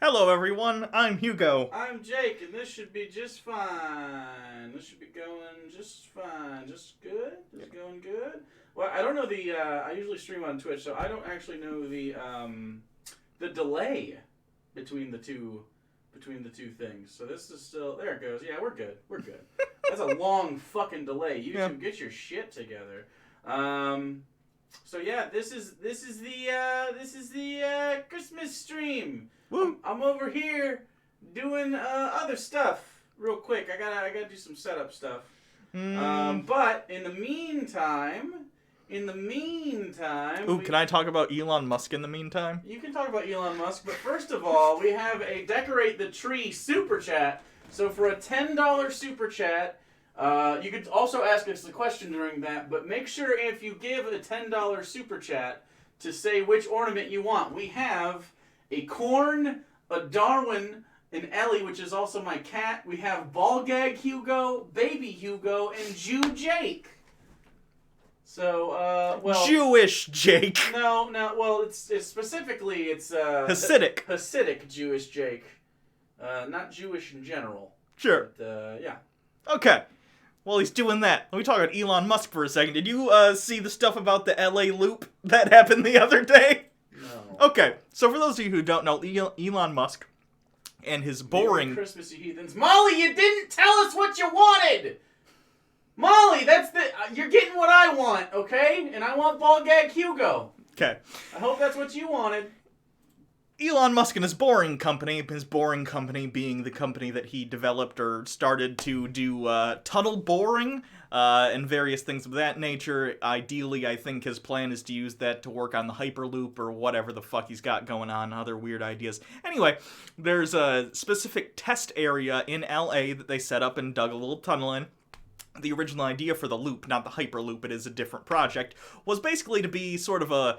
Hello everyone, I'm Hugo. I'm Jake, and this should be just fine. This should be going just fine. Just good? Just going good? Well, I don't know the, I usually stream on Twitch, so I don't actually know the delay between the two things. So this is still, there it goes. Yeah, we're good. We're good. That's a long fucking delay. YouTube, get your shit together. So yeah, this is the Christmas stream. Woo. I'm over here doing other stuff real quick. I gotta do some setup stuff. But in the meantime. Ooh, can I talk about Elon Musk in the meantime? You can talk about Elon Musk, but first of all, we have a Decorate the Tree super chat. So for a $10 super chat, you could also ask us the question during that, but make sure if you give a $10 super chat to say which ornament you want. We have a corn, a Darwin, an Ellie, which is also my cat. We have Ball Gag Hugo, Baby Hugo, and Jew Jake. So, well... Jewish Jake. No, well, it's specifically, Hasidic. Hasidic Jewish Jake. Not Jewish in general. Sure. But, yeah. Okay. While he's doing that, let me talk about Elon Musk for a second. Did you see the stuff about the LA loop that happened the other day? No. Okay, so for those of you who don't know, Elon Musk and his boring... Merry Christmas, you heathens. Molly, you didn't tell us what you wanted! Molly, you're getting what I want, okay? And I want Ball Gag Hugo. Okay. I hope that's what you wanted. Elon Musk and his boring company being the company that he developed or started to do tunnel boring and various things of that nature. Ideally, I think his plan is to use that to work on the Hyperloop or whatever the fuck he's got going on, other weird ideas. Anyway, there's a specific test area in LA that they set up and dug a little tunnel in. The original idea for the loop, not the Hyperloop, it is a different project, was basically to be sort of a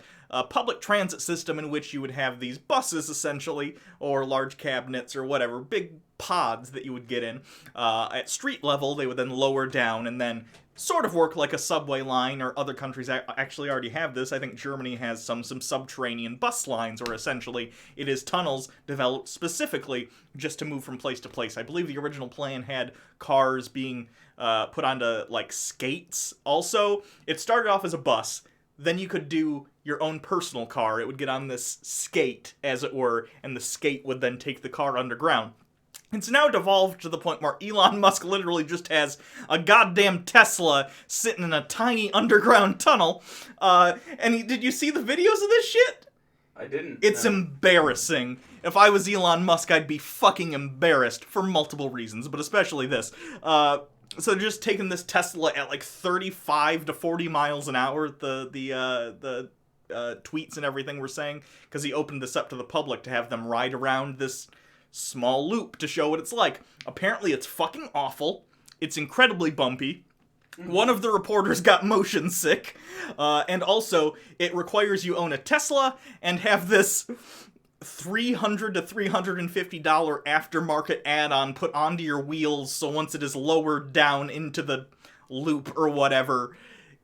public transit system in which you would have these buses, essentially, or large cabinets or whatever, big pods that you would get in. At street level, they would then lower down and then sort of work like a subway line, or other countries actually already have this. I think Germany has some subterranean bus lines, or essentially it is tunnels developed specifically just to move from place to place. I believe the original plan had cars being put onto, like, skates. Also, it started off as a bus. Then you could do your own personal car. It would get on this skate, as it were, and the skate would then take the car underground. It's now devolved to the point where Elon Musk literally just has a goddamn Tesla sitting in a tiny underground tunnel. Did you see the videos of this shit? I didn't. It's embarrassing. If I was Elon Musk, I'd be fucking embarrassed for multiple reasons, but especially this. So they're just taking this Tesla at like 35 to 40 miles an hour, the tweets and everything were saying, because he opened this up to the public to have them ride around this small loop to show what it's like. Apparently it's fucking awful. It's incredibly bumpy. One of the reporters got motion sick. And also, it requires you own a Tesla and have this $300 to $350 aftermarket add-on put onto your wheels, so once it is lowered down into the loop or whatever,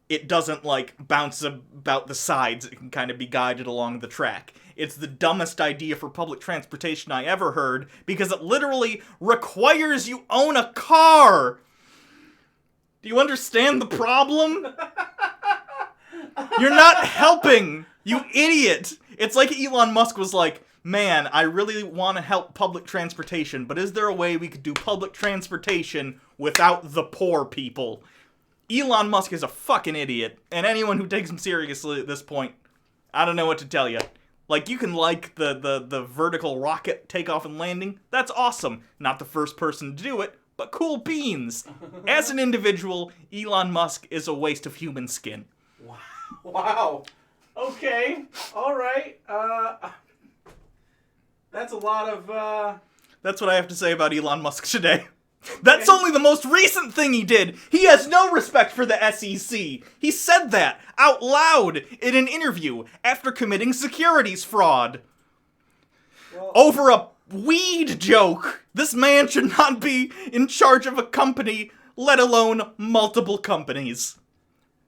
it doesn't, like, bounce about the sides. It can kind of be guided along the track. It's the dumbest idea for public transportation I ever heard, because it literally requires you own a car! Do you understand the problem? You're not helping, you idiot! It's like Elon Musk was like, man, I really want to help public transportation, but is there a way we could do public transportation without the poor people? Elon Musk is a fucking idiot, and anyone who takes him seriously at this point, I don't know what to tell you. Like, you can like the vertical rocket takeoff and landing. That's awesome. Not the first person to do it, but cool beans. As an individual, Elon Musk is a waste of human skin. Wow. Okay. All right. That's a lot of, That's what I have to say about Elon Musk today. That's only the most recent thing he did. He has no respect for the SEC. He said that out loud in an interview after committing securities fraud. Well, over a weed joke. This man should not be in charge of a company, let alone multiple companies.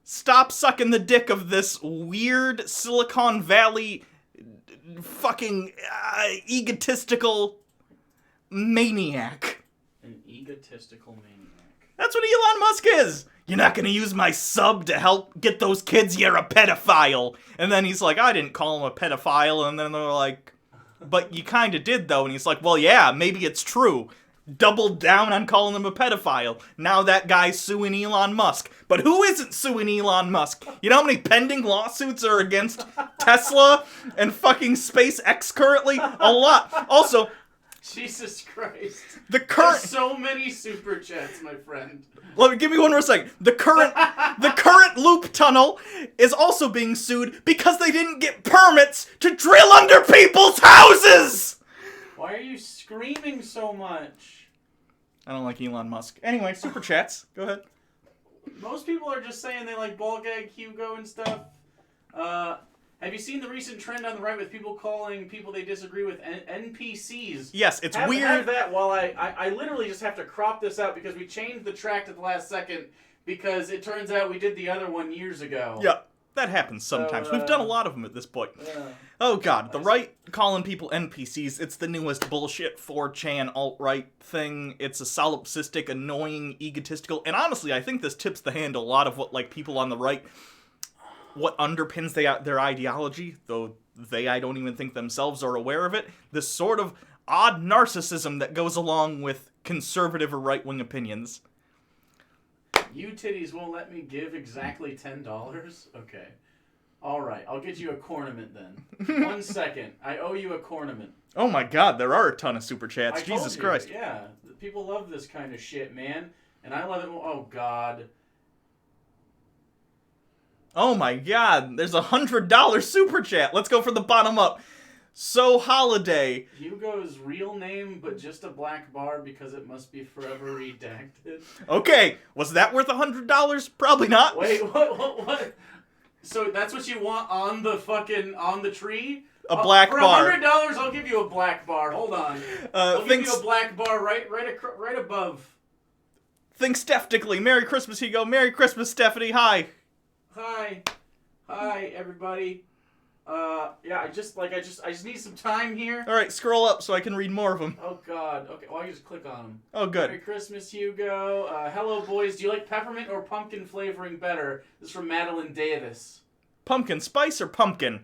Stop sucking the dick of this weird Silicon Valley fucking egotistical maniac. An egotistical maniac. That's what Elon Musk is. You're not gonna use my sub to help get those kids, you're a pedophile. And then he's like, I didn't call him a pedophile. And then they're like, but you kinda did though. And he's like, well yeah, maybe it's true. Doubled down on calling him a pedophile. Now that guy's suing Elon Musk. But who isn't suing Elon Musk? You know how many pending lawsuits are against Tesla and fucking SpaceX currently? A lot. Also, Jesus Christ. There's so many super chats, my friend. Give me one more second. The current loop tunnel is also being sued because they didn't get permits to drill under people's houses! Why are you screaming so much? I don't like Elon Musk. Anyway, super chats. Go ahead. Most people are just saying they like ball gag Hugo and stuff. Have you seen the recent trend on the right with people calling people they disagree with NPCs? Yes, it's weird. Have that while I literally just have to crop this out because we changed the track at the last second because it turns out we did the other one years ago. Yeah, that happens sometimes. We've done a lot of them at this point. Oh god, the right calling people NPCs, it's the newest bullshit 4chan alt-right thing. It's a solipsistic, annoying, egotistical, and honestly, I think this tips the hand to a lot of what people on the right, what underpins their ideology, though I don't even think themselves are aware of it, this sort of odd narcissism that goes along with conservative or right-wing opinions. You titties won't let me give exactly $10? Okay. Alright, I'll get you a cornament then. 1 second. I owe you a cornament. Oh my god, there are a ton of super chats. I told Jesus you, Christ. Yeah, people love this kind of shit, man. And I love it more. Oh god. Oh my god, there's $100 super chat. Let's go for the bottom up. So Holiday. Hugo's real name, but just a black bar because it must be forever redacted. Okay, was that worth $100? Probably not. Wait, what? So that's what you want on the tree? A black bar. For $100, I'll give you a black bar. Hold on. I'll give you a black bar right above. Think skeptically. Merry Christmas, Hugo. Merry Christmas, Stephanie. Hi. Hi, everybody. Yeah, I just need some time here. All right, scroll up so I can read more of them. Oh God. Okay, well I can just click on them. Oh, good. Merry Christmas, Hugo. Hello, boys. Do you like peppermint or pumpkin flavoring better? This is from Madeline Davis. Pumpkin spice or pumpkin?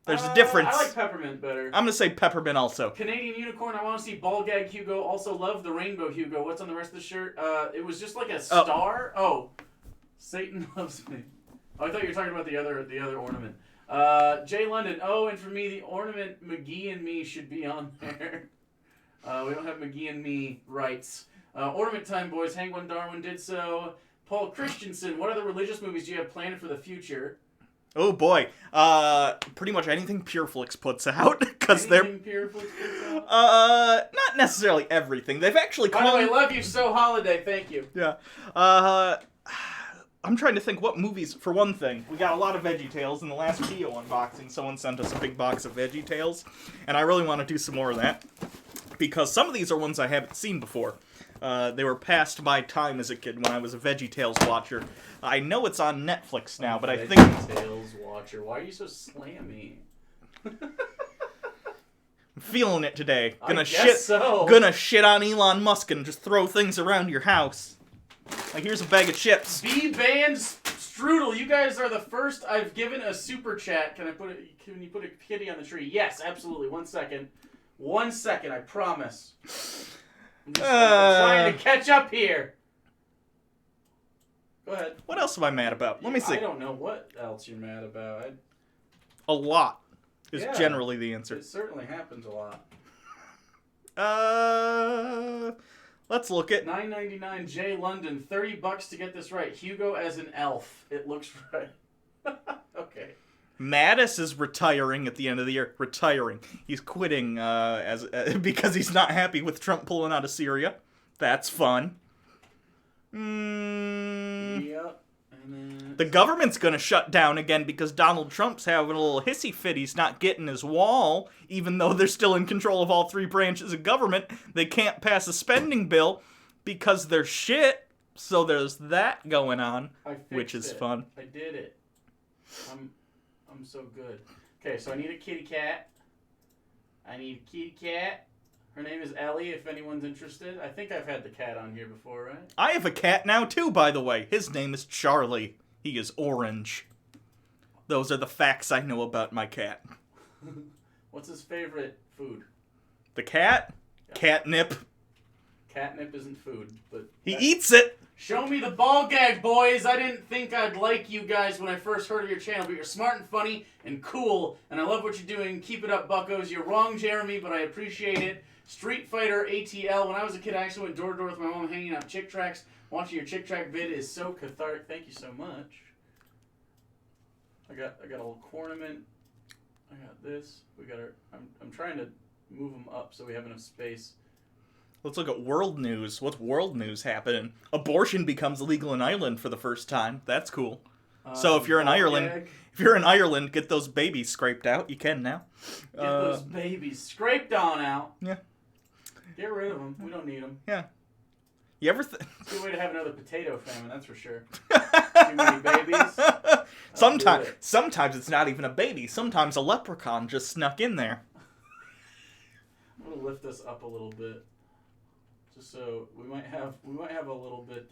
There's a difference. I like peppermint better. I'm gonna say peppermint also. Canadian Unicorn. I want to see ball gag Hugo. Also love the rainbow Hugo. What's on the rest of the shirt? It was just like a star. Oh, Satan loves me. Oh, I thought you were talking about the other ornament. Jay London. Oh, and for me, the ornament McGee and me should be on there. We don't have McGee and me rights. Ornament time, boys. Hang when Darwin did so. Paul Christensen. What other religious movies do you have planned for the future? Oh boy. Pretty much anything Pureflix puts out because they're not necessarily everything. They've actually By the way, love you so Holiday. Thank you. Yeah. I'm trying to think what movies. For one thing, we got a lot of VeggieTales in the last video unboxing. Someone sent us a big box of VeggieTales, and I really want to do some more of that because some of these are ones I haven't seen before. They were past my time as a kid when I was a VeggieTales watcher. I know it's on Netflix now, but I think VeggieTales watcher. Why are you so slammy? I'm feeling it today. Gonna shit on Elon Musk and just throw things around your house. Like, here's a bag of chips. B-Band Strudel, you guys are the first I've given a super chat. Can you put a kitty on the tree? Yes, absolutely. 1 second. 1 second, I promise. I'm trying to catch up here. Go ahead. What else am I mad about? Let me see. I don't know what else you're mad about. A lot is generally the answer. It certainly happens a lot. Let's look at $9.99 J London. $30 to get this right. Hugo as an elf. It looks right. Okay. Mattis is retiring at the end of the year. Retiring. He's quitting because he's not happy with Trump pulling out of Syria. That's fun. Yep. The government's gonna shut down again because Donald Trump's having a little hissy fit. He's not getting his wall, even though they're still in control of all three branches of government. They can't pass a spending bill because they're shit. So there's that going on, which is fun. I did it. I'm so good. Okay, so I need a kitty cat. I need a kitty cat. Her name is Ellie, if anyone's interested. I think I've had the cat on here before, right? I have a cat now, too, by the way. His name is Charlie. He is orange. Those are the facts I know about my cat. What's his favorite food? The cat? Yeah. Catnip. Catnip isn't food, but... He eats it! Show me the ball gag, boys! I didn't think I'd like you guys when I first heard of your channel, but you're smart and funny and cool, and I love what you're doing. Keep it up, buckos. You're wrong, Jeremy, but I appreciate it. Street Fighter ATL. When I was a kid, I actually went door to door with my mom hanging out Chick Tracts. Watching your Chick Tract vid is so cathartic. Thank you so much. I got a little ornament. I got this. We got our... I'm trying to move them up so we have enough space. Let's look at world news. What's world news happening? Abortion becomes legal in Ireland for the first time. That's cool. So if you're in Ireland, get those babies scraped out. You can now. Get those babies scraped on out. Yeah. Get rid of them. We don't need them. Yeah. You ever? It's a good way to have another potato famine. That's for sure. Too many babies. Sometimes it's not even a baby. Sometimes a leprechaun just snuck in there. I'm gonna lift this up a little bit. Just so we might have a little bit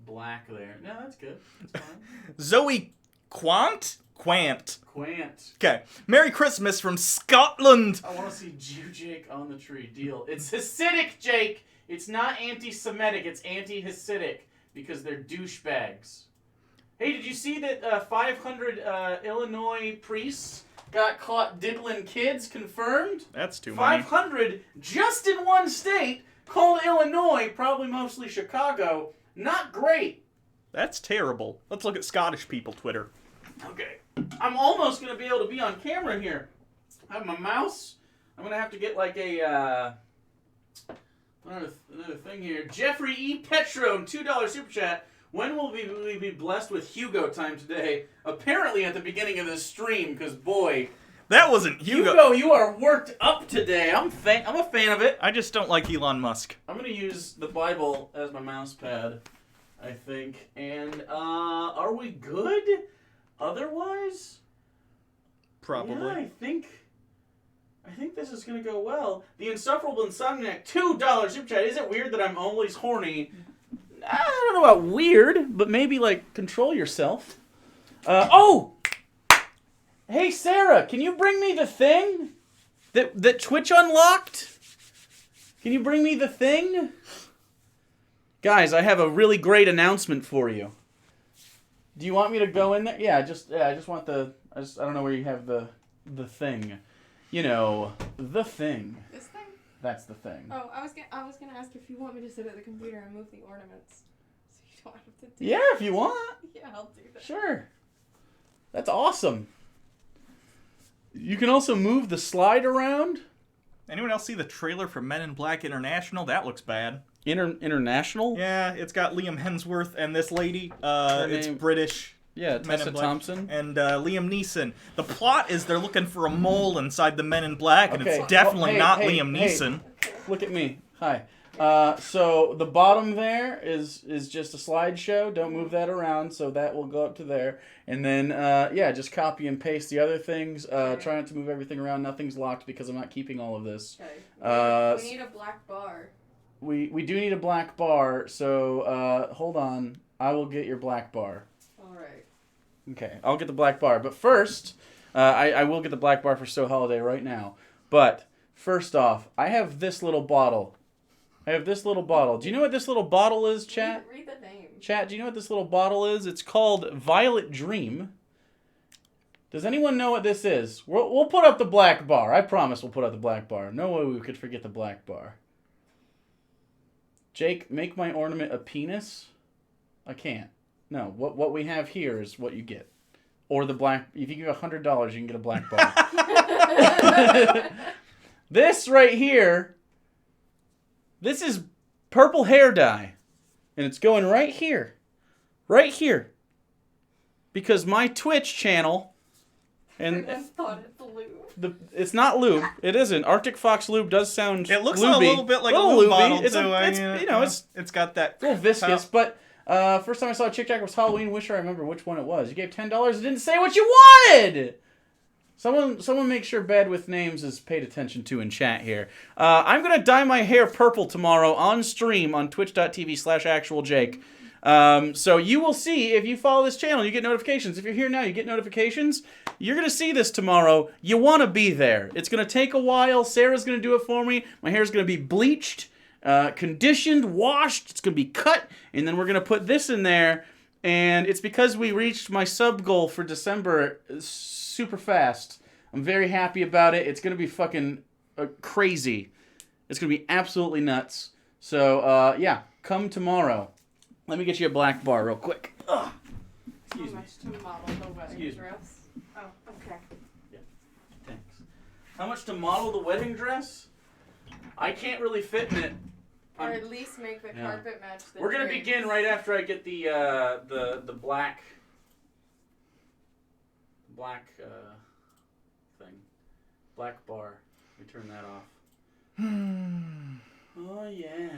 black there. No, that's good. That's fine. Zoe Quant. Okay. Merry Christmas from Scotland. I want to see Jew Jake on the tree. Deal. It's Hasidic, Jake. It's not anti-Semitic. It's anti-Hasidic because they're douchebags. Hey, did you see that 500 Illinois priests got caught diddling kids? Confirmed. That's too many. 500 just in one state. Called Illinois, probably mostly Chicago. Not great. That's terrible. Let's look at Scottish people Twitter. Okay. I'm almost going to be able to be on camera here. I have my mouse. I'm going to have to get like a... Another thing here. Jeffrey E. Petro, $2 super chat. When will we be blessed with Hugo time today? Apparently at the beginning of this stream, because boy... That wasn't Hugo. Hugo, you are worked up today. I'm a fan of it. I just don't like Elon Musk. I'm going to use the Bible as my mouse pad, I think. And, are we good otherwise? Probably. Yeah, I think this is going to go well. The Insufferable Insomniac, $2 super chat. Is it weird that I'm always horny? I don't know about weird, but maybe, like, control yourself. Hey, Sarah, can you bring me the thing that Twitch unlocked? Can you bring me the thing? Guys, I have a really great announcement for you. Do you want me to go in there? I just want I don't know where you have the thing. You know, the thing. This thing? That's the thing. Oh, I was gonna ask if you want me to sit at the computer and move the ornaments, so you don't have to do. Yeah, if you want. Yeah, I'll do that. Sure. That's awesome. You can also move the slide around. Anyone else see the trailer for Men in Black International? That looks bad. International? Yeah, it's got Liam Hemsworth and this lady. It's British. Yeah, Tessa Thompson. And Liam Neeson. The plot is they're looking for a mole inside the Men in Black, and it's definitely not Liam Neeson. Look at me. Hi. So the bottom there is just a slideshow. Don't move that around, so that will go up to there. And then, just copy and paste the other things. Try not to move everything around. Nothing's locked because I'm not keeping all of this. Okay. We need a black bar. We do need a black bar, so hold on. I will get your black bar. All right. Okay, I'll get the black bar. But first, I will get the black bar for So Holiday right now. But first off, I have this little bottle. Do you know what this little bottle is, chat? Read the name. Chat, do you know what this little bottle is? It's called Violet Dream. Does anyone know what this is? We'll put up the black bar. I promise we'll put up the black bar. No way we could forget the black bar. Jake, make my ornament a penis? I can't. No, what we have here is what you get. Or the black... If you give $100, you can get a black bar. This right here... This is purple hair dye. And it's going right here. Right here. because my Twitch channel, and Everyone thought it's lube. it's not lube. It isn't. Arctic Fox lube does sound. It looks lubey. a little bit like a Little lube lubey. bottle It's too. it's got that. a little viscous, Top. but first time I saw Chick Tract was Halloween. Wish I remember which one it was. You gave $10. It didn't say what you wanted. Someone make sure Bad with Names is paid attention to in chat here. I'm gonna dye my hair purple tomorrow on stream on twitch.tv/actualjake. So you will see, if you follow this channel, you get notifications. If you're here now, you get notifications. You're going to see this tomorrow. You want to be there. It's going to take a while. Sarah's going to do it for me. My hair's going to be bleached, conditioned, washed. It's going to be cut. And then we're going to put this in there. And it's because we reached my sub goal for December super fast. I'm very happy about it. It's going to be fucking crazy. It's going to be absolutely nuts. So, yeah, come tomorrow. Let me get you a black bar real quick. Ugh. Excuse me. How much to model the wedding Excuse me. dress? Oh, okay. Thanks. How much to model the wedding dress? I can't really fit in it. Or at least make the carpet match the We're gonna drapes. begin right after I get the black thing, black bar. Let me turn that off. Oh yeah.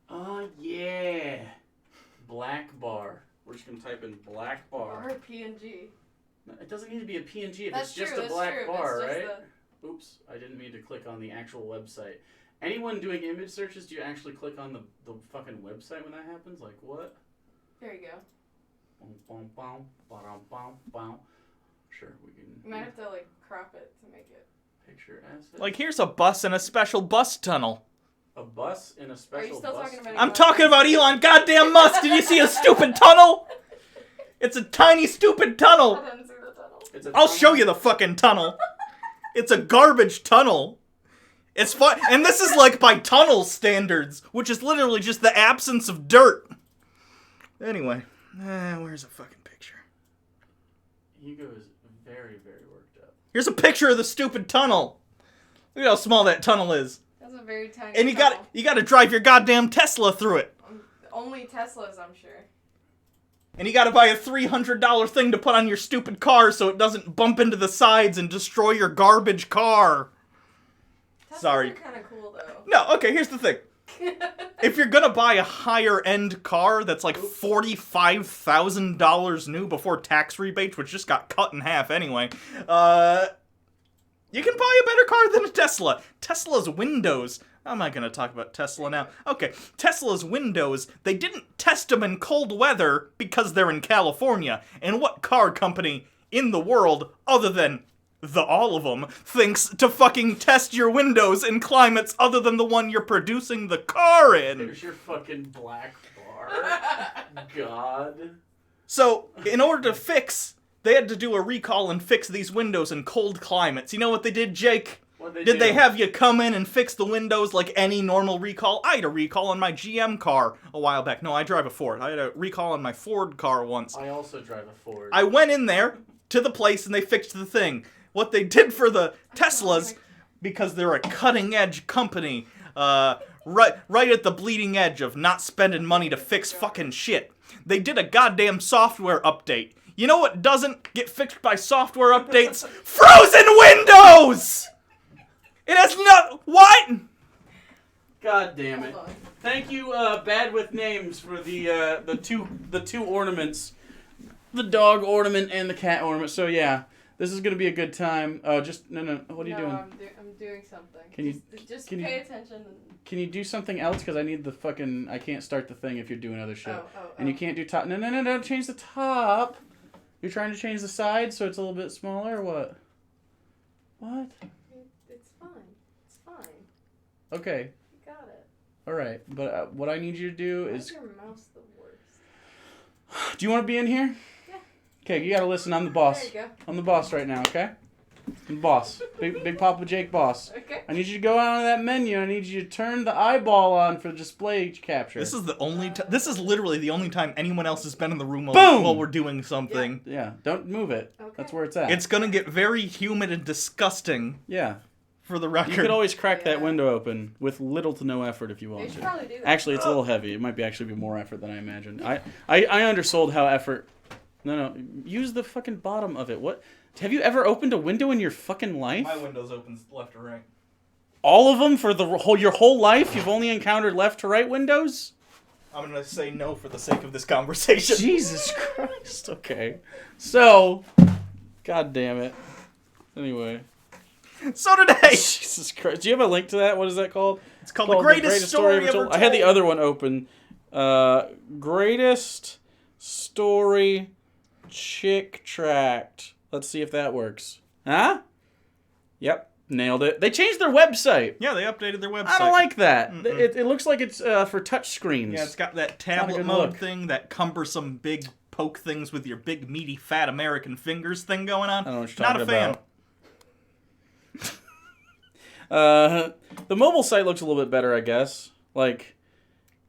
Oh yeah. Black bar. We're just gonna type in black bar. Or a PNG. It doesn't need to be a PNG if That's it's just true, a that's black true. bar, It's just right? Oops, I didn't mean to click on the actual website. Anyone doing image searches, do you actually click on the fucking website when that happens? Like what? There you go. Sure, we can. You might have to like crop it to make it. Picture asset. Like, here's a bus in a special bus tunnel. A bus in a special Are you still bus. talking about? I'm talking about Elon goddamn Musk. Did you see a stupid tunnel? It's a tiny stupid tunnel. I didn't see the tunnel. It's a I'll tunnel. show you the fucking tunnel. It's a garbage tunnel. It's fun, and this is like by tunnel standards, which is literally just the absence of dirt. Anyway, where's a fucking picture? Hugo is very, very worked up. Here's a picture of the stupid tunnel. Look at how small that tunnel is. That's a very tiny. And you tunnel. got to drive your goddamn Tesla through it. Only Teslas, I'm sure. And you got to buy a $300 thing to put on your stupid car so it doesn't bump into the sides and destroy your garbage car. Teslas Sorry. are kind of cool though. No, okay, here's the thing. If you're gonna buy a higher end car that's like $45,000 new before tax rebates, which just got cut in half anyway, you can buy a better car than a Tesla. Tesla's windows. How am I gonna talk about Tesla now? Okay, Tesla's windows, they didn't test them in cold weather because they're in California. And what car company in the world, other than all of them, thinks to fucking test your windows in climates other than the one you're producing the car in? There's your fucking black bar. God. So, in order to fix, they had to do a recall and fix these windows in cold climates. You know what they did, Jake? What'd Did do? they have you come in and fix the windows like any normal recall? I had a recall on my GM car a while back. No, I drive a Ford. I had a recall on my Ford car once. I also drive a Ford. I went in there to the place and they fixed the thing. What they did for the Teslas, because they're a cutting-edge company, right at the bleeding edge of not spending money to fix fucking shit, they did a goddamn software update. You know what doesn't get fixed by software updates? Frozen windows! It has no... What? God damn it. Hold on. Thank you, Bad with Names, for the two ornaments. The dog ornament and the cat ornament. So yeah, this is gonna be a good time. No. What are you doing? I'm doing something. Can you- just can pay you- attention? And... Can you do something else? Because I need the fucking... I can't start the thing if you're doing other shit. And you can't do top... No, don't change the top. You're trying to change the side so it's a little bit smaller or what? What? It's fine. It's fine. Okay. You got it. Alright. But what I need you to do Why is... is your mouse the worst? Do you want to be in here? Yeah. Okay, you gotta listen. I'm the boss. There you go. I'm the boss right now, okay? I'm the boss. Big Papa Jake boss. Okay. I need you to go out on that menu. I need you to turn the eyeball on for display capture. This is the only time... This is literally the only time anyone else has been in the room Boom! while we're doing something. Yeah, don't move it. Okay. That's where it's at. It's gonna get very humid and disgusting, Yeah. for the You record. could always crack that Yeah. window open with little to no effort if you They want should to. probably do that. Actually, it's a little heavy. It might be actually be more effort than I imagined. I undersold how No. Use the fucking bottom of it. What? Have you ever opened a window in your fucking life? My window's open left or right. All of them for your whole life? You've only encountered left to right windows? I'm gonna say no for the sake of this conversation. Jesus Christ. Okay. So, god damn it. Anyway. So today, Jesus Christ. Do you have a link to that? What is that called? it's called The Greatest Story Ever Told. I had the other one open. Greatest Story Chick Tract. Let's see if that works. Huh? Yep. Nailed it. They changed their website. Yeah, they updated their website. I don't like that. It looks like it's for touch screens. Yeah, it's got that not a tablet good mode look. thing, that cumbersome big poke things with your big meaty fat American fingers thing going on. I don't know what you're Not talking a fan. about. The mobile site looks a little bit better, I guess. Like,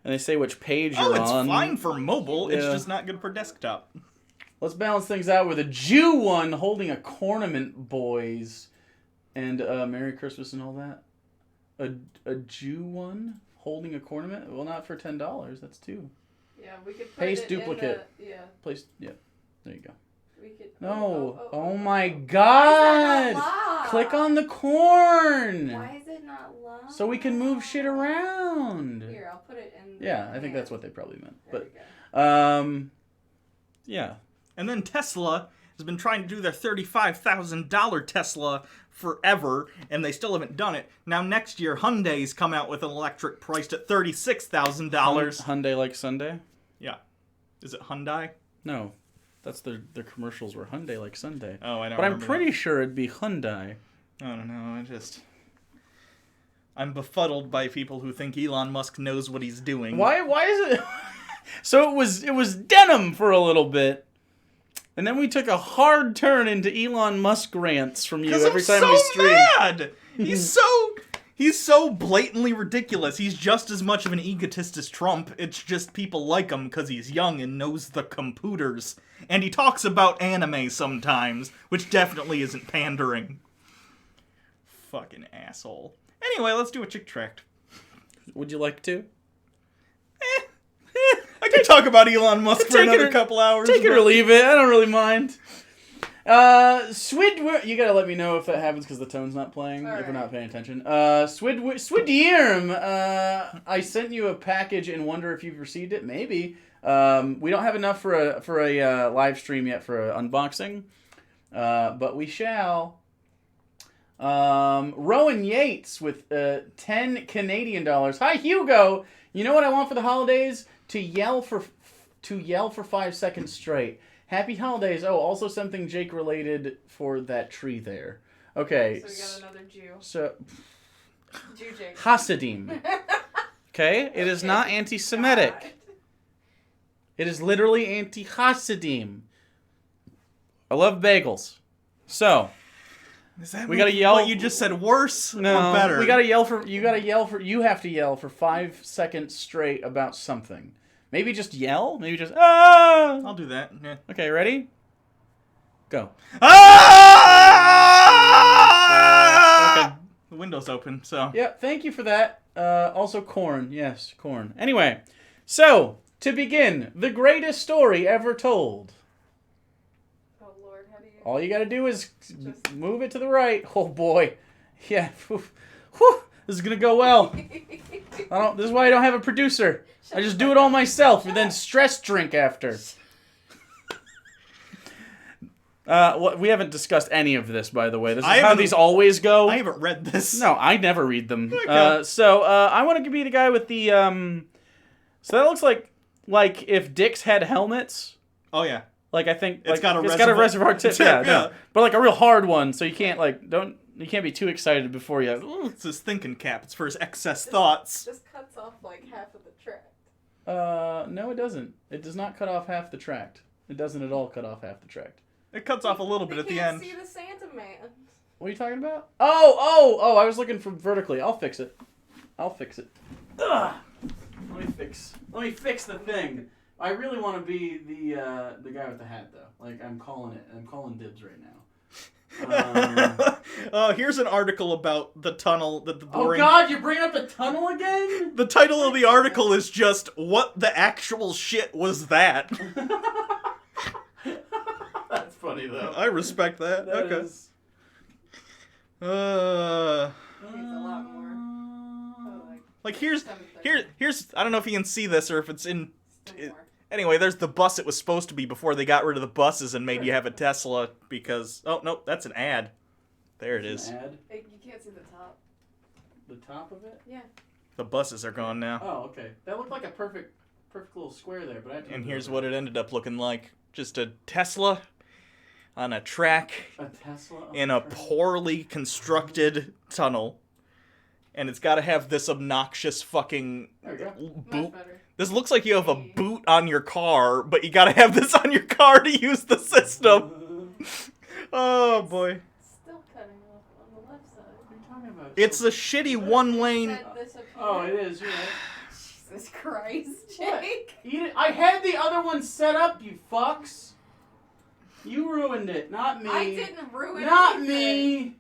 and they say which page you're It's on. fine for mobile. It's Yeah. just not good for desktop. Let's balance things out with a Jew one holding a cornament, boys. And Merry Christmas and all that. A Jew one holding a cornament? Well, not for $10. That's $2. Yeah, we could put Paste it duplicate. in yeah. Place. Yeah. There you go. We could. No. Oh my Why is God. that not live? Click on the corn. Why is it not live? So we can move shit around. Here, I'll put it in. Yeah, I think that's what they probably meant. There But we go. yeah. And then Tesla has been trying to do their $35,000 Tesla forever, and they still haven't done it. Now next year, Hyundai's come out with an electric priced at $36,000. Hyundai like Sunday? Yeah. Is it Hyundai? No. That's their commercials were Hyundai like Sunday. Oh, I don't But I'm remember pretty sure it'd be Hyundai. that. I don't know. I'm befuddled by people who think Elon Musk knows what he's doing. Why is it So it was denim for a little bit. And then we took a hard turn into Elon Musk rants from you every time we stream. Mad! He's so blatantly ridiculous. He's just as much of an egotist as Trump. It's just people like him because he's young and knows the computers. And he talks about anime sometimes, which definitely isn't pandering. Fucking asshole. Anyway, let's do a Chick Tract. Would you like to? I could talk about Elon Musk for another couple hours. Take it or leave it. I don't really mind. You gotta let me know if that happens because the tone's not playing, if we're not paying attention. Swidierm, I sent you a package and wonder if you've received it. Maybe. We don't have enough for a live stream yet for an unboxing, but we shall. Rowan Yates with $10 Canadian. Hi, Hugo. You know what I want for the holidays? To yell for 5 seconds straight. Happy holidays. Oh, also something Jake related for that tree there. Okay. So we got another Jew. So Jew Jake. Hasidim. Okay? It is not anti-Semitic. God. It is literally anti-Hasidim. I love bagels. So, Does that we make gotta yell. what you just said worse or No, better? you have to yell for 5 seconds straight about something. Maybe just yell. Maybe just ah. I'll do that. Yeah. Okay, ready? Go. Ah! Okay. The window's open, so. Yeah, thank you for that. Also corn. Yes, corn. Anyway, so to begin, the greatest story ever told. Oh Lord, how do you? All you gotta do is Just- move it to the right. Oh boy. Yeah. Whew. This is gonna go well. This is why I don't have a producer. I just do it all myself and then stress drink after. We haven't discussed any of this, by the way. This is how these always go. I haven't read this. No, I never read them. Okay. I want to be the guy with the So that looks like if dicks had helmets. Oh yeah. Like I think It's got a reservoir tip. Yeah, Yeah. no. But like a real hard one, so you can't you can't be too excited before you. It's his thinking cap. It's for his excess thoughts. Just cuts off like half of the track. No, it doesn't. It does not cut off half the tract. It doesn't at all cut off half the tract. It cuts off a little bit at the end. You can't see the Santa Man. What are you talking about? Oh! I was looking for vertically. I'll fix it. Ugh. Let me fix the thing. I really want to be the guy with the hat though. Like I'm calling dibs right now. Here's an article about the tunnel that the Oh boring. God! You're bringing up the tunnel again? The title of the article is just "What the actual shit was that?" funny though. I respect that. That Okay. is- He needs a lot more. Oh, Like here's 7:30. here's I don't know if you can see this or if it's in. Still more. Anyway, there's the bus it was supposed to be before they got rid of the buses and made you have a Tesla because no, that's an ad. There it is. An ad. You can't see the top. The top of it? Yeah. The buses are gone now. Oh, okay. That looked like a perfect little square there, but I have to And move here's over. what it ended up looking like. Just a Tesla on a track A Tesla on in the a track? poorly constructed tunnel. And it's got to have this obnoxious fucking There we go. Much boot. better. This looks like you have a boot on your car, but you got to have this on your car to use the system. Oh boy. Still cutting off on the left side. What are you talking about? It's a shitty one lane. Said this up Oh, here. it is. You're right. Jesus Christ, What? Jake. Eat it. I had the other one set up, you fucks. You ruined it, not me. I didn't ruin Not anything. me.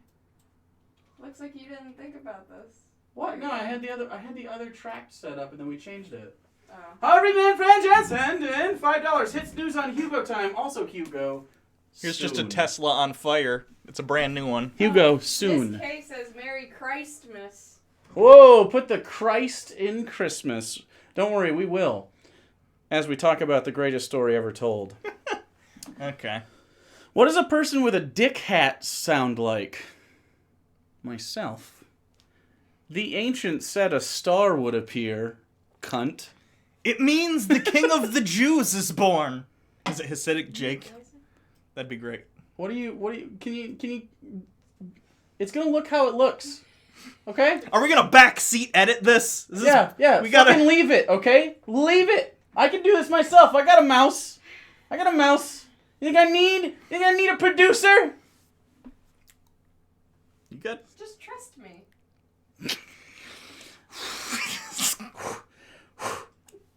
Looks like you didn't think about this. What? No, I had the other track set up, and then we changed it. Oh. Harvey Man Fran Jensen and $5 hits news on Hugo time. Also Hugo. Here's just a soon. Tesla on fire. It's a brand new one. Hugo, This soon. case says Merry Christmas. Whoa, put the Christ in Christmas. Don't worry, we will. As we talk about the greatest story ever told. Okay. What does a person with a dick hat sound like? Myself. The ancient said a star would appear. Cunt. It means the King of the Jews is born. Is it Hasidic Jake? That'd be great. Can you, it's gonna look how it looks. Okay? Are we gonna backseat edit this? Yeah. We gotta. Fucking leave it, okay? Leave it. I can do this myself. I got a mouse. You think I need a producer? You good? Just trust me.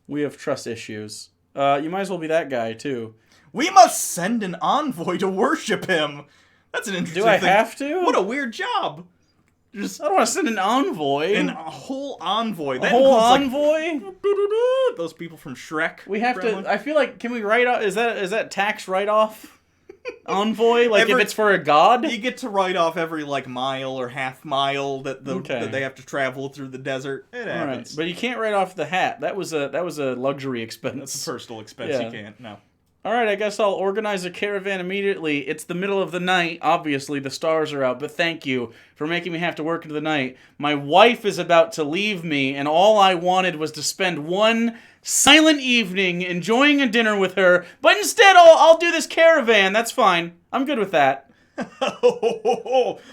We have trust issues. You might as well be that guy too. We must send an envoy to worship him. That's an interesting Do I thing. have to? What a weird job. Just I don't want to send an envoy. a whole envoy. A That whole includes, envoy? like, those people from Shrek. We have Gremlin. to. I feel like, can we write off? Is that tax write off? Envoy, like if it's for a god. You get to write off every like mile or half mile that Okay. that they have to travel through the desert. It All right, happens. but you can't write off the hat. That was a luxury expense. That's a personal expense. Yeah. You can't. No. All right, I guess I'll organize a caravan immediately. It's the middle of the night. Obviously, the stars are out, but thank you for making me have to work into the night. My wife is about to leave me, and all I wanted was to spend one silent evening enjoying a dinner with her, but instead I'll do this caravan. That's fine. I'm good with that.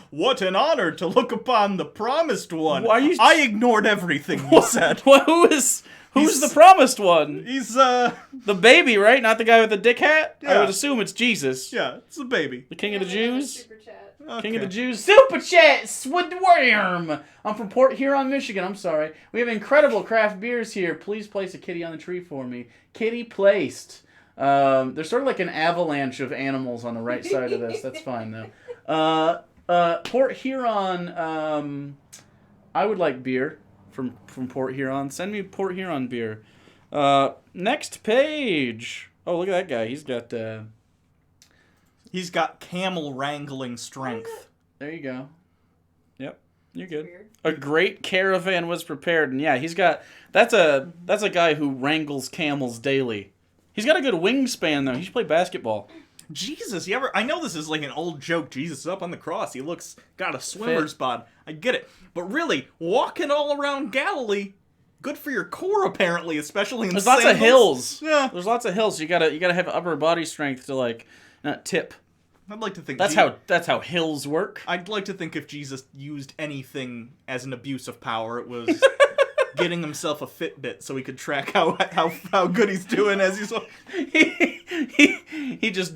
What an honor to look upon the promised one. Why are you- I ignored everything you said. Well, who's the promised one? He's The baby, right? Not the guy with the dick hat? I Yeah. would assume it's Jesus. yeah, it's a baby. The King of the Yeah, another Jews? Super chat. King of the Okay. Jews. Super Chat Swidworm. I'm from Port Huron, Michigan. I'm sorry. We have incredible craft beers here. Please place a kitty on the tree for me. Kitty placed. There's sort of like an avalanche of animals on the right side of this. That's fine though. Port Huron. I would like beer from Port Huron. Send me Port Huron beer. Next page. Oh, look at that guy. He's got camel wrangling strength. There you go. Yep, you're good. Weird. A great caravan was prepared, and yeah, that's a guy who wrangles camels daily. He's got a good wingspan though. He should play basketball. Jesus, I know this is like an old joke. Jesus is up on the cross. He got a swimmer's bod. I get it. But really, walking all around Galilee, good for your core apparently, especially in There's lots of sandals. hills. Yeah. There's lots of hills. You gotta have upper body strength to like not tip. I'd like to think That's how hills work. I'd like to think if Jesus used anything as an abuse of power, it was getting himself a Fitbit so he could track how good he's doing as he's. he just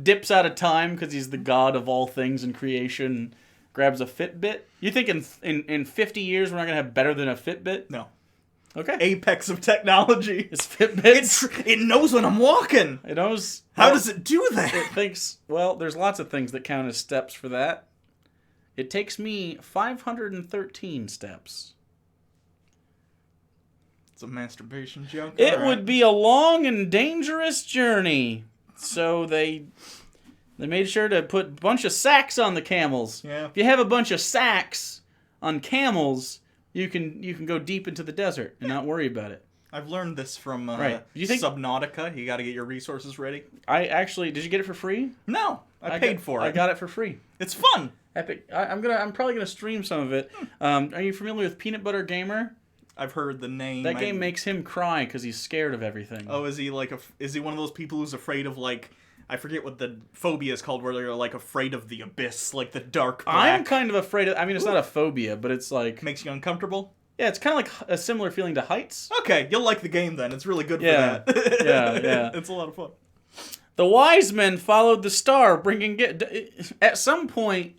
dips out of time because he's the god of all things in creation. Grabs a Fitbit. You think in 50 years we're not gonna have better than a Fitbit? No. Okay. Apex of technology. It's Fitbits. It knows when I'm walking. It knows. How does it do It that? thinks, well, there's lots of things that count as steps for that. It takes me 513 steps. It's a masturbation joke. It would be a long and dangerous journey. So they They made sure to put a bunch of sacks on the camels. Yeah. If you have a bunch of sacks on camels, you can go deep into the desert and not worry about it. I've learned this from Right. You think- Subnautica. You got to get your resources ready. Did you get it for free? No, I paid for it. I got it for free. It's fun. Epic. I'm probably gonna stream some of it. Are you familiar with Peanut Butter Gamer? I've heard the name. That game makes him cry because he's scared of everything. Oh, is he one of those people who's afraid of I forget what the phobia is called, where they're afraid of the abyss, like the dark black. I'm kind of afraid of. I mean, it's not a phobia, but it's like Makes you uncomfortable? yeah, it's kind of like a similar feeling to heights. Okay, you'll like the game then. It's really good Yeah. for that. Yeah. It's a lot of fun. The wise men followed the star, bringing at some point.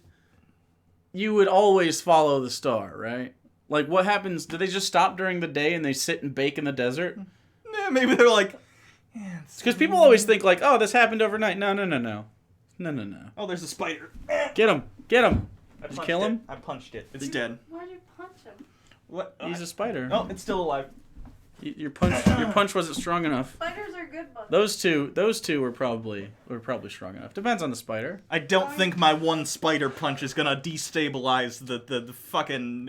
You would always follow the star, right? Like, what happens? Do they just stop during the day and they sit and bake in the desert? Yeah, maybe they're like, yeah, Because people always think like, oh, this happened overnight. No. oh, there's a spider. Get him. Did you punched kill him? I punched it. It's dead. Why'd you punch him? What? He's a spider. Oh, it's still alive. Your punch wasn't strong enough. Spiders are good bugs. Those two were probably strong enough. Depends on the spider. I don't think my one spider punch is gonna destabilize the fucking.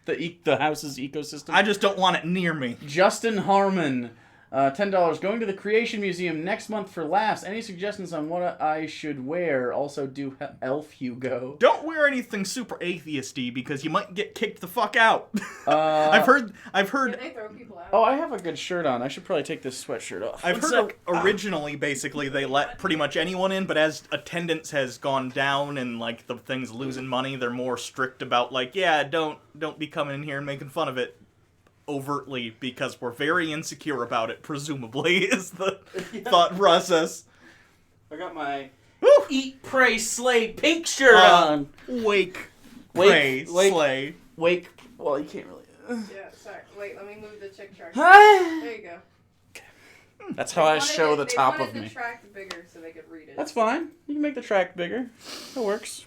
The house's ecosystem. I just don't want it near me. Justin Harmon, $10. Going to the Creation Museum next month for laughs. Any suggestions on what I should wear? Also, do Elf Hugo. Don't wear anything super atheisty because you might get kicked the fuck out. I've heard. Yeah, they throw people out. Oh, I have a good shirt on. I should probably take this sweatshirt off. I've heard originally, basically, they let pretty much anyone in, but as attendance has gone down and the thing's losing money, they're more strict about don't be coming in here and making fun of it overtly because we're very insecure about it. Presumably, is the thought process. I got my Eat, Pray, Slay pink shirt on. Wake, pray, slay. Wake. Well, you can't really. Yeah, sorry. Wait, let me move the Chick Tract. Hi. There you go. That's how I show the top of They me. wanted the tract bigger so they could read it. That's fine. You can make the track bigger. That works.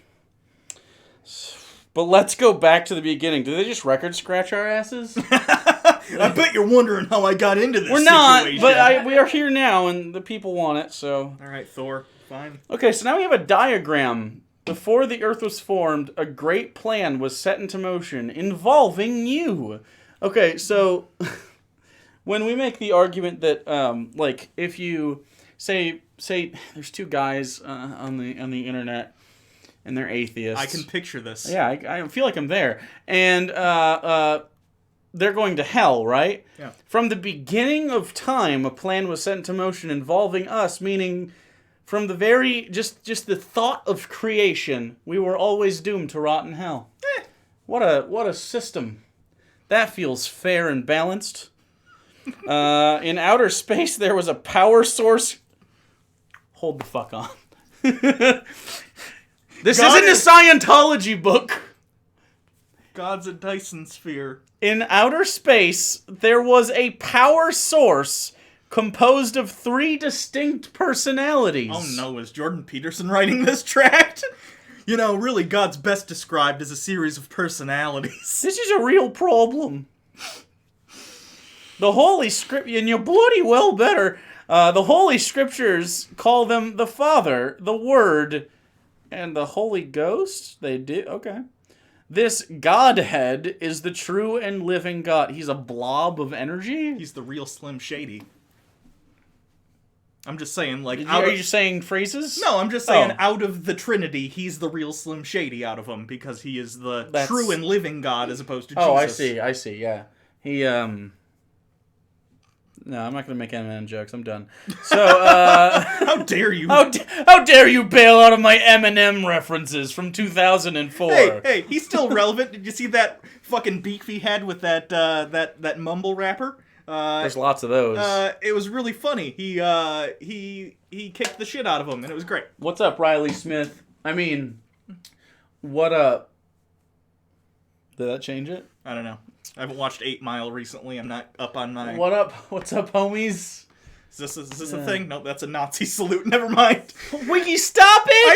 But let's go back to the beginning. Do they just record scratch our asses? I bet you're wondering how I got into this We're not, situation. but we are here now, and the people want it, so... All right, Thor. Fine. Okay, so now we have a diagram. Before the Earth was formed, a great plan was set into motion, involving you. Okay, so... when we make the argument that, if you say there's two guys on the internet, and they're atheists. I can picture this. Yeah, I feel like I'm there. And they're going to hell, right? Yeah. From the beginning of time, a plan was set into motion involving us, meaning from the very, just the thought of creation, we were always doomed to rot in hell. What a system. That feels fair and balanced. In outer space, there was a power source. Hold the fuck on. This isn't a Scientology book. God's a Dyson sphere. In outer space, there was a power source composed of 3 distinct personalities. Oh no, is Jordan Peterson writing this tract? Really, God's best described as a series of personalities. This is a real problem. The Holy Script, and you bloody well better. The Holy Scriptures call them the Father, the Word, and the Holy Ghost. They do? Okay. This Godhead is the true and living God. He's a blob of energy? He's the real Slim Shady. I'm just saying, Are you saying phrases? No, I'm just saying, out of the Trinity, he's the real Slim Shady out of them, because he is the true and living God as opposed to Jesus. Oh, I see, yeah. He, No, I'm not going to make Eminem jokes. I'm done. So, how dare you? How dare you bail out of my Eminem references from 2004? Hey, he's still relevant. Did you see that fucking beef he had with that mumble rapper? There's lots of those. It was really funny. He kicked the shit out of him, and it was great. What's up, Riley Smith? I mean, what up? Did that change it? I don't know. I haven't watched 8 Mile recently. I'm not up on my... What up? What's up, homies? Is this a thing? No, that's a Nazi salute. Never mind. Wiki, stop it!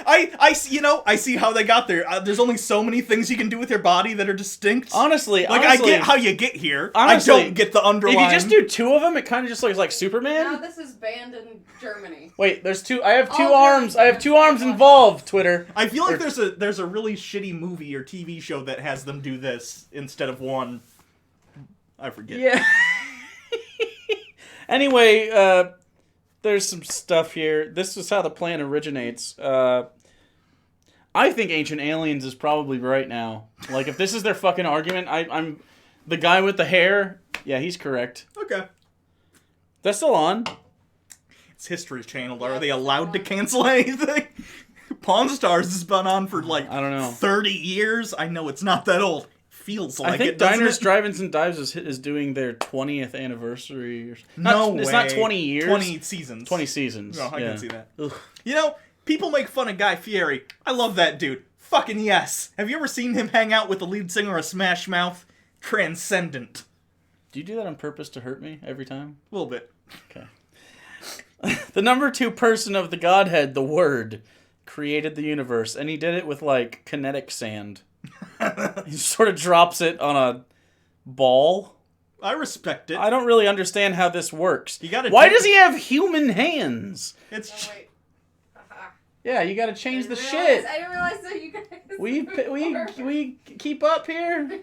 I see. I see how they got there. There's only so many things you can do with your body that are distinct. Honestly, I get how you get here. Honestly, I don't get the underlying. If you just do 2 of them, it kind of just looks like Superman. Now this is banned in Germany. Wait, there's 2. I have 2 All arms. I have 2 arms involved. Twitter. I feel like there's a really shitty movie or TV show that has them do this instead of one. I forget. Yeah. Anyway, there's some stuff here. This is how the plan originates. I think Ancient Aliens is probably right now. Like, if this is their fucking argument, I'm the guy with the hair. Yeah, he's correct. Okay. That's still on. It's History Channel. Are they allowed to cancel anything? Pawn Stars has been on for like I don't know 30 years. I know it's not that old. Feels like I think it. Doesn't Diners, it? Drive-Ins, and Dives is doing their 20th anniversary. No way. It's not 20 years. 20 seasons. 20 seasons. No, I yeah. can see that. Ugh. You know, people make fun of Guy Fieri. I love that dude. Fucking yes. Have you ever seen him hang out with the lead singer of Smash Mouth? Transcendent. Do you do that on purpose to hurt me every time? A little bit. Okay. The number 2 person of the Godhead, the Word, created the universe, and he did it with, like, kinetic sand. He sort of drops it on a ball. I respect it. I don't really understand how this works. Why does he have human hands? It's Oh, wait. Aha. Yeah, you gotta change the I shit. didn't realize that you guys... We keep up here.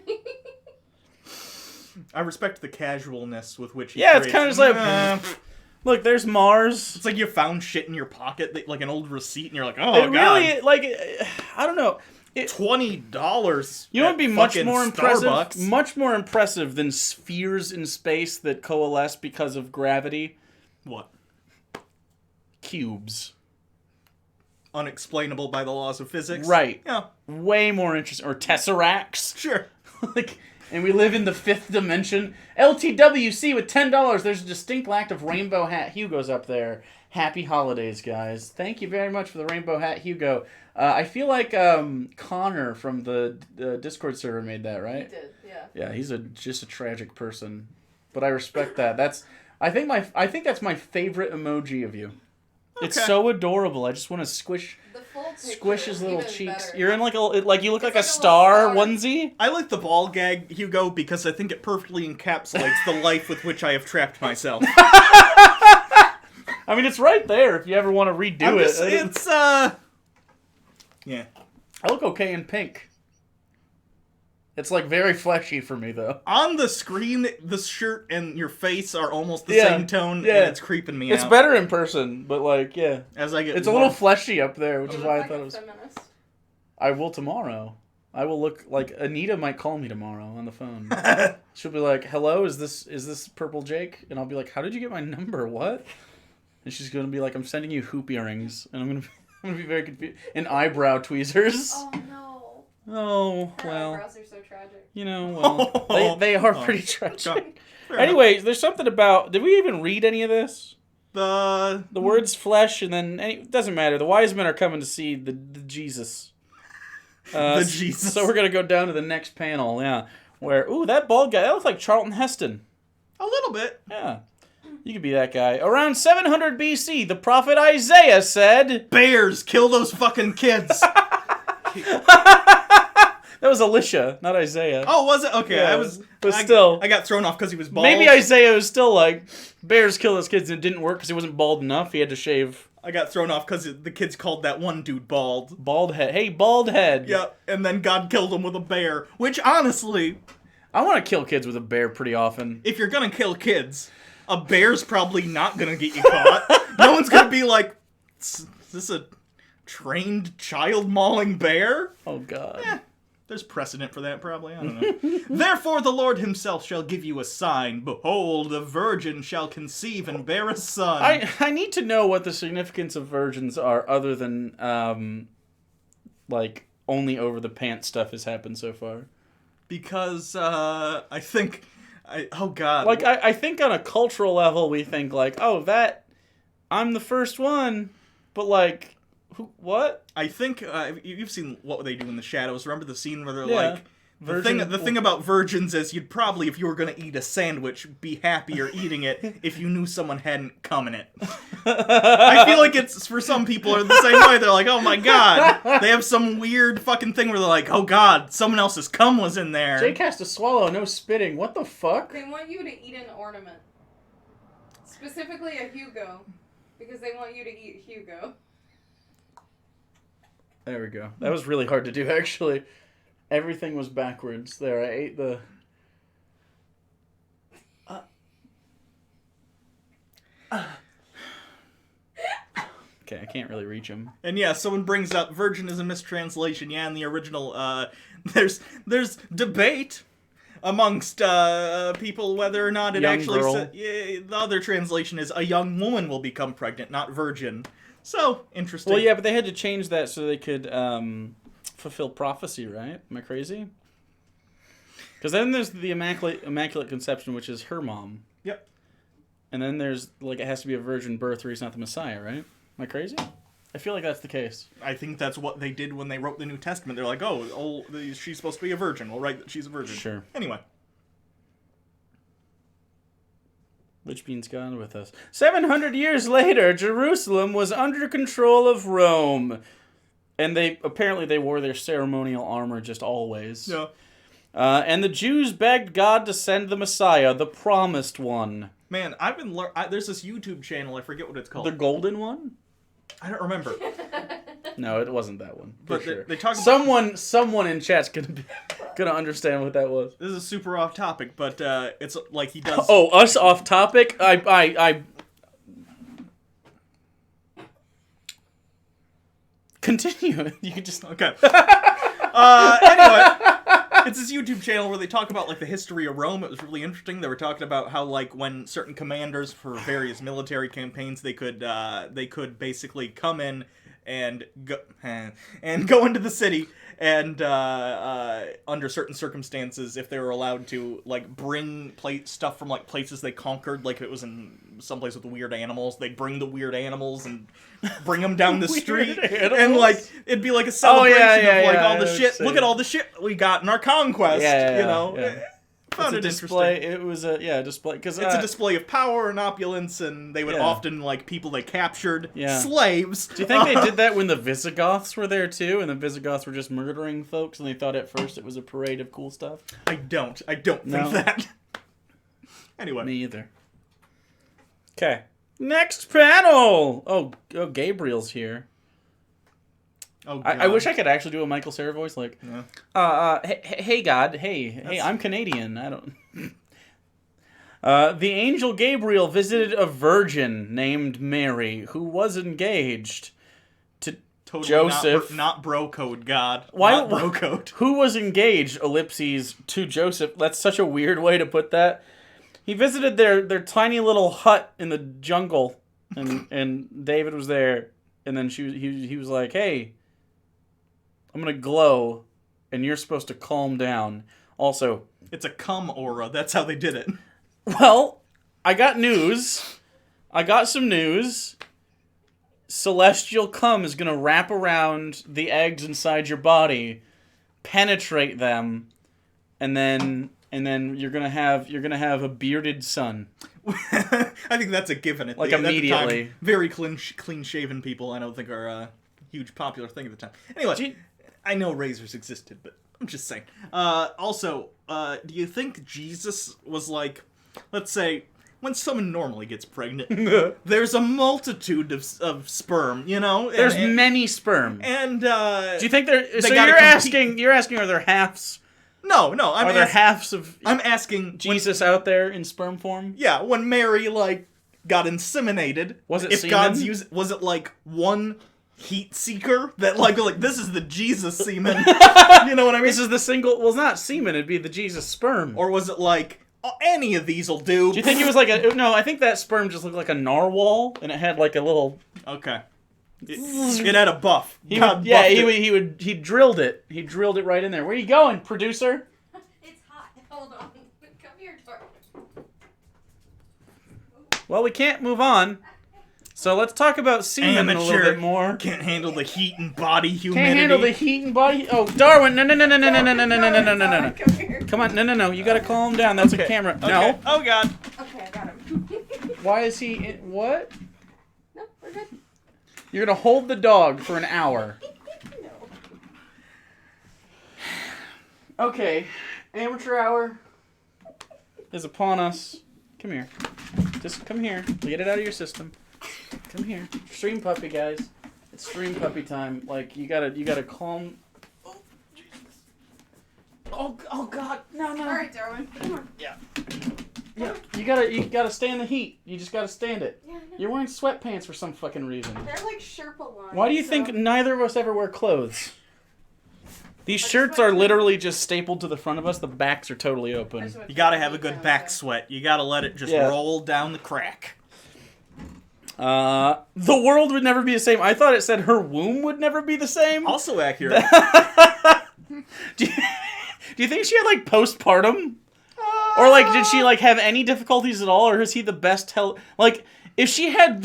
I respect the casualness with which he Yeah, it's creates kind of them. just like, look, there's Mars. It's like you found shit in your pocket, like an old receipt, and you're like, oh, It God. really, like, I don't know. $20. You know what would be much fucking more impressive? Starbucks. Much more impressive than spheres in space that coalesce because of gravity? What? Cubes. Unexplainable by the laws of physics? Right. Yeah, Way more interesting. Or tesseracts. sure. Like, and we live in the 5th dimension. LTWC with $10. There's a distinct lack of rainbow hat Hugo's up there. Happy holidays, guys. Thank you very much for the rainbow hat, Hugo. I feel like Connor from the Discord server made that, right? He did, yeah. Yeah, he's just a tragic person, but I respect that. I think that's my favorite emoji of you. Okay. It's so adorable. I just want to squish The full picture his is little even cheeks. better. You're in like you look like a like a star little star. onesie. I like the ball gag, Hugo, because I think it perfectly encapsulates the life with which I have trapped myself. I mean, it's right there if you ever want to redo it. Yeah. I look okay in pink. It's like very fleshy for me though. On the screen, the shirt and your face are almost the Yeah, same tone, yeah. and it's creeping me It's out. better in person, but like, yeah. As I get It's a more- little fleshy up there, which is You why I look thought like it a was... feminist. I will tomorrow. I will look like... Anita might call me tomorrow on the phone. She'll be like, hello, is this Purple Jake? And I'll be like, how did you get my number? What? And she's going to be like, I'm sending you hoop earrings. And I'm going to be very confused. And eyebrow tweezers. Oh no. Oh, Her well. eyebrows are so tragic. You know, well, they are pretty God. tragic. Fair Anyways, there's something about... Did we even read any of this? enough. The words flesh and then... It doesn't matter. The wise men are coming to see the Jesus. The Jesus. So we're going to go down to the next panel, yeah. Where, ooh, that bald guy, that looks like Charlton Heston. A little bit. Yeah. You could be that guy. Around 700 BC, the prophet Isaiah said... Bears, kill those fucking kids. That was Alicia, not Isaiah. Oh, was it? Okay, Yeah, I was. but I, still. I got thrown off because he was bald. Maybe Isaiah was still like, bears kill those kids, and it didn't work because he wasn't bald enough. He had to shave. I got thrown off because the kids called that one dude bald. Bald head. Hey, bald head. Yeah, and then God killed him with a bear. Which, honestly, I want to kill kids with a bear pretty often. if you're gonna kill kids, a bear's probably not gonna get you caught. No one's gonna be like, is this a trained child mauling bear? Oh, God. There's precedent for that, probably. I don't know. Therefore the Lord himself shall give you a sign. Behold, a virgin shall conceive and bear a son. I need to know what the significance of virgins are other than, like, only over the pants stuff has happened so far. Because, I think... oh, God. Like, I think on a cultural level we think, like, oh, I'm the first one, but, like... What? I think you've seen What They Do in the Shadows. Remember the scene where they're Yeah. like, The thing about virgins is you'd probably, if you were going to eat a sandwich, be happier eating it if you knew someone hadn't come in it. I feel like it's, for some people, are the same way. They're like, oh my god. They have some weird fucking thing where they're like, oh god, someone else's cum was in there. Jake has to swallow, no spitting. What the fuck? They want you to eat an ornament. Specifically a Hugo. Because they want you to eat Hugo. There we go. That was really hard to do, actually. Everything was backwards there. I ate the... Okay, I can't really reach him. And yeah, someone brings up virgin is a mistranslation. Yeah, in the original, there's debate amongst people whether or not it Young actually girl. the other translation is a young woman will become pregnant, not virgin. So, interesting. Well, yeah, but they had to change that so they could fulfill prophecy, right? Am I crazy? Because then there's the Immaculate Conception, which is her mom. Yep. And then there's, like, it has to be a virgin birth or he's not the Messiah, right? Am I crazy? I feel like that's the case. I think that's what they did when they wrote the New Testament. They're like, oh, she's supposed to be a virgin. We'll write that she's a virgin. Sure. Anyway. Which means gone with us. 700 years later, Jerusalem was under control of Rome. And they wore their ceremonial armor just always. Yeah. And the Jews begged God to send the Messiah, the promised one. Man, I've been there's this YouTube channel, I forget what it's called. The golden one? I don't remember. No, it wasn't that one. But Sure. they talk about... Someone in chat's gonna understand what that was. This is super off topic, but it's like he does... Oh, us off topic? I continue. You can just... Okay. Anyway, it's this YouTube channel where they talk about, like, the history of Rome. It was really interesting. They were talking about how, like, when certain commanders for various military campaigns, they could basically come in and go into the city and under certain circumstances, if they were allowed to, like, bring stuff from, like, places they conquered, like if it was in some place with weird animals, they'd bring the weird animals and bring them down the street, and like it'd be like a celebration of like all the shit. Look at all the shit we got in our conquest. You know. Yeah. Found it display. interesting. It was a display because it's a display of power and opulence, and they would often like people they captured, slaves. Do you think they did that when the Visigoths were there too, and the Visigoths were just murdering folks, and they thought at first it was a parade of cool stuff? I don't think that. Anyway, me either. Okay, next panel. Oh, Gabriel's here. Oh, I wish I could actually do a Michael Cera voice, like, hey God, hey, I'm Canadian. I don't. The angel Gabriel visited a virgin named Mary who was engaged to Joseph. Not bro code, God. Why? Not bro code. Who was engaged? Ellipses to Joseph. That's such a weird way to put that. He visited their tiny little hut in the jungle, and David was there, and then he was like, hey. I'm gonna glow, and you're supposed to calm down. Also, it's a cum aura. That's how they did it. Well, I got news. I got some news. Celestial cum is gonna wrap around the eggs inside your body, penetrate them, and then you're gonna have a bearded son. I think that's a given. Like immediately. At the time, very clean-shaven people. I don't think are a huge popular thing at the time. Anyway. I know razors existed, but I'm just saying. Also, do you think Jesus was like, let's say, when someone normally gets pregnant, there's a multitude of sperm, you know? There's many sperm. And, do you think so you're asking, are there halves? No, are there halves of I'm asking Jesus out there in sperm form? Yeah, when Mary, like, got inseminated. Was it if semen? Was it, like, one heat seeker that like this is the Jesus semen, you know what I mean? This is the single. Well, it's not semen. It'd be the Jesus sperm. Or was it like any of these will do? Do you think it was like a? No, I think that sperm just looked like a narwhal, and it had like a little. Okay. It had a buff. He drilled it. He drilled it right in there. Where are you going, producer? It's hot. Hold on. Come here, Dorian. Well, we can't move on. So let's talk about semen a little Amateur. bit more. Can't handle the heat and body humidity. Can't handle the heat and body. Oh, Darwin! No! Come here. Come on! No! You gotta calm down. That's a camera. Okay. No. Oh God. Okay, I got him. Why is he? What? No, we're good. You're gonna hold the dog for an hour. No. Okay, amateur hour is upon us. Come here. Just come here. Get it out of your system. Come here. Stream puppy, guys. It's stream puppy time. Like you gotta calm. Oh Jesus. Oh God. No. All right, Darwin. Come on. Yeah. You gotta stand the heat. You just gotta stand it. Yeah, I know. You're wearing sweatpants for some fucking reason. They're like Sherpa lines. Why do you so- think neither of us ever wear clothes? These shirts are literally just stapled to the front of us. The backs are totally open. You gotta have a good back sweat. You gotta let it just roll down the crack. The world would never be the same. I thought it said her womb would never be the same. Also accurate. Do you think she had like postpartum? Or like did she like have any difficulties at all, or is he the best like if she had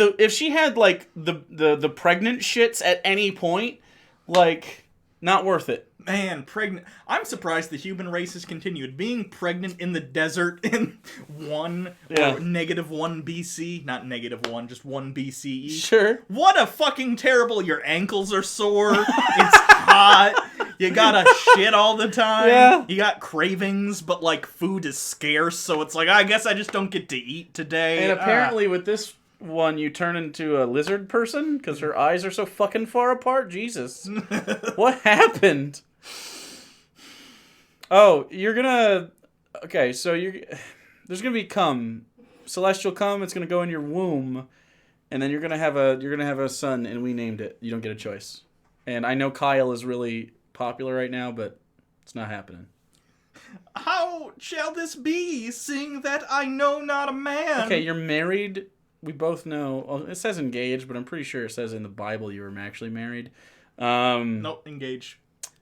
like the pregnant shits at any point, like not worth it. Man, pregnant. I'm surprised the human race has continued. Being pregnant in the desert in or -1 BC. Not -1, just 1 BCE. Sure. What a fucking terrible. Your ankles are sore. It's hot. You gotta shit all the time. Yeah. You got cravings, but like food is scarce, so it's like, I guess I just don't get to eat today. And apparently with this one, you turn into a lizard person because her eyes are so fucking far apart. Jesus. What happened? Oh, you're gonna... Okay, so there's gonna be cum. Celestial cum, it's gonna go in your womb. And then you're gonna have a son, and we named it. You don't get a choice. And I know Kyle is really popular right now, but it's not happening. How shall this be, seeing that I know not a man? Okay, you're married. We both know. Well, it says engaged, but I'm pretty sure it says in the Bible you were actually married. Nope, engage.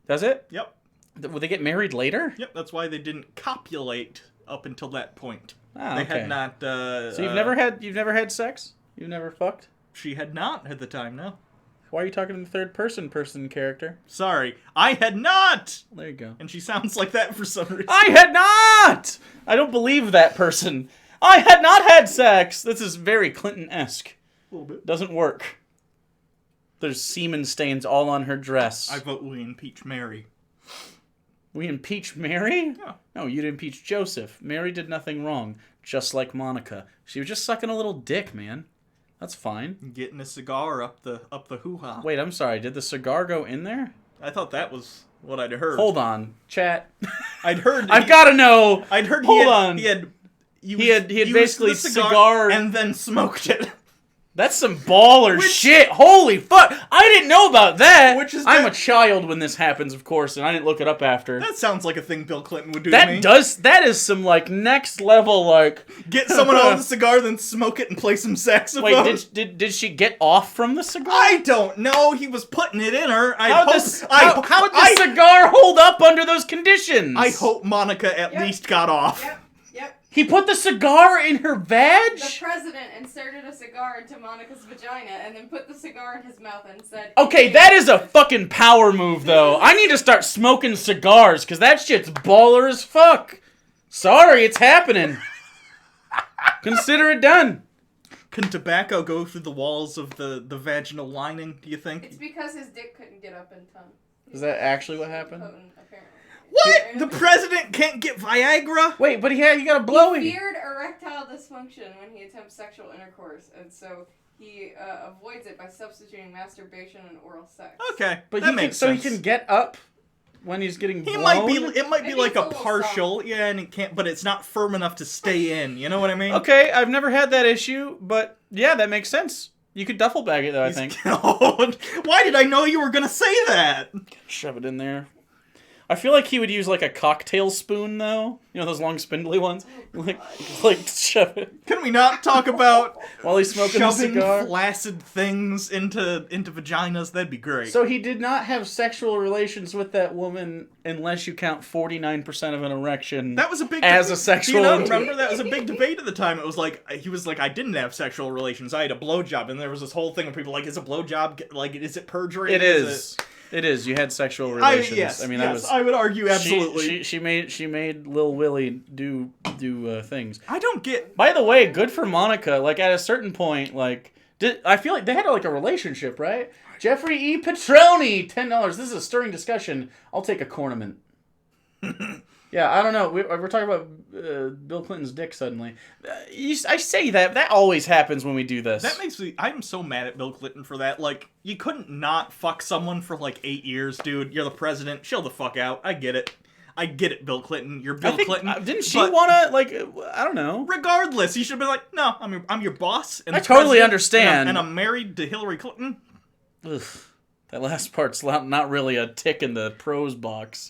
Does it? Yep. Will they get married later? Yep, that's why they didn't copulate up until that point. Ah, They okay. had not, So you've never had sex? You've never fucked? She had not at the time, no. Why are you talking in the third person character? Sorry, I had not! There you go. And she sounds like that for some reason. I had not! I don't believe that person. I had not had sex! This is very Clinton-esque. A little bit. Doesn't work. There's semen stains all on her dress. I vote we impeach Mary. We impeach Mary? Yeah. No, you'd impeach Joseph. Mary did nothing wrong, just like Monica. She was just sucking a little dick, man. That's fine. Getting a cigar up the hoo-ha. Wait, I'm sorry. Did the cigar go in there? I thought that was what I'd heard. Hold on, chat. I'd heard. I've got to know. I'd heard. Hold on. He had basically the cigar and then smoked it. That's some baller shit. Holy fuck. I didn't know about that. I'm a child when this happens, of course, and I didn't look it up after. That sounds like a thing Bill Clinton would do to me. That is some, like, next level, like... Get someone out of the cigar, then smoke it and play some saxophone. Wait, did she get off from the cigar? I don't know. He was putting it in her. How would the cigar hold up under those conditions? I hope Monica at least got off. Yep. He put the cigar in her vag? The president inserted a cigar into Monica's vagina and then put the cigar in his mouth and said... Okay, that is a fucking power move, though. I need to start smoking cigars, because that shit's baller as fuck. Sorry, it's happening. Consider it done. Can tobacco go through the walls of the vaginal lining, do you think? It's because his dick couldn't get up in time. Is that actually what happened? Potent, apparently. What? The president can't get Viagra? Wait, but he got a blowy. He feared erectile dysfunction when he attempts sexual intercourse, and so he avoids it by substituting masturbation and oral sex. Okay, But that makes sense. sense. So he can get up when he's getting blown? It might be Maybe like it's a a little partial, soft. yeah, and it can't, but it's not firm enough to stay in. You know what I mean? Okay, I've never had that issue, but yeah, that makes sense. You could duffel bag it, though, I think. Why did I know you were gonna say that? Shove it in there. I feel like he would use like a cocktail spoon, though. You know those long spindly ones, like shove it Can we not talk about while he's smoking a shoving cigar. flaccid things into vaginas? That'd be great. So he did not have sexual relations with that woman unless you count 49% of an erection. That was a big as debate. a sexual. Do you not remember that was a big debate at the time? It was like he was like, I didn't have sexual relations. I had a blowjob, and there was this whole thing of people like, is a blowjob like is it perjury? It is. It is. You had sexual relations. Yes, that yes, was. I would argue absolutely. She made Lil Willie do things. I don't get. By the way, good for Monica. Like at a certain point, like I feel like they had like a relationship, right? Jeffrey E. Petroni, $10. This is a stirring discussion. I'll take a cornament. Yeah, I don't know. We're talking about Bill Clinton's dick suddenly. I say that always happens when we do this. That makes me. I'm so mad at Bill Clinton for that. Like, you couldn't not fuck someone for like 8 years, dude. You're the president. Chill the fuck out. I get it, Bill Clinton. You're Bill Clinton. Didn't she wanna like? I don't know. Regardless, you should be like, no, I'm your boss. And I the totally president, understand. And I'm married to Hillary Clinton. Ugh, that last part's not really a tick in the pros box.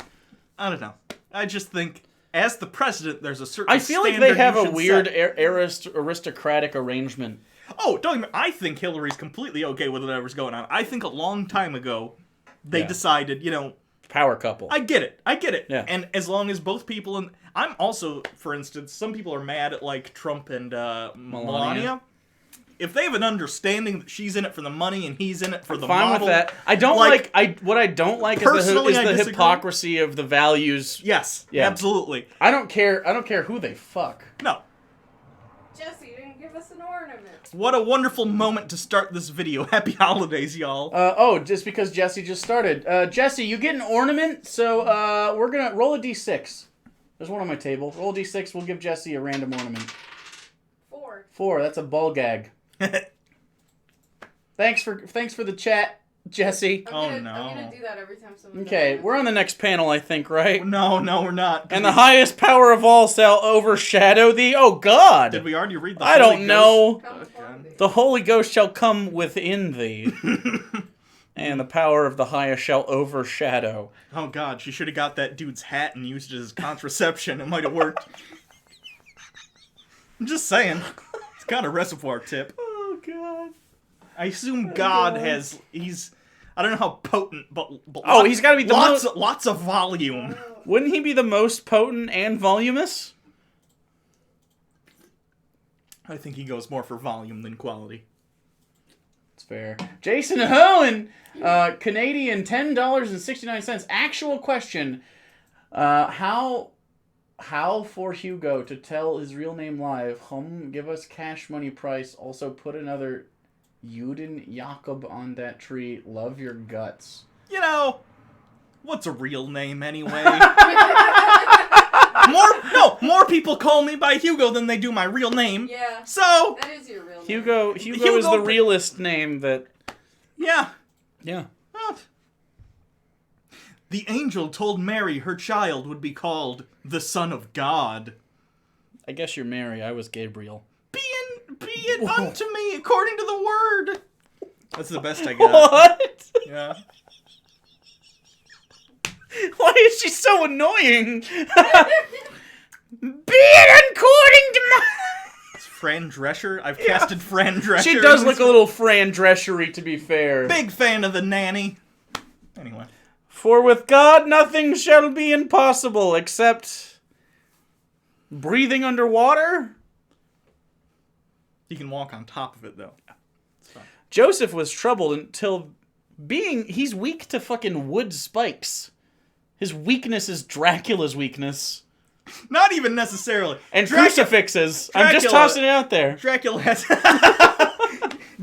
I don't know. I just think, as the president, there's a certain. I feel like they standard have you a should weird set. aristocratic arrangement. Oh, don't get me. I think Hillary's completely okay with whatever's going on. I think a long time ago, they decided, Power couple. I get it. Yeah. And as long as both people, and I'm also, for instance, some people are mad at like Trump and Melania. If they have an understanding that she's in it for the money and he's in it for the Fine model, with that. I don't what I don't like is personally, I the disagree. hypocrisy of the values. Yes, Yeah. absolutely. I don't care who they fuck. No. Jesse, you didn't give us an ornament. What a wonderful moment to start this video. Happy holidays, y'all. Just because Jesse just started. Jesse, you get an ornament, so we're gonna roll a d6. There's one on my table. Roll a d6, we'll give Jesse a random ornament. 4. 4, that's a ball gag. Thanks for the chat, Jesse. I'm gonna do that every time someone Okay, does we're on the next panel, I think, right? No, we're not. And the highest power of all shall overshadow thee. Oh, God! Did we already read the I Holy don't know. Come upon thee. The Holy Ghost shall come within thee, and the power of the highest shall overshadow. Oh, God, she should have got that dude's hat and used it as contraception. It might have worked. I'm just saying. It's kind of a reservoir tip. Oh, God. I assume God has... I don't know how potent, but he's got to be the lots of volume. Wouldn't he be the most potent and voluminous? I think he goes more for volume than quality. That's fair. Jason Hohen, Canadian $10.69. Actual question. How for Hugo to tell his real name live? Give us cash money price. Also put another Juden Jakob on that tree. Love your guts. What's a real name anyway? More people call me by Hugo than they do my real name. Yeah. So That is your real name. Hugo is the realest name that... yeah. Yeah. Well, the angel told Mary her child would be called the Son of God. I guess you're Mary. I was Gabriel. Be it unto me according to the word. That's the best I got. What? Yeah. Why is she so annoying? Be it according to my... It's Fran Drescher. I've casted Fran Drescher. She does look a little Fran Dreschery, to be fair. Big fan of the nanny. Anyway. For with God nothing shall be impossible except breathing underwater. He can walk on top of it, though. It's fine. Joseph was troubled until he's weak to fucking wood spikes. His weakness is Dracula's weakness. Not even necessarily. And crucifixes. I'm just Dracula- tossing it out there. Dracula has...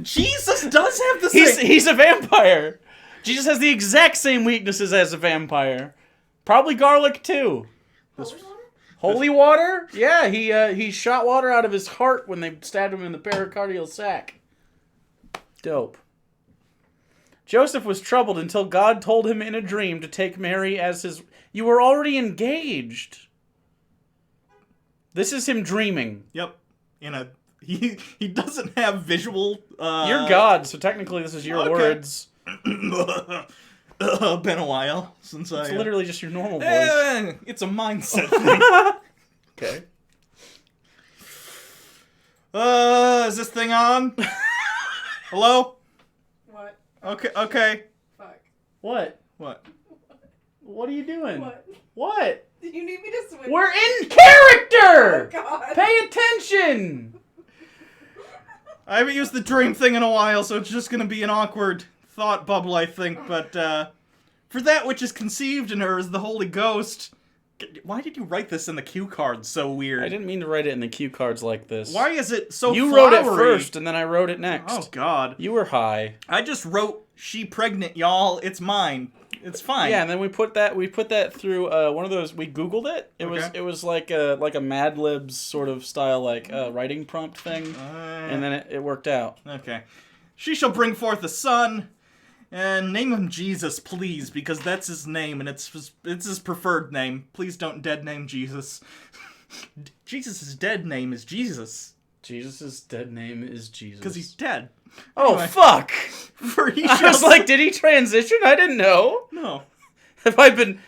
Jesus does have the same... He's a vampire. Jesus has the exact same weaknesses as a vampire. Probably garlic, too. Holy water? Holy water? Yeah, he shot water out of his heart when they stabbed him in the pericardial sac. Dope. Joseph was troubled until God told him in a dream to take Mary as his... You were already engaged. This is him dreaming. Yep. He doesn't have visual... You're God, so technically this is your Okay. words. Been a while since It's I... literally just your normal voice. It's a mindset thing. Okay. Is this thing on? Hello? What? Okay. Fuck. What? What? What are you doing? What? What? Did you need me to switch? We're in Oh, character! God. Pay attention! I haven't used the dream thing in a while, so it's just gonna be an awkward thought bubble, I think, but, for that which is conceived in her is the Holy Ghost. Why did you write this in the cue card so weird? I didn't mean to write it in the cue cards like this. Why is it so You flowery? wrote it first, and then I wrote it next. Oh, God. You were high. I just wrote, she pregnant, y'all. It's mine. It's fine. Yeah, and then we put that through one of those. We Googled it. It was like a Mad Libs sort of style writing prompt thing, and then it worked out. Okay. She shall bring forth a son, and name him Jesus, please, because that's his name, and it's his preferred name. Please don't dead name Jesus. Jesus' dead name is Jesus. Jesus' dead name is Jesus. Because he's dead. Oh, Anyway. fuck! For he I was shall- like, did he transition? I didn't know. No. Have I been...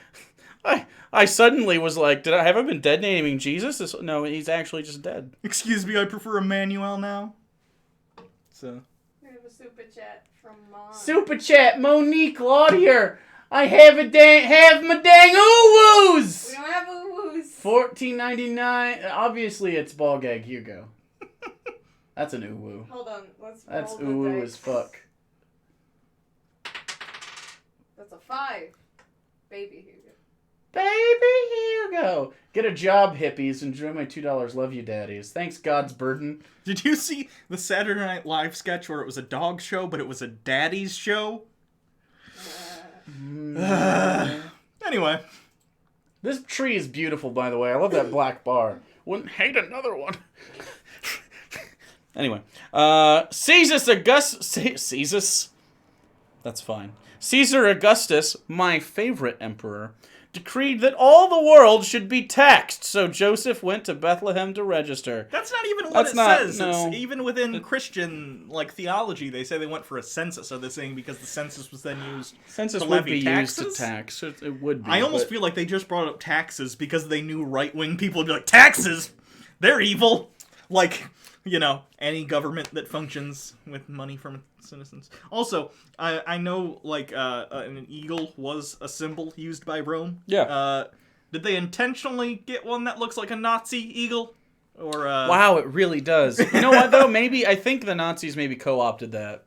I suddenly was like, have I been dead naming Jesus? No, he's actually just dead. Excuse me, I prefer Emmanuel now. So. We have a super chat from Mom. Super chat, Monique Laudier. I have my dang oo-woos! We don't have woo-woos. $14.99. Obviously, it's ball gag Hugo. That's an oo-woo. Hold on. Let's That's roll the oo-woo dice. as fuck. That's a 5. Baby Hugo. Baby Hugo. Get a job, hippies. Enjoy my $2. Love you, daddies. Thanks, God's burden. Did you see the Saturday Night Live sketch where it was a dog show, but it was a daddy's show? Anyway. This tree is beautiful, by the way. I love that black bar. Wouldn't hate another one. Anyway. Caesar. That's fine. Caesar Augustus, my favorite emperor, decreed that all the world should be taxed, so Joseph went to Bethlehem to register. That's not even what That's it not- says. no. It's even within Christian theology, they say they went for a census. So they're saying because the census was then used Census to would levy be taxes? used to tax. It would be. I almost but- feel like they just brought up taxes because they knew right-wing people would be like, taxes! They're evil! Like, any government that functions with money from its citizens. Also, I know, an eagle was a symbol used by Rome. Yeah. Did they intentionally get one that looks like a Nazi eagle? Or, Wow, it really does. You know what, though? I think the Nazis maybe co-opted that.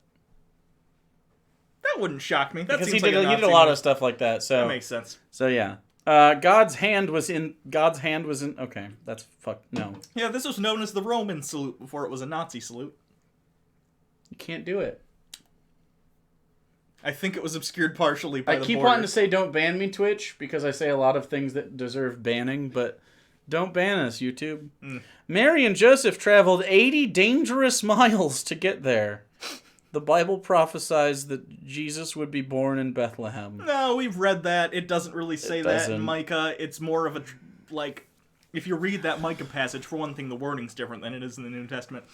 That wouldn't shock me. That Because seems he did like a Nazi lot move. of stuff like that, so... That makes sense. So, yeah. God's hand was in... Okay, that's... No. Yeah, this was known as the Roman salute before it was a Nazi salute. You can't do it. I think it was obscured partially by I the keep border. wanting to say don't ban me, Twitch, because I say a lot of things that deserve banning, but don't ban us, YouTube. Mary and Joseph traveled 80 dangerous miles to get there. The Bible prophesies that Jesus would be born in Bethlehem. No, we've read that. It doesn't really say that in doesn't. Micah. It's more of a, if you read that Micah passage, for one thing, the wording's different than it is in the New Testament.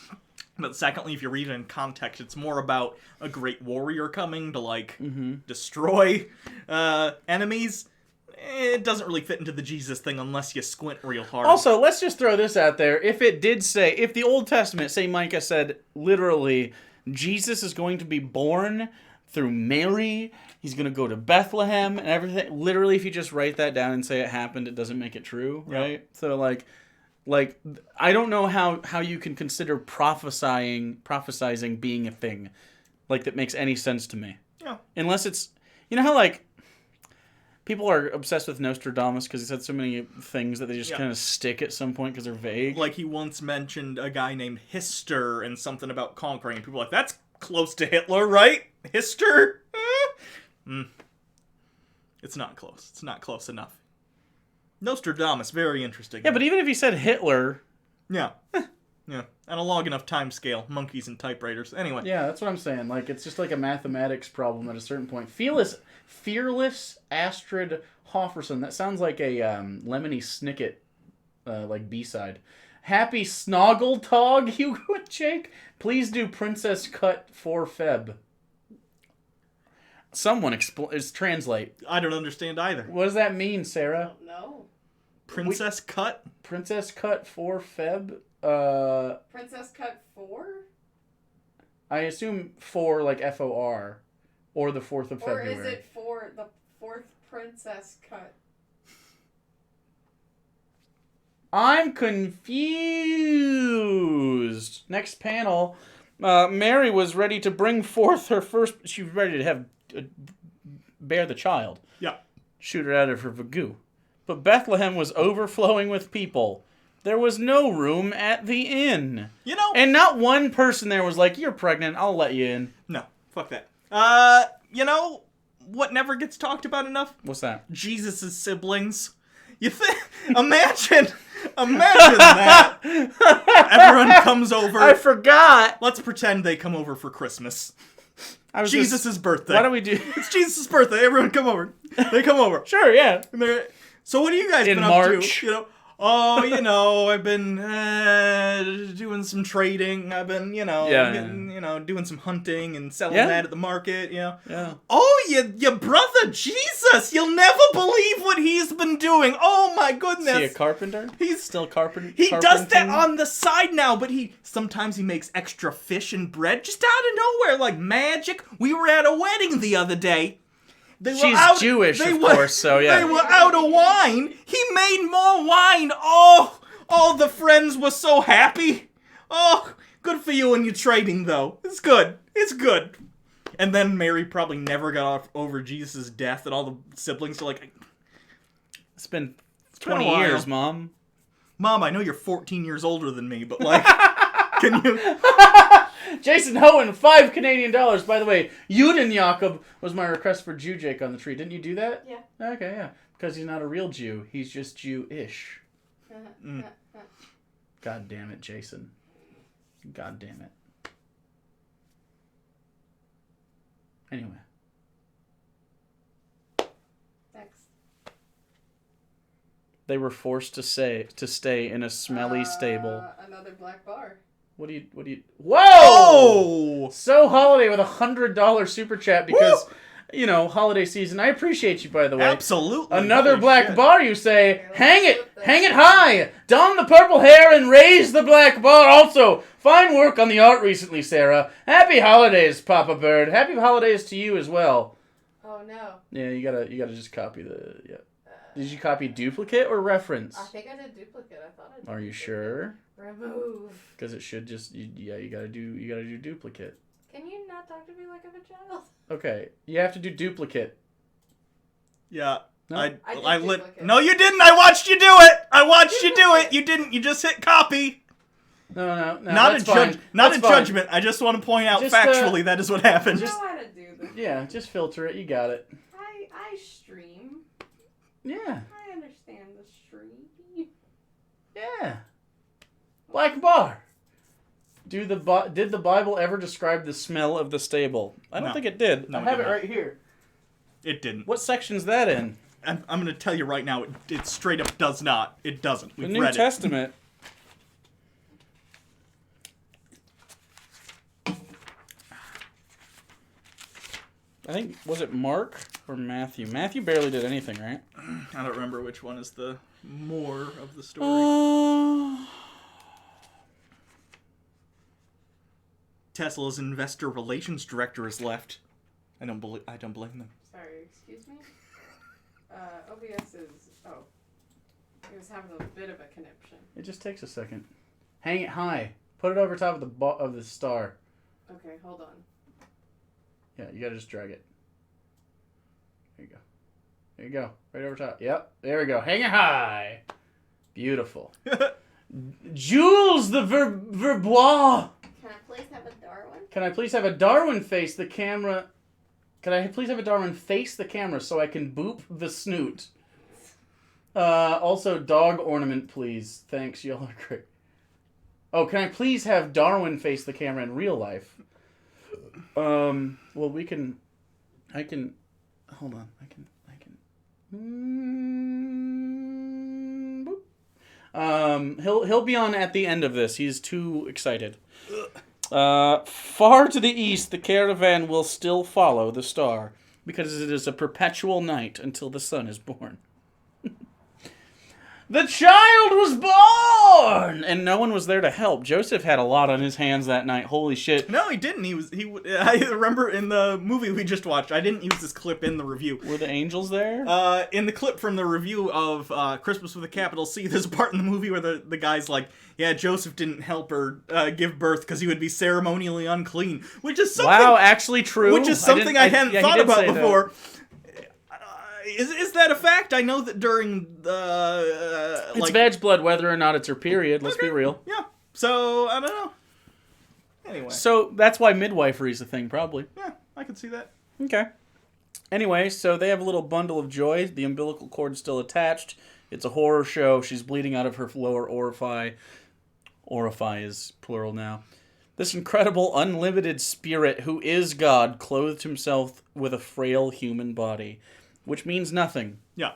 But secondly, if you read it in context, it's more about a great warrior coming to, destroy enemies. It doesn't really fit into the Jesus thing unless you squint real hard. Also, let's just throw this out there. If the Old Testament, say Micah said, literally, Jesus is going to be born through Mary, he's going to go to Bethlehem and everything. Literally, if you just write that down and say it happened, it doesn't make it true, right? Yeah. So, I don't know how you can consider prophesizing being a thing, that makes any sense to me. Yeah. Unless it's, how, people are obsessed with Nostradamus because he said so many things that they just kind of stick at some point because they're vague. Like he once mentioned a guy named Hister and something about conquering. And people are like, that's close to Hitler, right? Hister? It's not close. It's not close enough. Nostradamus, very interesting. Yeah, but even if he said Hitler... Yeah. Yeah. And a long enough time scale. Monkeys and typewriters. Anyway. Yeah, that's what I'm saying. It's just like a mathematics problem at a certain point. Fearless Astrid Hofferson. That sounds like a Lemony Snicket, B-side. Happy Snoggletog, Hugo and Jake. Please do Princess Cut for Feb. Someone translate. I don't understand either. What does that mean, I Sarah? don't know. Princess cut? Princess cut for Feb? Princess cut 4? I assume 4 like FOR. Or the 4th of February. Or is it for the 4th princess cut? I'm confused. Next panel. Mary was ready to bring forth her first... She was ready to have... bear the child. Yeah. Shoot her out of her vagoo. But Bethlehem was overflowing with people. There was no room at the inn. You know... And not one person there was like, you're pregnant, I'll let you in. No, fuck that. You know what never gets talked about enough? What's that? Jesus' siblings. You think? Imagine that. Everyone comes over. I forgot. Let's pretend they come over for Christmas. I was Jesus' birthday. Why don't we do... It's Jesus' birthday. Everyone come over. They come over. Sure, yeah. And so what have you guys In been March. up to? You know, oh, you know, I've been doing some trading. I've been, doing some hunting and selling that at the market, you know. Yeah. Oh, your brother Jesus! You'll never believe what he's been doing. Oh my goodness! Is he a carpenter? He's still carpenter. He does that on the side now, but sometimes he makes extra fish and bread just out of nowhere, like magic. We were at a wedding the other day. She's Jewish, of course, so yeah. They were out of wine. He made more wine. Oh, the friends were so happy. Oh, good for you and your trading, though. It's good. It's good. And then Mary probably never got over Jesus' death, and all the siblings are like... It's been been 20 a while. years, Mom. Mom, I know you're 14 years older than me, but, like, can you... Jason Hohen, $5 Canadian. By the way, Juden Jakob was my request for Jew Jake on the tree. Didn't you do that? Yeah. Okay, yeah. Because he's not a real Jew. He's just Jew-ish. God damn it, Jason. God damn it. Anyway. Next. They were forced to stay in a smelly stable. Another black bar. What do you... Whoa! Oh! So Holiday with $100 super chat because, holiday season. I appreciate you, by the way. Absolutely. Another Holy black shit. bar, you say. Hang it high. Don the purple hair and raise the black bar. Also, fine work on the art recently, Sarah. Happy holidays, Papa Bird. Happy holidays to you as well. Oh no. Yeah, you gotta just copy the... Yeah. Did you copy duplicate or reference? I think I did duplicate. I thought I did. Are you sure? Remove. Because it should just... you gotta do duplicate. Can you not talk to me like I'm a child? Okay, you have to do duplicate. Yeah. No? I did duplicate. No, you didn't. I watched you do it. I watched you do it. You didn't. You just hit copy. No. Not that's a judge. fine. Not That's a fine. judgment. I just want to point out Just, factually that is what happened. I know how to do this. Yeah, just filter it. You got it. I stream. Yeah. I understand the stream. Yeah. Black bar. Did the Bible ever describe the smell of the stable? I don't No. think it did. No, I it have did it not. right here. It didn't. What section's that in? I'm going to tell you right now. It straight up does not. It doesn't. The We've New read Testament. I think, was it Mark or Matthew? Matthew barely did anything, right? it. I don't remember which one is the more of the story. Tesla's investor relations director has left. I don't blame them. Sorry, excuse me? OBS is... Oh. It was having a bit of a conniption. It just takes a second. Hang it high. Put it over top of the star. Okay, hold on. Yeah, you gotta just drag it. There you go. There you go. Right over top. Yep. There we go. Hang it high. Beautiful. Jules the Verbois. Can I please have a Darwin? Can I please have a Darwin face the camera? Can I please have a Darwin face the camera so I can boop the snoot? Also, dog ornament, please. Thanks, y'all are great. Oh, can I please have Darwin face the camera in real life? Well, I can, hold on, boop. He'll be on at the end of this. He's too excited. Far to the east, the caravan will still follow the star. because it is a perpetual night until the son is born. The child was born! And no one was there to help. Joseph had a lot on his hands that night. Holy shit. No, he didn't. I remember in the movie we just watched, I didn't use this clip in the review. Were the angels there? In the clip from the review of Christmas with a capital C, there's a part in the movie where the guy's like, yeah, Joseph didn't help her give birth because he would be ceremonially unclean. Which is something... Wow, actually true. Which is something I hadn't thought about before. That. Is that a fact? I know that during the... it's veg blood whether or not it's her period, let's be real. Yeah. So, I don't know. Anyway. So, that's why midwifery is a thing, probably. Yeah, I can see that. Okay. Anyway, so they have a little bundle of joy. The umbilical cord's still attached. It's a horror show. She's bleeding out of her lower orifice. Orifice is plural now. This incredible, unlimited spirit who is God clothed himself with a frail human body. Which means nothing. Yeah.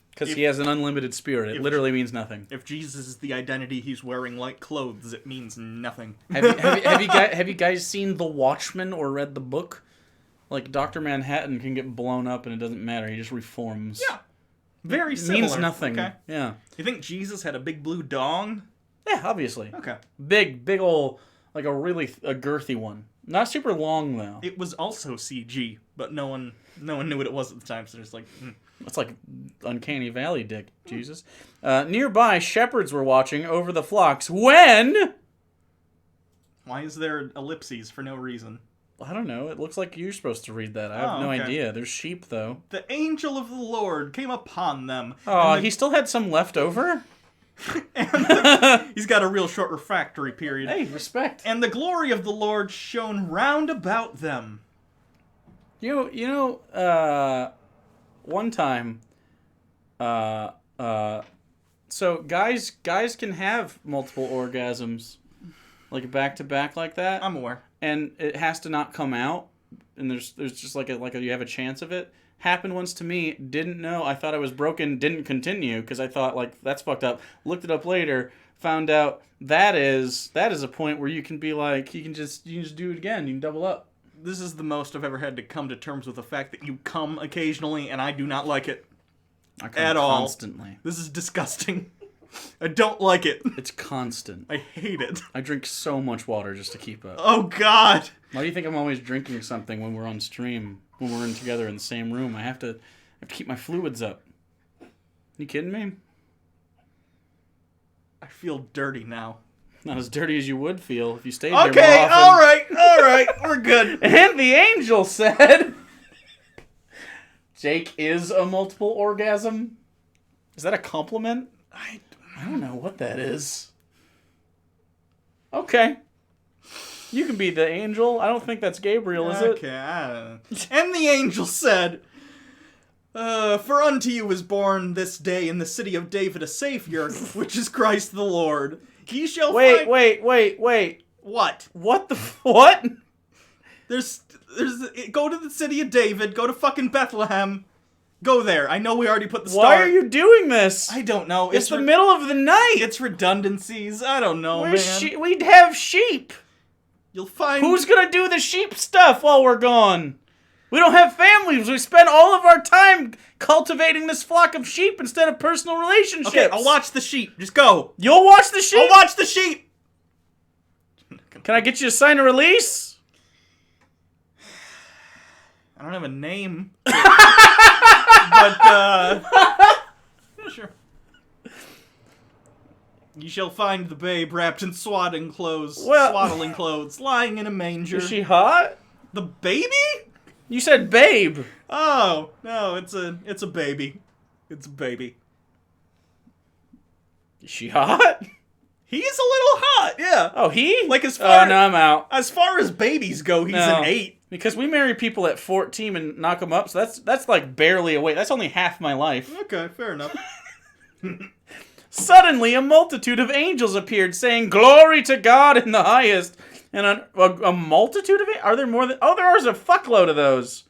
Because he has an unlimited spirit. It literally means nothing. If Jesus is the identity he's wearing like clothes, it means nothing. Have you guys seen The Watchmen or read the book? Like, Dr. Manhattan can get blown up and it doesn't matter. He just reforms. Yeah. Very similar. Means nothing. Okay. Yeah. You think Jesus had a big blue dong? Yeah, obviously. Okay. Big ol', like a girthy one. Not super long, though. It was also CG, but no one knew what it was at the time, so there's like... It's like Uncanny Valley, Dick. Jesus. Nearby, shepherds were watching over the flocks when... Why is there ellipses for no reason? I don't know. It looks like you're supposed to read that. I have no idea. There's sheep, though. The angel of the Lord came upon them. Oh, he still had some left over? He's got a real short refractory period. Hey, respect. And the glory of the Lord shone round about them. You know, one time, so guys can have multiple orgasms, like back to back like that. I'm aware. And it has to not come out, and there's just like you have a chance of it. Happened once to me, didn't know, I thought I was broken, didn't continue, because I thought, like, that's fucked up. Looked it up later, found out that is a point where you can be like, you can just do it again, you can double up. This is the most I've ever had to come to terms with the fact that you come occasionally, and I do not like it. I come at all. Constantly. This is disgusting. I don't like it. It's constant. I hate it. I drink so much water just to keep up. Oh, God. Why do you think I'm always drinking something when we're on stream? When we're together in the same room, I have to keep my fluids up. You kidding me? I feel dirty now. Not as dirty as you would feel if you stayed there more often. Okay, all right, we're good. And the angel said, Jake is a multiple orgasm? Is that a compliment? I don't know what that is. Okay. You can be the angel. I don't think that's Gabriel, is it? Okay, I don't know. And the angel said, for unto you is born this day in the city of David a Savior, which is Christ the Lord. He shall Wait. What? What the... What? There's... Go to the city of David, go to fucking Bethlehem. Go there. I know we already put the star. Why are you doing this? I don't know. It's the middle of the night. It's redundancies. I don't know, man. We'd have sheep. You'll find... Who's gonna do the sheep stuff while we're gone? We don't have families. We spend all of our time cultivating this flock of sheep instead of personal relationships. Okay, I'll watch the sheep. Just go. You'll watch the sheep? I'll watch the sheep. Can I get you to sign a release? I don't have a name. But, yeah, sure. You shall find the babe wrapped in swaddling clothes, lying in a manger. Is she hot? The baby? You said babe. Oh, no, it's a baby. It's a baby. Is she hot? He's a little hot, yeah. Oh, he? Like as far... Oh, no, I'm out. As far as babies go, he's an 8. Because we marry people at 14 and knock them up, so that's like barely a weight. That's only half my life. Okay, fair enough. Suddenly, a multitude of angels appeared, saying, "Glory to God in the highest." And a multitude of it? Are there more than... Oh, there is a fuckload of those.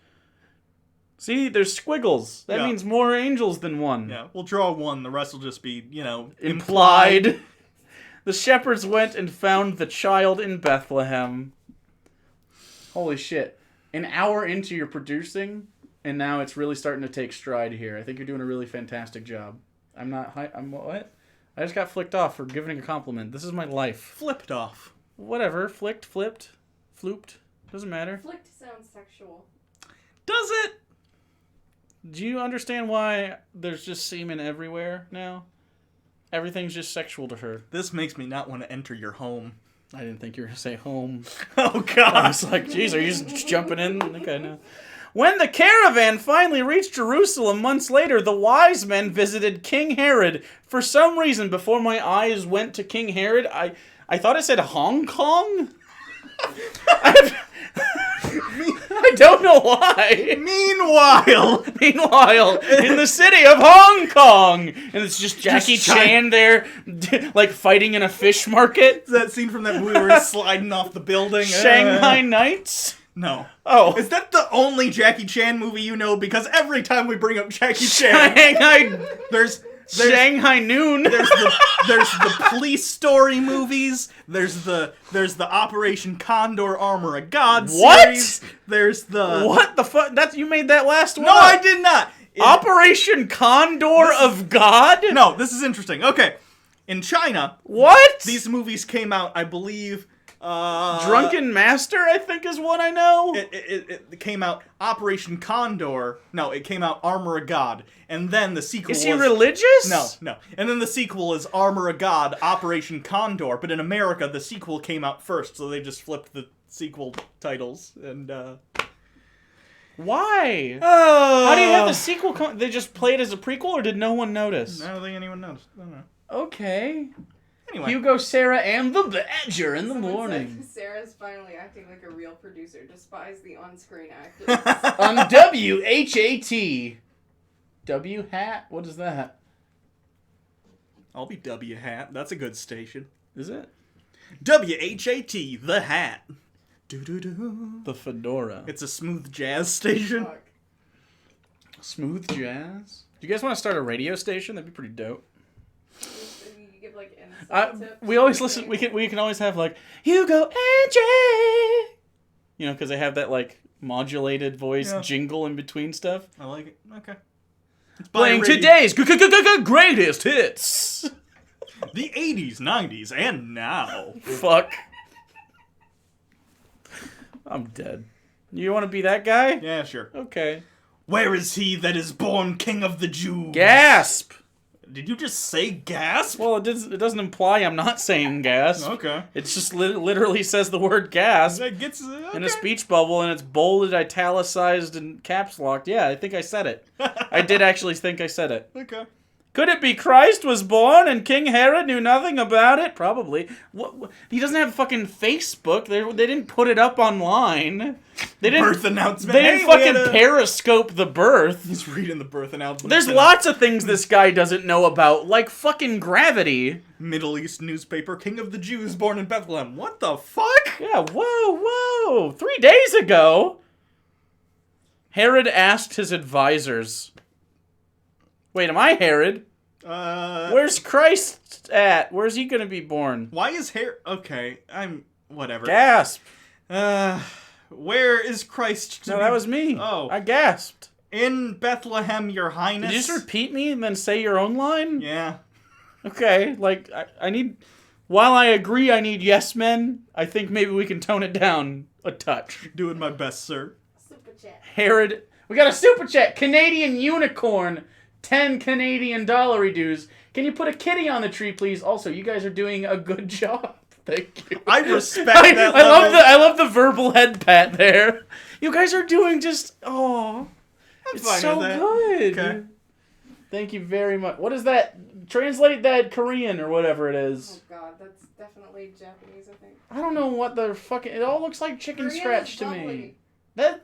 See, there's squiggles. That means more angels than one. Yeah, we'll draw one. The rest will just be, implied. The shepherds went and found the child in Bethlehem. Holy shit. an hour into your producing, and now it's really starting to take stride here. I think you're doing a really fantastic job. I'm what? I just got flicked off for giving a compliment. This is my life. Flipped off. Whatever. Flicked, flipped, flooped. Doesn't matter. Flicked sounds sexual. Does it? Do you understand why there's just semen everywhere now? Everything's just sexual to her. This makes me not want to enter your home. I didn't think you were going to say home. Oh, I God. was like, geez, are you just jumping in? Okay, no. When the caravan finally reached Jerusalem months later, the wise men visited King Herod. For some reason, before my eyes went to King Herod, I thought it said Hong Kong? I don't know why. Meanwhile, in the city of Hong Kong, and it's just Jackie Chan there, like fighting in a fish market. that scene from that movie where he's sliding off the building. Shanghai Nights? No. Oh. Is that the only Jackie Chan movie you know? Because every time we bring up Jackie Chan, there's Shanghai Noon. there's the police story movies. There's the Operation Condor Armor of God series. There's the What the fuck? You made that last one? No, I did not. Operation Condor of God? No, this is interesting. Okay, in China, What? these movies came out, I believe. Drunken Master, I think, is what I know. It came out Operation Condor. No, it came out Armor of God, and then the sequel. Is he religious? No. And then the sequel is Armor of God, Operation Condor. But in America, the sequel came out first, so they just flipped the sequel titles. And Why? oh, How do you have the sequel? They just play it as a prequel, or did no one notice? I don't think anyone knows. I don't know. Okay. Anyway, Hugo, Sarah, and the Badger in the Someone morning. said Sarah's finally acting like a real producer. Despise the on-screen actors. On WHAT. W hat? What is that? I'll be W Hat. That's a good station. Is it? WHAT, the Hat. Doo-doo-doo. The Fedora. It's a smooth jazz station. Fuck. Smooth jazz? Do you guys want to start a radio station? That'd be pretty dope. You give like inside tips. We always listen. We can always have like Hugo and Jay. You know, because they have that like modulated voice jingle in between stuff. I like it. Okay. It's Playing today's greatest hits. The 80s, 90s, and now. Fuck. I'm dead. You want to be that guy? Yeah, sure. Okay. Where is he that is born king of the Jews? Gasp. Did you just say gasp? Well, it doesn't imply I'm not saying gasp. Okay. It just literally says the word gasp That gets okay. in a speech bubble, and it's bolded, italicized, and caps locked. Yeah, I think I said it. I did actually think I said it. Okay. Could it be Christ was born and King Herod knew nothing about it? Probably. What? He doesn't have fucking Facebook. They didn't put it up online. They didn't. Birth announcement. They didn't Hey, fucking periscope the birth. He's reading the birth announcement. There's lots of things this guy doesn't know about, like fucking gravity. Middle East newspaper, king of the Jews, born in Bethlehem. What the fuck? Yeah, whoa. 3 days ago, Herod asked his advisors. Wait, am I Herod? Where's Christ at? Where's he gonna be born? Why is Herod... Okay, I'm... Whatever. Gasp. Where is Christ to No, be... that was me. Oh. I gasped. In Bethlehem, your highness. Did you just repeat me and then say your own line? Yeah. Okay, like, I need... While I agree I need yes men, I think maybe we can tone it down a touch. Doing my best, sir. Super chat. Herod... We got a super chat! Canadian Unicorn! 10 Canadian dollary dues. Can you put a kitty on the tree, please? Also, you guys are doing a good job. Thank you. I respect that I love the verbal head pat there. You guys are doing just... Oh, it's fine so with that. good. Okay. Thank you very much. What is that? Translate that Korean or whatever it is. Oh god, that's definitely Japanese, I think. I don't know what the fucking... It all looks like chicken Korean scratch is to bubbly. me.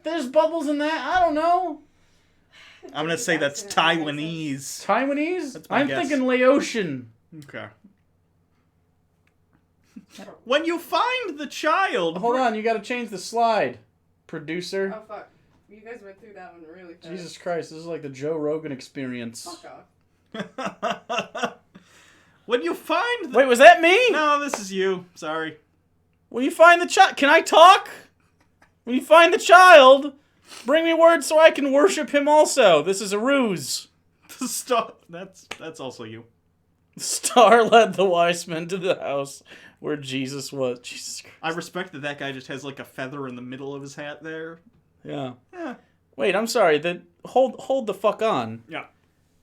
There's bubbles in that? I don't know. I'm gonna say that's Taiwanese. Taiwanese? That's my I'm guess. thinking Laotian. Okay. When you find the child... Hold on, you gotta change the slide. Producer. Oh fuck. You guys went through that one really fast. Jesus Christ, this is like the Joe Rogan experience. Fuck off. When you find the... Wait, was that me? No, this is you. Sorry. When you find the child... Can I talk? When you find the child, bring me word so I can worship him also. This is a ruse. The star. That's also you. The star led the wise men to the house where Jesus was. Jesus Christ. I respect that guy just has like a feather in the middle of his hat there. Yeah. Yeah. Wait, I'm sorry. Hold the fuck on. Yeah.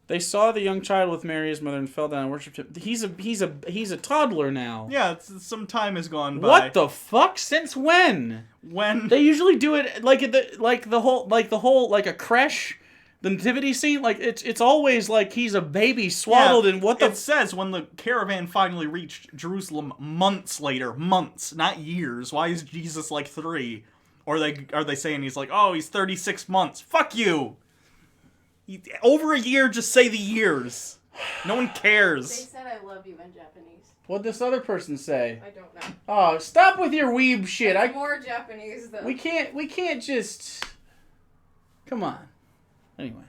They saw the young child with Mary, his mother, and fell down and worshipped him. He's a toddler now. Yeah, some time has gone by. What the fuck? Since when? When They usually do it like the whole a creche, the nativity scene. Like it's always like he's a baby swaddled in what the. It says when the caravan finally reached Jerusalem months later, months, not years. Why is Jesus like 3? Or are they saying he's like, oh, he's 36 months? Fuck you. Over a year, just say the years. No one They cares. said I love you in Japanese. What'd this other person say? I don't know. Oh, stop with your weeb shit. It's more Japanese though. We can't just. Come on. Anyway.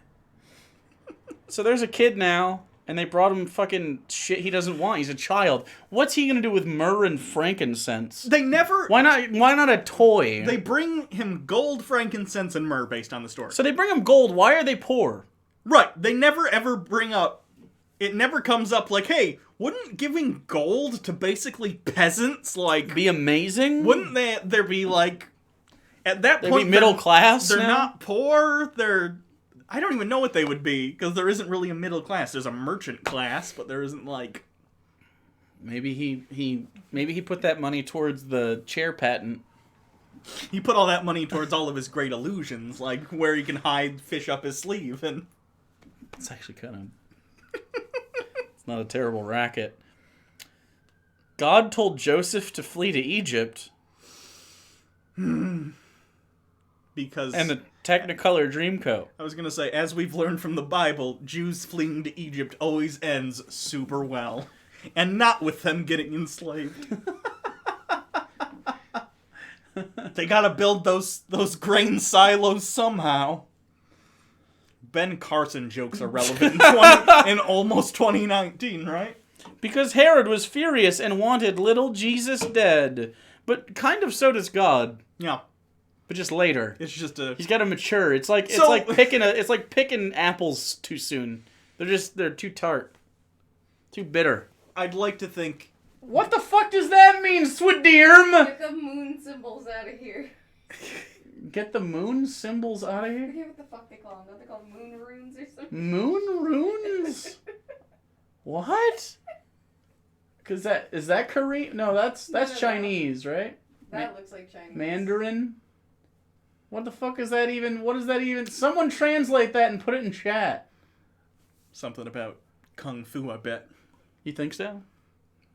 So there's a kid now, and they brought him fucking shit he doesn't want. He's a child. What's he gonna do with myrrh and frankincense? They never... Why not a toy? They bring him gold, frankincense, and myrrh based on the story. So they bring him gold. Why are they poor? Right. They never ever bring up... It never comes up like, hey, wouldn't giving gold to basically peasants, like... Be amazing? Wouldn't there be, like... At that They'd point, be middle class They're now? not poor. They're... I don't even know what they would be, because there isn't really a middle class. There's a merchant class, but there isn't, like... Maybe he put that money towards the chair patent. He put all that money towards all of his great illusions, like where he can hide fish up his sleeve, and... It's actually kind of... It's not a terrible racket. God told Joseph to flee to Egypt. Because... And the Technicolor Dreamcoat. I was gonna say, as we've learned from the Bible, Jews fleeing to Egypt always ends super well. And not with them getting enslaved. They gotta build those grain silos somehow. Ben Carson jokes are relevant in almost 2019, right? Because Herod was furious and wanted little Jesus dead. But kind of so does God. Yeah. But just later. It's just a... He's got to mature. It's like picking apples too soon. They're too tart. Too bitter. I'd like to think... What the fuck does that mean, Swadirm? Get the moon symbols out of here. Get the moon symbols out of I here? forget what the fuck they call them. Don't they call them moon runes or something? Moon runes? What? Cause is that Korean? No, that's No. Chinese, right? That looks like Chinese. Mandarin? What the fuck is that even? What is that even? Someone translate that and put it in chat. Something about Kung Fu, I bet. You think so?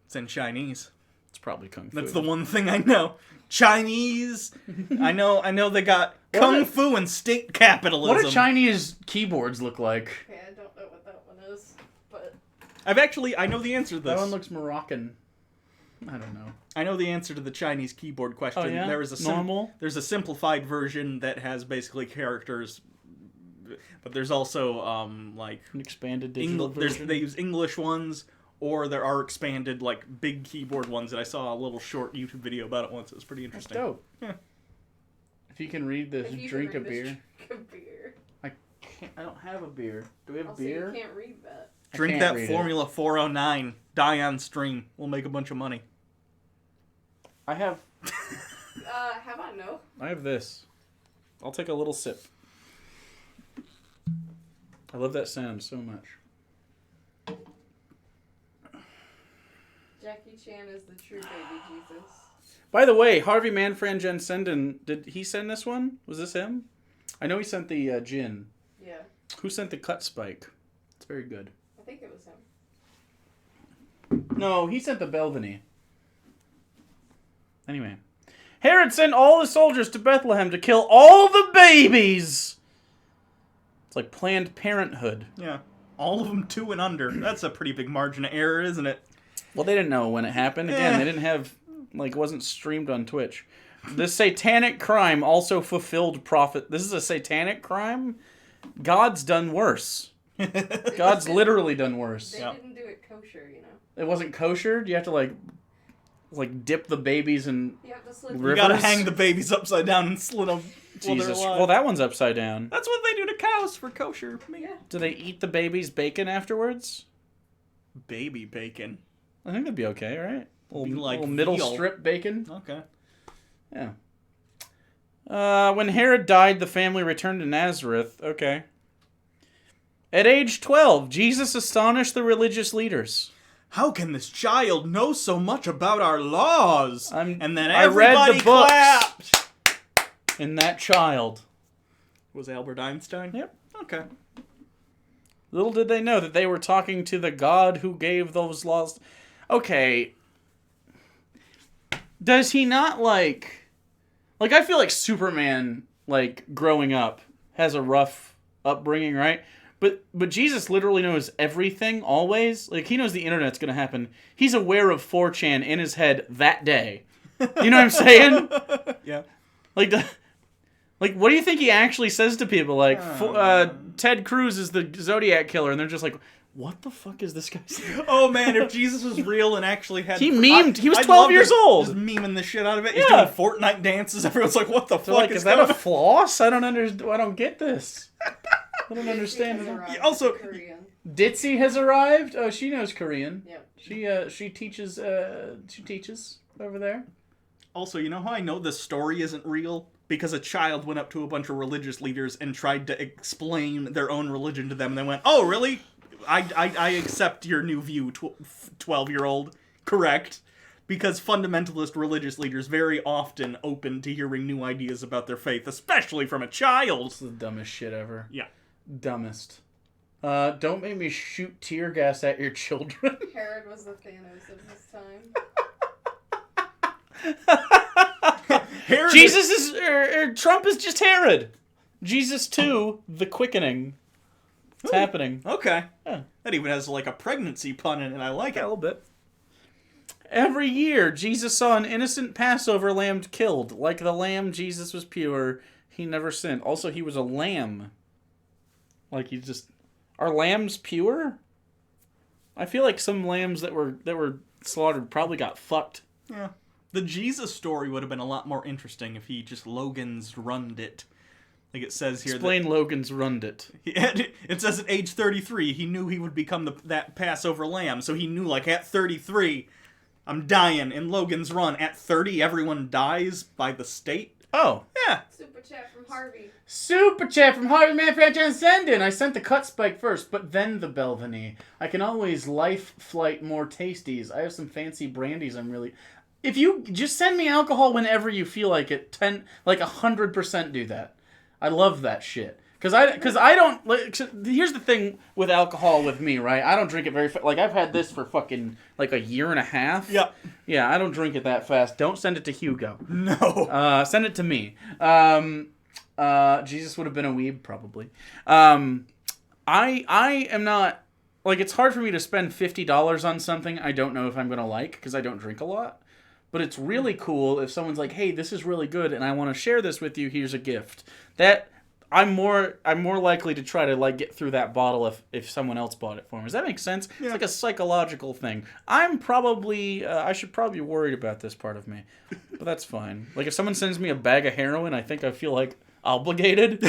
It's in Chinese. It's probably Kung Fu. That's the one thing I know. Chinese. I know they got Kung Fu and state capitalism. What do Chinese keyboards look like? Okay, I don't know what that one is, but... I know the answer to this. That one looks Moroccan. I don't know. I know the answer to the Chinese keyboard question. Oh, yeah? There is a Normal? There's a simplified version that has basically characters, but there's also like An expanded digital version. they use English ones, or there are expanded like big keyboard ones that I saw a little short YouTube video about it once. It was pretty That's interesting. dope. Yeah. If you can read this, If you drink a can read beer. this, drink a beer. I don't have a beer. Do we have Also, beer? you can't read that. Drink can't that read it. Formula 409. Die on stream. We'll make a bunch of money. I have How about no? I have this. I'll take a little sip. I love that sound so much. Jackie Chan is the true baby Jesus. By the way, Harvey Manfred Jensenden, did he send this one? Was this him? I know he sent the gin. Yeah, Who sent the cut spike? It's very good. I think it was him. No, he sent the Belvany. Anyway. Herod sent all his soldiers to Bethlehem to kill all the babies! It's like Planned Parenthood. Yeah. All of them 2 and under. That's a pretty big margin of error, isn't it? Well, they didn't know when it happened. Again, they didn't have, like, it wasn't streamed on Twitch. The satanic crime also fulfilled prophet. This is a satanic crime? God's done worse. God's literally done worse. They didn't do it kosher, you know. It wasn't kosher? Do you have to, like, like dip the babies in You have to slip. You rivers. gotta hang the babies upside down and slit them. Jesus. Well, that one's upside down. That's what they do to cows for kosher meat. Yeah. Do they eat the baby's bacon afterwards? Baby bacon. I think that'd be okay, right? Be like little middle veal. strip bacon. Okay. Yeah. When Herod died, the family returned to Nazareth. Okay. At age 12, Jesus astonished the religious leaders. How can this child know so much about our laws? And then I read everybody the books. clapped. In that child. Was Albert Einstein? Yep. Okay. Little did they know that they were talking to the God who gave those laws. Okay. Does he not like I feel like Superman, like, growing up, has a rough upbringing, right? But Jesus literally knows everything, always. Like, he knows the internet's gonna happen. He's aware of 4chan in his head that day. You know what I'm saying? Yeah. Like, what do you think he actually says to people? Like, Ted Cruz is the Zodiac killer, and they're just like, what the fuck is this guy saying? Oh man, if Jesus was real and actually had... He memed. He was I'd 12 love years to old. Just memeing the shit out of it. He's Yeah. doing Fortnite dances. Everyone's like, what the They're fuck like, is going that a on? floss? I don't get this. I don't Dixie understand has it. arrived Also- in Korean. Ditzy has arrived. Oh, she knows Korean. Yep. She teaches over there. Also, you know how I know this story isn't real? Because a child went up to a bunch of religious leaders and tried to explain their own religion to them, and they went, oh, really? I accept your new view, 12-year-old. Correct. Because fundamentalist religious leaders very often open to hearing new ideas about their faith, especially from a child. It's the dumbest shit ever. Yeah. Dumbest. Don't make me shoot tear gas at your children. Herod was the Thanos of his time. Herod Jesus is... Trump is just Herod. Jesus, too, the quickening. It's happening. Okay. Yeah. That even has like a pregnancy pun in it. I like it. A little bit. Every year, Jesus saw an innocent Passover lamb killed. Like the lamb, Jesus was pure. He never sinned. Also, he was a lamb. Like, he just... Are lambs pure? I feel like some lambs that were slaughtered probably got fucked. Yeah. The Jesus story would have been a lot more interesting if he just Logan's runned it. Like it says here. Explain Logan's runned it. It says at age 33, he knew he would become that Passover lamb. So he knew, like, at 33, I'm dying. In Logan's Run, at 30, everyone dies by the state. Oh. Yeah. Super chat from Harvey. Super chat from Harvey Man Franchise Sendin. I sent the cut spike first, but then the Belvany. I can always life flight more tasties. I have some fancy brandies I'm really... If you just send me alcohol whenever you feel like it, 100% do that. I love that shit. Cause I don't like. Here's the thing with alcohol with me, right? I don't drink it very fast. Like I've had this for fucking like a year and a half. Yep. Yeah, I don't drink it that fast. Don't send it to Hugo. No. Send it to me. Jesus would have been a weeb probably. I am not like. It's hard for me to spend $50 on something I don't know if I'm gonna like because I don't drink a lot. But it's really cool if someone's like, "Hey, this is really good, and I want to share this with you. Here's a gift." That I'm more likely to try to like get through that bottle if someone else bought it for me. Does that make sense? Yeah. It's like a psychological thing. I'm probably I should probably be worried about this part of me, but that's fine. Like if someone sends me a bag of heroin, I think I feel like obligated.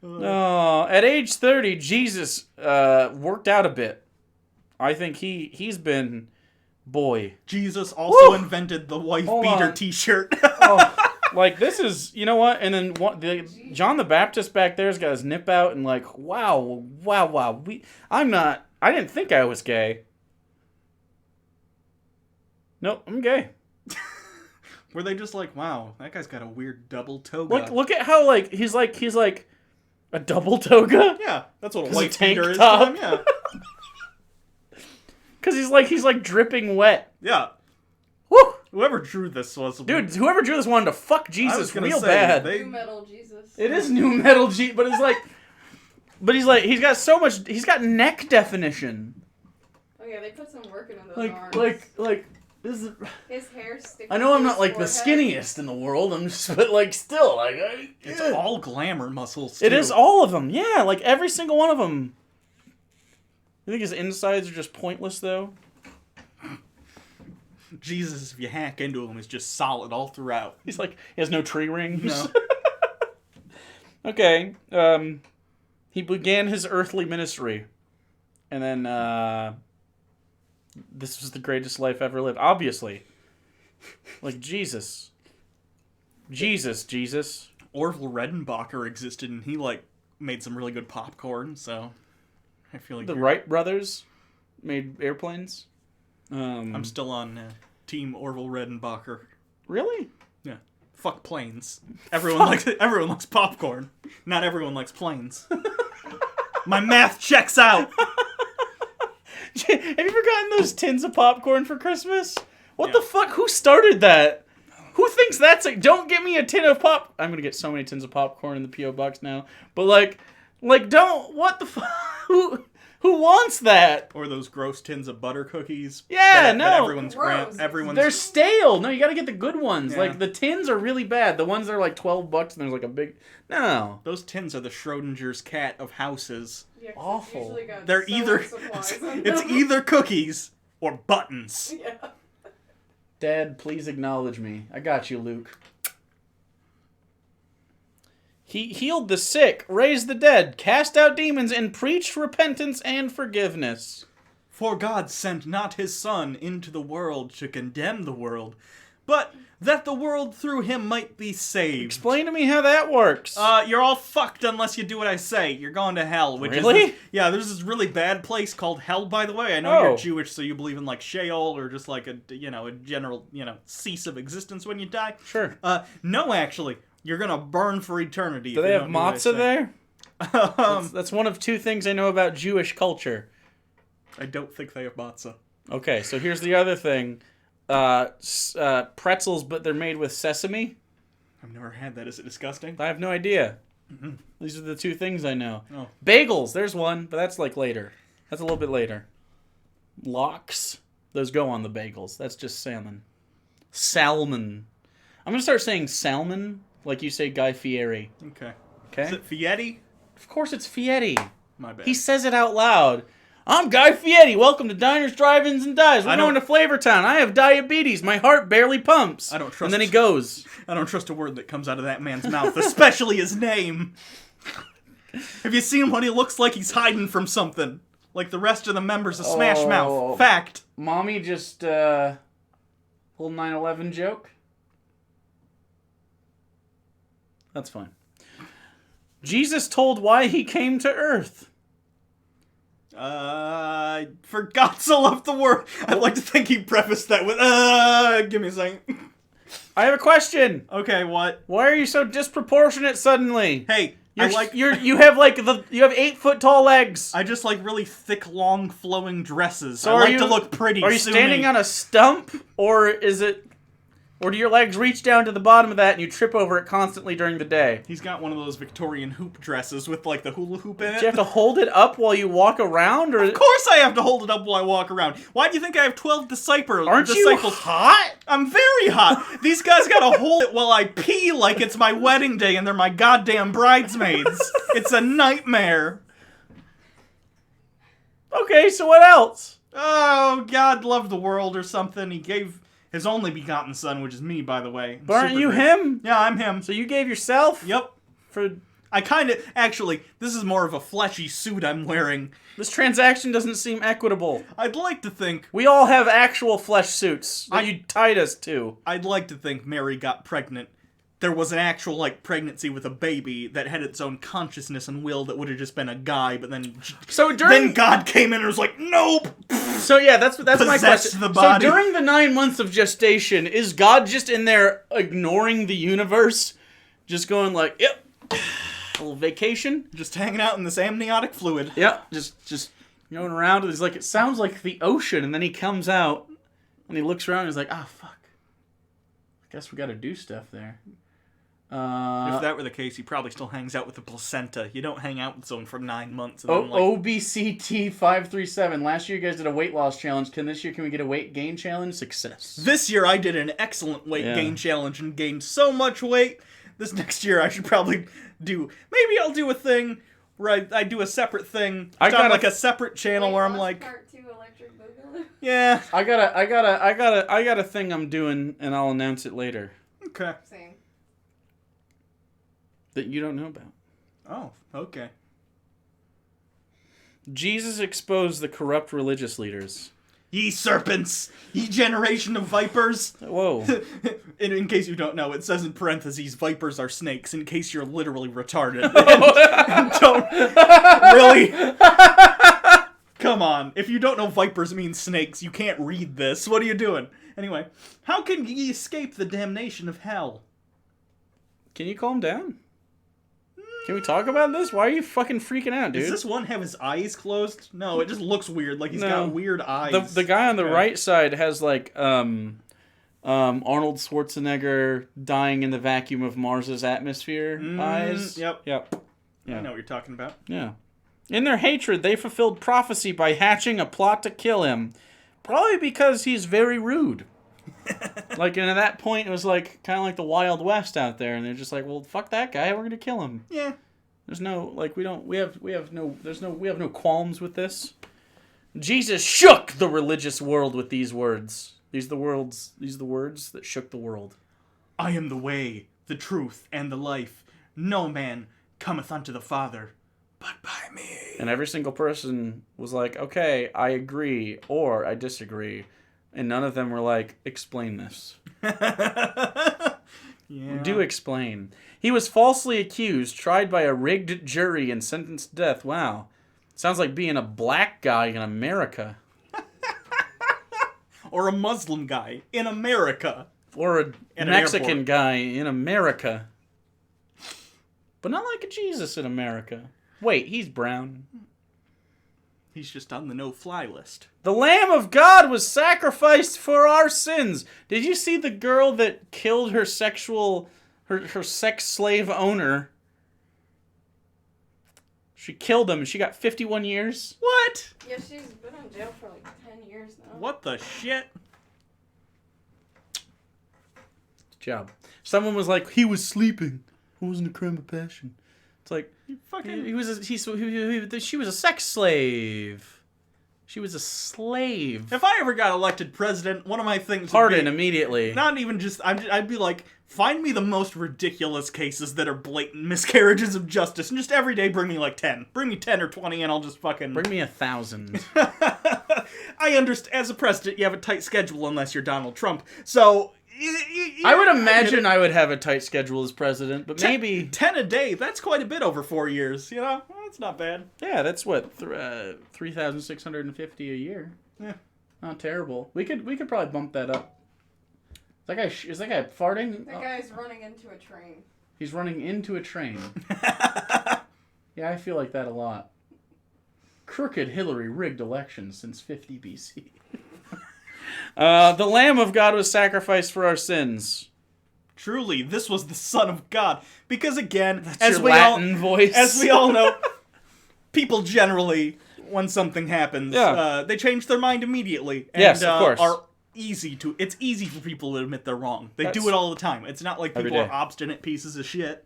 No, at age 30, Jesus worked out a bit. I think he's been. Boy. Jesus also Woo! Invented the wife Hold beater on. t-shirt. Oh, like this is, you know what? And then John the Baptist back there's got his nip out and like, wow. I didn't think I was gay. Nope, I'm gay. Were they just like, wow, that guy's got a weird double toga. Look at how like he's like a double toga. Yeah, that's what a 'Cause white a tank beater is top. to him, yeah. Cause he's like dripping wet. Yeah. Woo! Whoever drew this was... Dude, whoever drew this wanted to fuck Jesus gonna real say, bad. they- New metal Jesus. It is new metal G, but it's like, he's got so much. He's got neck definition. Oh yeah, they put some work into those arms. Like this is. His hair sticking. I know I'm to not his like the forehead. skinniest in the world. I'm just, but like still, like It's all glamour muscles, It too. is all of them. Yeah, like every single one of them. You think his insides are just pointless though? Jesus, if you hack into him, is just solid all throughout. He's like, he has no tree rings. No. Okay. He began his earthly ministry. And then, this was the greatest life ever lived. Obviously. Like, Jesus. Jesus. Orville Redenbacher existed, and he, like, made some really good popcorn, so I feel like... The Wright brothers made airplanes. I'm still on Team Orville Redenbacher. Really? Yeah. Fuck planes. Everyone likes popcorn. Not everyone likes planes. My math checks out. Have you forgotten those tins of popcorn for Christmas? What Yeah. the fuck? Who started that? Who thinks that's a... Don't get me a tin of pop... I'm gonna get so many tins of popcorn in the P.O. box now. But, like, don't... What the fuck? Who wants that? Or those gross tins of butter cookies. Yeah, that no. Gross. They're stale. No, you gotta get the good ones. Yeah. Like, the tins are really bad. The ones that are like $12 and there's like a big... No. Those tins are the Schrodinger's cat of houses. Yeah, 'cause Awful. it's usually got They're sewing either... supplies in It's them. either cookies or buttons. Yeah. Dad, please acknowledge me. I got you, Luke. He healed the sick, raised the dead, cast out demons, and preached repentance and forgiveness. For God sent not his Son into the world to condemn the world, but that the world through him might be saved. Explain to me how that works. You're all fucked unless you do what I say. You're going to hell. Which Really? Is yeah, there's this really bad place called hell, by the way. I know Oh. you're Jewish, so you believe in, like, Sheol, or just, like, a general, cease of existence when you die. Sure. No, actually. You're gonna burn for eternity. Do if they you have don't do what I matzah say. there? That's one of two things I know about Jewish culture. I don't think they have matzah. Okay, so here's the other thing. Pretzels, but they're made with sesame. I've never had that. Is it disgusting? I have no idea. These are the two things I know. Oh. Bagels, there's one, but that's like later. That's a little bit later. Lox, those go on the bagels. That's just salmon. Salmon. I'm going to start saying salmon like you say Guy Fieri. Okay. Okay? Is it Fieri? Of course it's Fieri. My bad. He says it out loud. I'm Guy Fieri. Welcome to Diners, Drive-Ins, and Dives. We're going to Flavortown. I have diabetes. My heart barely pumps. I don't trust- And then he goes. I don't trust a word that comes out of that man's mouth, especially his name. Have you seen what he looks like? He's hiding from something. Like the rest of the members of Smash Oh. Mouth. Fact. Mommy just, little 9/11 joke? That's fine. Jesus told why he came to Earth. For God so loved the world. I'd like to think he prefaced that with, give me a second. I have a question. Okay, what? Why are you so disproportionate suddenly? Hey, You I like... have 8-foot tall legs. I just like really thick, long, flowing dresses. So I are like you- to look pretty. Are you Sue standing me. on a stump, or or do your legs reach down to the bottom of that and you trip over it constantly during the day? He's got one of those Victorian hoop dresses with like the hula hoop in it. Do you have to hold it up while you walk around, or Of course I have to hold it up while I walk around. Why do you think I have 12 disciples? aren't you hot? I'm very hot. These guys gotta hold it while I pee like it's my wedding day and they're my goddamn bridesmaids. It's a nightmare. Okay, so what else? Oh, God loved the world or something. He gave his only begotten son, which is me, by the way. But aren't Super you great. him? Yeah, I'm him. So you gave yourself? Yep. For I kind of... Actually, this is more of a fleshy suit I'm wearing. this transaction doesn't seem equitable. I'd like to think... We all have actual flesh suits that you tied us to. I'd like to think Mary got pregnant. There was an actual, like, pregnancy with a baby that had its own consciousness and will that would have just been a guy, but then... So Then God came in and was like, nope! So yeah, that's my Possessed question. the body. So during the 9 months of gestation, is God just in there ignoring the universe, just going like, "Yep, a little vacation"? Just hanging out in this amniotic fluid. Yep, just going around. And he's like, it sounds like the ocean, and then he comes out and he looks around. And he's like, ah, fuck. I guess we got to do stuff there. If that were the case, he probably still hangs out with the placenta. You don't hang out with someone for 9 months. And then, like, OBCT 537. Last year you guys did a weight loss challenge. Can we get a weight gain challenge? Success. This year I did an excellent weight gain challenge and gained so much weight. This next year I should probably maybe I'll do a thing where I do a separate thing. I got like a separate channel where I'm Lost like, Part 2 Electric Boogaloo. yeah. I got a thing I'm doing, and I'll announce it later Okay. Same. that you don't know about. Oh, okay. Jesus exposed the corrupt religious leaders. Ye serpents, ye generation of vipers. Whoa. In case you don't know, it says in parentheses, vipers are snakes, in case you're literally retarded. And don't really... Come on. If you don't know vipers mean snakes, you can't read this. What are you doing? Anyway, how can ye escape the damnation of hell? Can you calm down? Can we talk about this? Why are you fucking freaking out, dude? Does this one have his eyes closed? No, it just looks weird. Like he's No. got weird eyes. The guy on the Okay. right side has like Arnold Schwarzenegger dying in the vacuum of Mars's atmosphere eyes. Yep. Yep. I Yeah. know what you're talking about. Yeah. In their hatred, they fulfilled prophecy by hatching a plot to kill him. Probably because he's very rude. Like, and at that point, it was like kind of like the Wild West out there, and they're just like, "Well, fuck that guy. We're gonna kill him." Yeah. There's no we have no qualms with this. Jesus shook the religious world with these words. These are the words that shook the world. I am the way, the truth, and the life. No man cometh unto the Father but by me. And every single person was like, "Okay, I agree," or "I disagree." And none of them were like, "Explain this." Yeah. Do explain. He was falsely accused, tried by a rigged jury, and sentenced to death. Wow. Sounds like being a black guy in America. Or a Muslim guy in America. Or a In an Mexican airport. guy in America. But not like a Jesus in America. Wait, he's brown. He's just on the no-fly list. The Lamb of God was sacrificed for our sins. Did you see the girl that killed her her sex slave owner? She killed him and she got 51 years. What? Yeah, she's been in jail for like 10 years now. What the shit? Good job. Someone was like, he was sleeping. It wasn't a crime of passion. It's like, Fucking... she was a sex slave. She was a slave. If I ever got elected president, one of my things Pardon would be... immediately. Not even just... I'd be like, find me the most ridiculous cases that are blatant miscarriages of justice, and just every day bring me like 10. Bring me 10 or 20, and I'll just fucking... Bring me 1,000. I understand. As a president, you have a tight schedule unless you're Donald Trump. So... I would imagine I would have a tight schedule as president, but maybe... 10 a day, that's quite a bit over 4 years, you know? That's not bad. Yeah, that's what, 3,650 a year. Yeah. Not terrible. We could probably bump that up. Is that guy farting? That guy's running into a train. He's running into a train. Yeah, I feel like that a lot. Crooked Hillary rigged elections since 50 BC. The Lamb of God was sacrificed for our sins. Truly, this was the Son of God. Because again, Your Latin voice. as we all know, people generally, when something happens, they change their mind immediately. And, Yes, of course. It's easy for people to admit they're wrong. They That's- do it all the time. It's not like Every people day. are obstinate pieces of shit.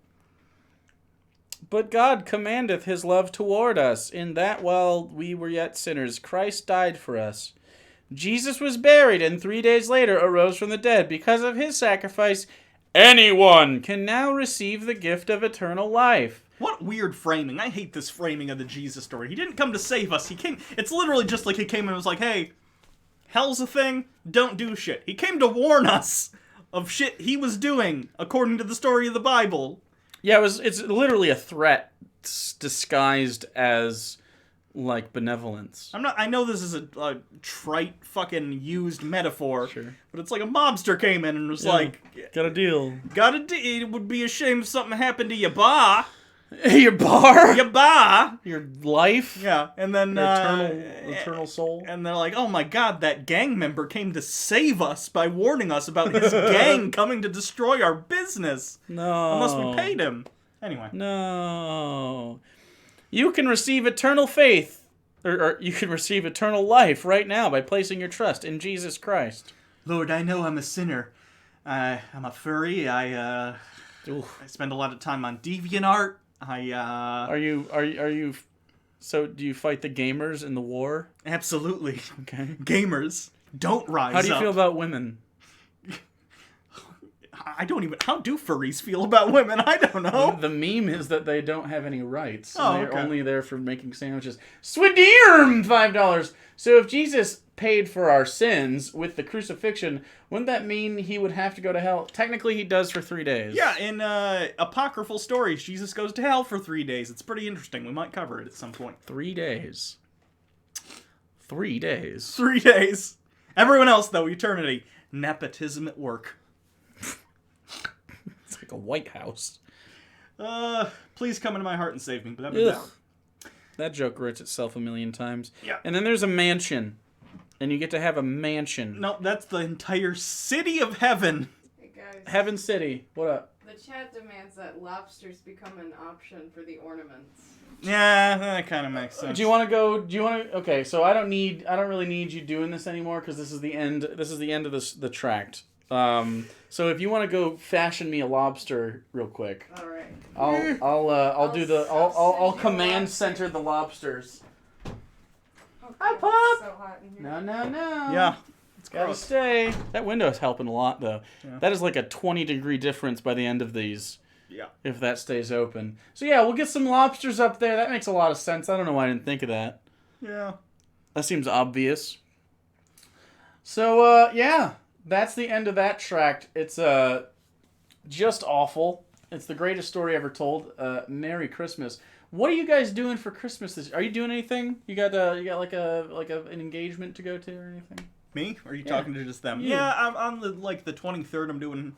But God commandeth his love toward us, in that while we were yet sinners, Christ died for us. Jesus was buried, and 3 days later arose from the dead. Because of his sacrifice, anyone can now receive the gift of eternal life. What weird framing. I hate this framing of the Jesus story. He didn't come to save us. He came... It's literally just like he came and was like, hey, hell's a thing, don't do shit. He came to warn us of shit he was doing, according to the story of the Bible. Yeah, it's literally a threat disguised as, like, benevolence. I know this is a trite fucking used metaphor, Sure. but it's like a mobster came in and was Yeah. like, Got a deal. it would be a shame if something happened to you, bah. Your bar? You bah. Your life? Yeah, and then, Your eternal soul? and they're like, oh my god, that gang member came to save us by warning us about his gang coming to destroy our business. No. Unless we paid him. Anyway. No. You can receive eternal faith, or you can receive eternal life right now by placing your trust in Jesus Christ. Lord, I know I'm a sinner. I'm a furry. I spend a lot of time on DeviantArt. Are you? So do you fight the gamers in the war? Absolutely. Okay. Gamers, don't rise up. How do you feel about women? I don't even... How do furries feel about women? I don't know. The meme is that they don't have any rights. Oh, They're okay. only there for making sandwiches. Swedeerm! $5. So if Jesus paid for our sins with the crucifixion, wouldn't that mean he would have to go to hell? Technically, he does for 3 days. Yeah, in apocryphal stories, Jesus goes to hell for 3 days. It's pretty interesting. We might cover it at some point. 3 days. 3 days. 3 days. Everyone else, though, eternity. Nepotism at work. It's like a White House. Please come into my heart and save me. But that'd be Ugh. That joke writes itself a million times. Yeah. And then there's a mansion. And you get to have a mansion. No, that's the entire city of heaven. Hey guys, Heaven City. What up? the chat demands that lobsters become an option for the ornaments. Yeah, that kind of makes sense. Do you want to go? Do you want to? Okay, so I don't really need you doing this anymore because this is the end. This is the end of the tract. So if you want to go fashion me a lobster real quick, All right. I'll command center the lobsters. Okay, Hi, it's Pop. So hot in here. No. Yeah, it's Gotta gross. stay. That window is helping a lot though. Yeah. That is like a 20-degree difference by the end of these. Yeah. If that stays open. So yeah, we'll get some lobsters up there. That makes a lot of sense. I don't know why I didn't think of that. Yeah. That seems obvious. So, yeah. That's the end of that tract. It's just awful. It's the greatest story ever told. Merry Christmas. What are you guys doing for Christmas this year? Are you doing anything? You got like an engagement to go to or anything? Me? Or are you Yeah. talking to just them? You. Yeah, I'm on the 23rd. I'm doing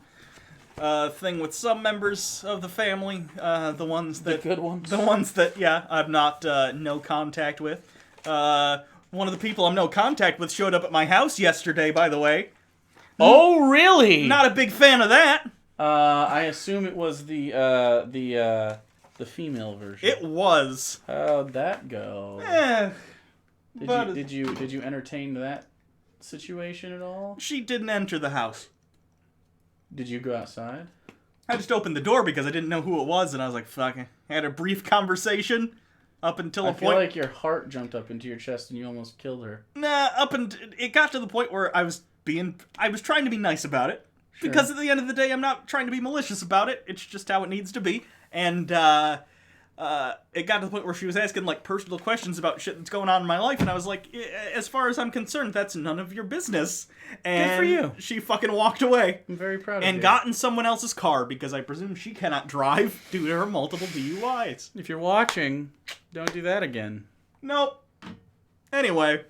thing with some members of the family. The ones The that good ones? the ones that I'm not no contact with. One of the people I'm no contact with showed up at my house yesterday. By the way, Oh, really? not a big fan of that. I assume it was the female version. It was. How'd that go? But Did you entertain that situation at all? she didn't enter the house. Did you go outside? I just opened the door because I didn't know who it was, and I was like, "Fuck it." I had a brief conversation up until I a feel point. like your heart jumped up into your chest and you almost killed her. Nah, it got to the point where I was trying to be nice about it. Sure. Because at the end of the day, I'm not trying to be malicious about it. It's just how it needs to be. And it got to the point where she was asking like personal questions about shit that's going on in my life, and I was like, as far as I'm concerned, that's none of your business. And Good for you. She fucking walked away I'm very proud of and you. got in someone else's car because I presume she cannot drive due to her multiple DUIs. If you're watching, don't do that again. Nope. Anyway.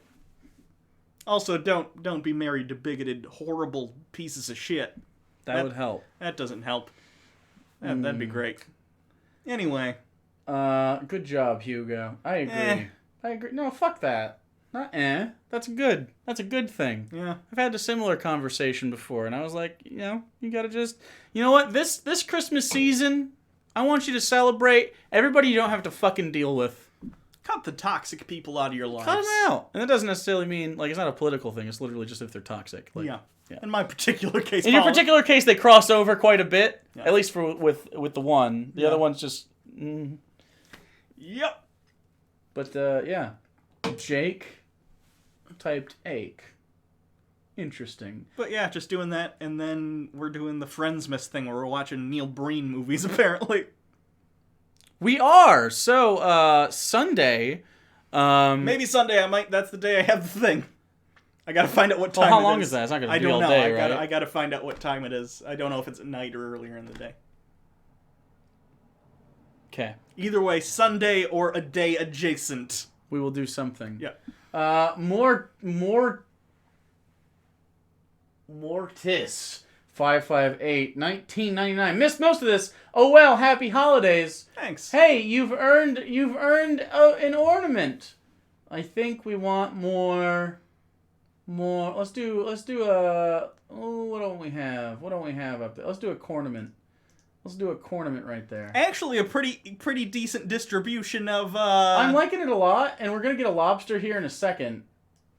Also, don't be married to bigoted, horrible pieces of shit. That would help. That doesn't help. That'd be great. Anyway. Good job, Hugo. I agree. I agree. No, fuck that. Not That's good. That's a good thing. Yeah. I've had a similar conversation before, and I was like, you gotta just... You know what? This Christmas season, I want you to celebrate everybody you don't have to fucking deal with. Cut the toxic people out of your lives. Cut them out. And that doesn't necessarily mean, like, it's not a political thing. It's literally just if they're toxic. Like, Yeah. Yeah. In my particular case. In your particular case, they cross over quite a bit. Yeah. At least with the one. The Yeah. other one's just... Yep. But, yeah. Jake typed ache. Interesting. But yeah, just doing that, and then we're doing the Friendsmas thing where we're watching Neil Breen movies, apparently. We are! So, Sunday... Maybe Sunday I might, that's the day I have the thing. I gotta find out what time Well, how it long is. is that? It's not gonna I be don't all know. day, right? I gotta find out what time it is. I don't know if it's at night or earlier in the day. Okay. Either way, Sunday or a day adjacent. We will do something. Yeah. Mortis 558 1999. Missed most of this. Oh well, happy holidays. Thanks. Hey, you've earned an ornament. I think we want more. Let's do a what don't we have up there? Let's do a cornament. Let's do a cornament right there. Actually, a pretty decent distribution of. I'm liking it a lot, and we're gonna get a lobster here in a second.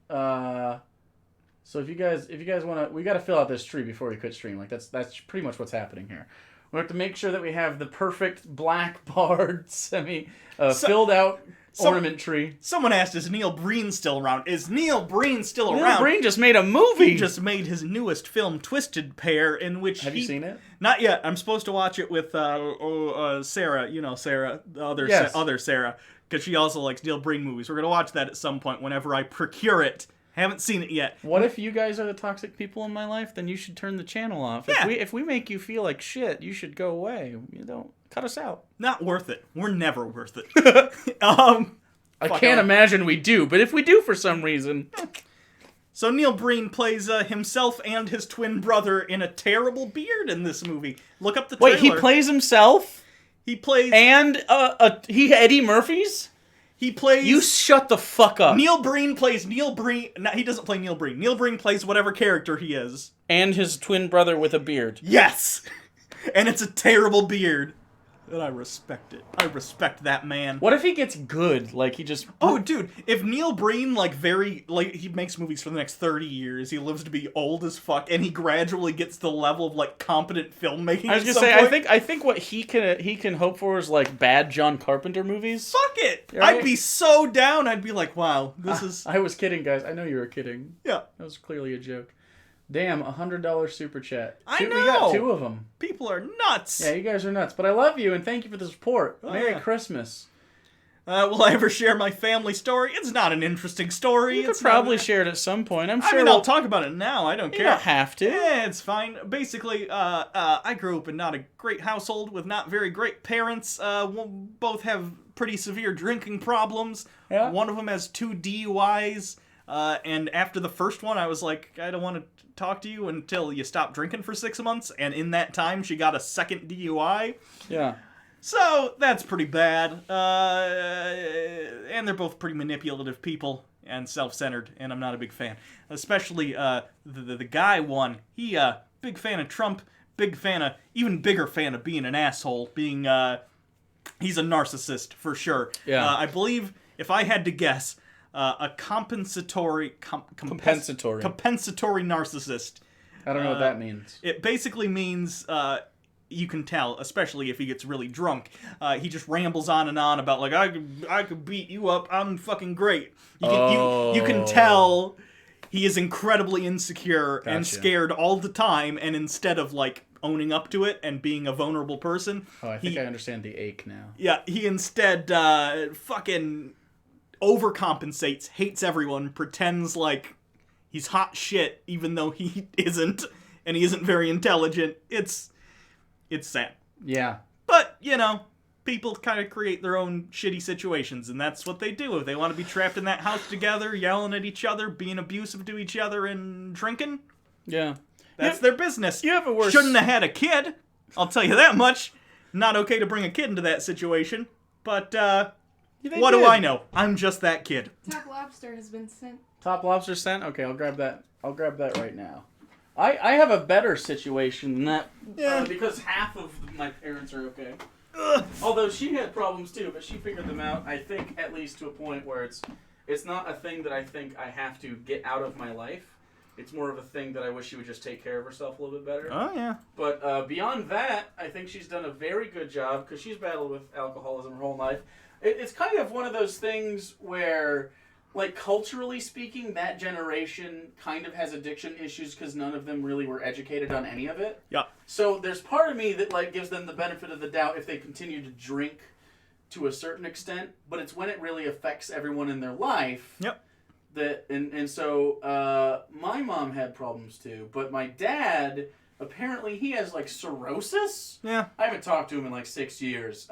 So if you guys want to, we got to fill out this tree before we quit stream. Like that's pretty much what's happening here. We have to make sure that we have the perfect black barred, filled out ornament tree. Someone asked, is Neil Breen still around? Is Neil Breen still Neil around? Breen just made a movie. He just made his newest film, Twisted Pair, in which Have you seen it? Not yet. I'm supposed to watch it with Sarah. You know Sarah, the other other Sarah, because she also likes Neil Breen movies. We're gonna watch that at some point whenever I procure it. Haven't seen it yet. What if you guys are the toxic people in my life? Then you should turn the channel off. Yeah. If we make you feel like shit, you should go away. You don't cut us out. Not worth it. We're never worth it. I can't imagine we do, but if we do for some reason. So Neil Breen plays himself and his twin brother in a terrible beard in this movie. Look up the trailer. Wait, he plays himself? He plays... And Eddie Murphy's? He plays... You shut the fuck up. Neil Breen plays Neil Breen... No, he doesn't play Neil Breen. Neil Breen plays whatever character he is. And his twin brother with a beard. Yes! And it's a terrible beard. And I respect it. I respect that man. What if he gets good? Like, he just... Oh, dude, if Neil Breen, he makes movies for the next 30 years, he lives to be old as fuck, and he gradually gets the level of, competent filmaking. I was gonna say, I think what he can hope for is, bad John Carpenter movies. Fuck it! Right? I'd be so down. I'd be like, wow, this is... I was kidding, guys. I know you were kidding. Yeah. That was clearly a joke. Damn, $100 super chat. I know! We got 2 of them. People are nuts! Yeah, you guys are nuts. But I love you, and thank you for the support. Oh, Merry yeah. Christmas. Will I ever share my family story? It's not an interesting story. You could probably share it at some point. I'm sure. I'll talk about it now. I don't care. You don't have to. Yeah, it's fine. Basically, I grew up in not a great household with not very great parents. Both have pretty severe drinking problems. Yeah. One of them has 2 DUIs. And after the first one, I was like, I don't want to talk to you until you stop drinking for 6 months. And in that time, she got a second DUI. Yeah. So, that's pretty bad. And they're both pretty manipulative people and self-centered, and I'm not a big fan. Especially the guy one. He, big fan of Trump, even bigger fan of being an asshole, he's a narcissist, for sure. Yeah. I believe, if I had to guess, a compensatory narcissist. I don't know what that means. It basically means, you can tell, especially if he gets really drunk, he just rambles on and on about, I could beat you up, I'm fucking great. You can tell he is incredibly insecure and scared all the time, and instead of, owning up to it and being a vulnerable person... Oh, I think I understand the ache now. Yeah, he instead, fucking overcompensates, hates everyone, pretends like he's hot shit, even though he isn't, and he isn't very intelligent. It's sad. Yeah. But, people kind of create their own shitty situations, and that's what they do. If they want to be trapped in that house together, yelling at each other, being abusive to each other, and drinking, yeah, that's their business. You have a worse... Shouldn't have had a kid, I'll tell you that much. Not okay to bring a kid into that situation, but, what do I know? I'm just that kid. Top Lobster has been sent. Top Lobster sent? Okay, I'll grab that. I'll grab that right now. I have a better situation than that. Yeah. Because half of my parents are okay. Although she had problems too, but she figured them out, I think, at least to a point where it's not a thing that I think I have to get out of my life. It's more of a thing that I wish she would just take care of herself a little bit better. Oh, yeah. But beyond that, I think she's done a very good job, because she's battled with alcoholism her whole life. It's kind of one of those things where, culturally speaking, that generation kind of has addiction issues because none of them really were educated on any of it. Yeah. So there's part of me that, gives them the benefit of the doubt if they continue to drink to a certain extent, but it's when it really affects everyone in their life. Yep. So my mom had problems too, but my dad, apparently he has, cirrhosis? Yeah. I haven't talked to him in, 6 years.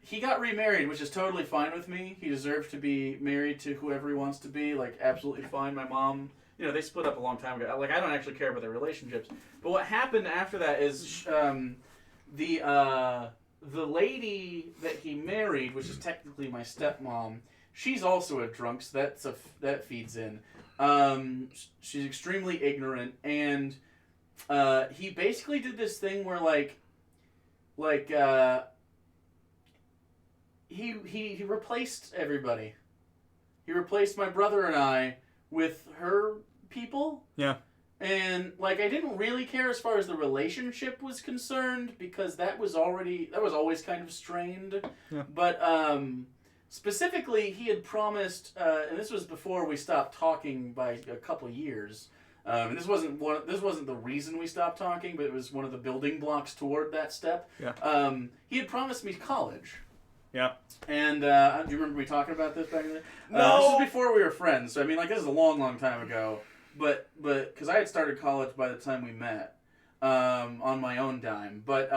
He got remarried, which is totally fine with me. He deserves to be married to whoever he wants to be. Absolutely fine. My mom, they split up a long time ago. I don't actually care about their relationships. But what happened after that is the lady that he married, which is technically my stepmom, she's also a drunk, so that feeds in. She's extremely ignorant, and he basically did this thing where, He replaced everybody. He replaced my brother and I with her people. Yeah. And, like, I didn't really care as far as the relationship was concerned, because that was always kind of strained. Yeah. But, specifically, he had promised, and this was before we stopped talking by a couple years, and this wasn't the reason we stopped talking, but it was one of the building blocks toward that step. Yeah. He had promised me college. Yeah. And, do you remember me talking about this back then? No! This is before we were friends, so I mean, like, this is a long, long time ago. But, because I had started college by the time we met, on my own dime. But,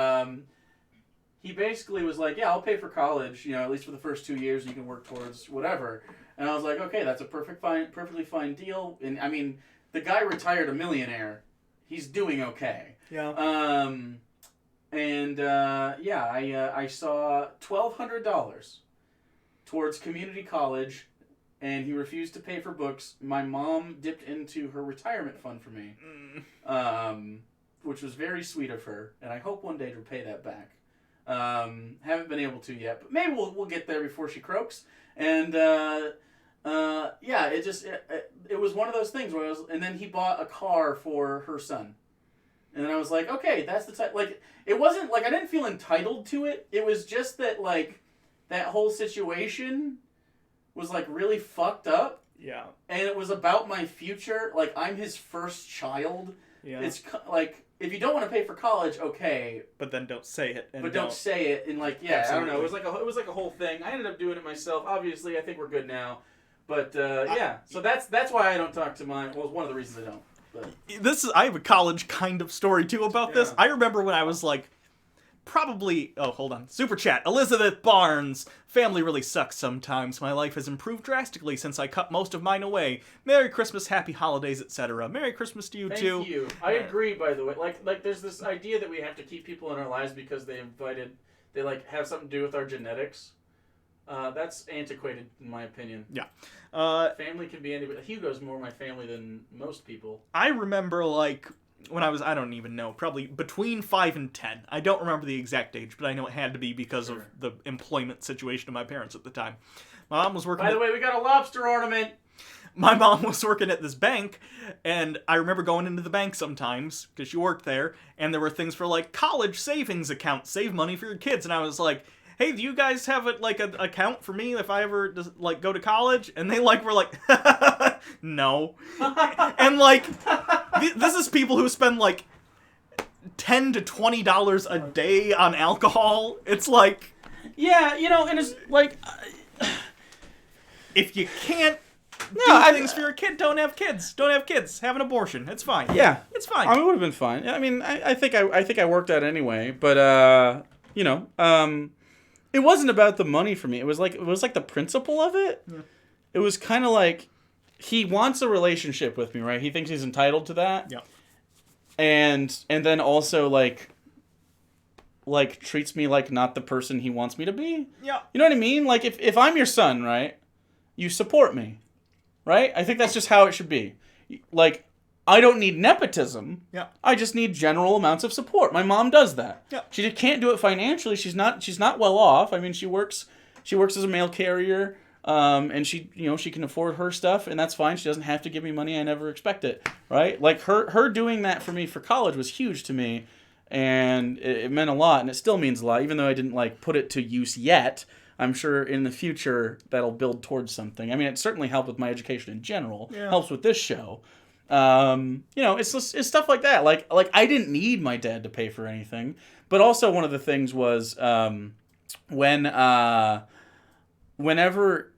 he basically was like, yeah, I'll pay for college, you know, at least for the first 2 years, you can work towards whatever. And I was like, okay, that's a perfectly fine deal. And, I mean, the guy retired a millionaire. He's doing okay. Yeah. I saw $1,200 towards community college, and he refused to pay for books. My mom dipped into her retirement fund for me, which was very sweet of her, and I hope one day to repay that back. Haven't been able to yet, but maybe we'll get there before she croaks. And it was one of those things where and then he bought a car for her son. And then I was like, okay, that's the type, like, it wasn't, like, I didn't feel entitled to it. It was just that, like, that whole situation was, like, really fucked up. Yeah. And it was about my future. Like, I'm his first child. Yeah. It's, like, if you don't want to pay for college, okay. But then don't say it. But don't say it. And, like, yeah, Absolutely. I don't know. It was like a whole thing. I ended up doing it myself. Obviously, I think we're good now. But, yeah. So that's why I don't talk to well, it's one of the reasons I don't. But. I have a college kind of story too about this. I remember when I was like, super chat. Elizabeth Barnes. Family really sucks sometimes. My life has improved drastically since I cut most of mine away. Merry Christmas, happy holidays, etc. Merry Christmas to you too. Thank you. I agree, by the way. Like there's this idea that we have to keep people in our lives because they have something to do with our genetics. That's antiquated, in my opinion. Yeah. Family can be anybody. Hugo's more my family than most people. I remember, like, when I was, I don't even know, probably between 5 and 10. I don't remember the exact age, but I know it had to be because of the employment situation of my parents at the time. My mom was working... By the way, we got a lobster ornament! My mom was working at this bank, and I remember going into the bank sometimes, because she worked there, and there were things for, like, college savings account, save money for your kids, and I was like... Hey, do you guys have an account for me if I ever like go to college? And they were like, no. And like, this is people who spend like $10 to $20 a day on alcohol. It's like, yeah, and it's like, if you can't do things for your kid, don't have kids. Don't have kids. Have an abortion. It's fine. Yeah, it's fine. I mean, it would have been fine. I mean, I think I worked out anyway, but it wasn't about the money for me. It was like the principle of it. Yeah. It was kind of like he wants a relationship with me, right? He thinks he's entitled to that. Yeah. And then also like treats me like not the person he wants me to be. Yeah. You know what I mean? Like if I'm your son, right? You support me. Right? I think that's just how it should be. Like I don't need nepotism. Yeah. I just need general amounts of support. My mom does that. Yeah. She can't do it financially. She's not well off. I mean, she works as a mail carrier, and she can afford her stuff, and that's fine. She doesn't have to give me money. I never expect it, right? Like her doing that for me for college was huge to me, and it meant a lot, and it still means a lot, even though I didn't like put it to use yet. I'm sure in the future that'll build towards something. I mean, it certainly helped with my education in general. Yeah. Helps with this show. It's stuff like that. Like I didn't need my dad to pay for anything, but also one of the things was, whenever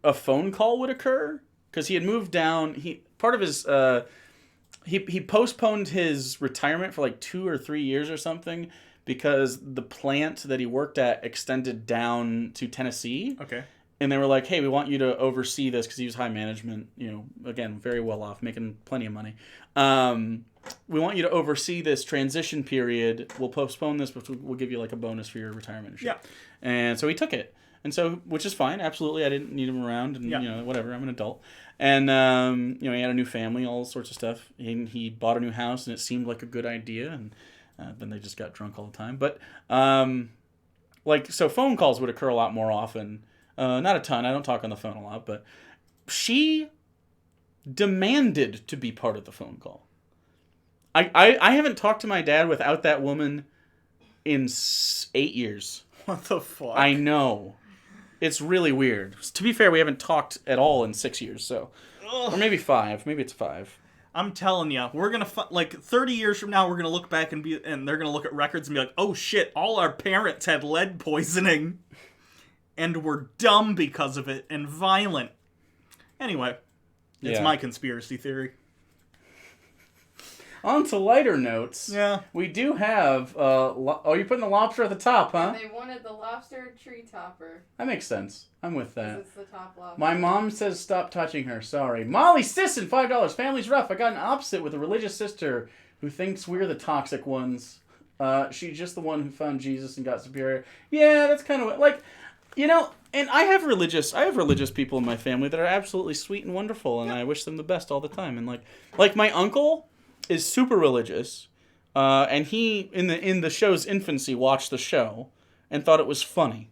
a phone call would occur, cause he had moved down, he postponed his retirement for like 2 or 3 years or something because the plant that he worked at extended down to Tennessee. Okay. And they were like, hey, we want you to oversee this because he was high management, again, very well off, making plenty of money. We want you to oversee this transition period. We'll postpone this, but we'll give you like a bonus for your retirement. And shit. Yeah. And so he took it. And so, which is fine. Absolutely. I didn't need him around and, whatever. I'm an adult. And, he had a new family, all sorts of stuff. He bought a new house and it seemed like a good idea. And then they just got drunk all the time. But, so phone calls would occur a lot more often. Not a ton. I don't talk on the phone a lot, but she demanded to be part of the phone call. I haven't talked to my dad without that woman in 8 years. What the fuck? I know. It's really weird. To be fair, we haven't talked at all in 6 years, so. Ugh. Or maybe 5. Maybe it's 5. I'm telling you, we're gonna like 30 years from now, we're gonna look back and they're gonna look at records and be like, oh shit, all our parents had lead poisoning, and were dumb because of it and violent. Anyway, it's my conspiracy theory. On to lighter notes. Yeah. We do have. You're putting the lobster at the top, huh? They wanted the lobster tree topper. That makes sense. I'm with that. It's the top lobster. My mom says stop touching her. Sorry. Molly Sisson, $5. Family's rough. I got an opposite with a religious sister who thinks we're the toxic ones. She's just the one who found Jesus and got superior. Yeah, that's kind of like, you know. And I have religious people in my family that are absolutely sweet and wonderful, and I wish them the best all the time. And like my uncle is super religious, and he in the show's infancy watched the show and thought it was funny,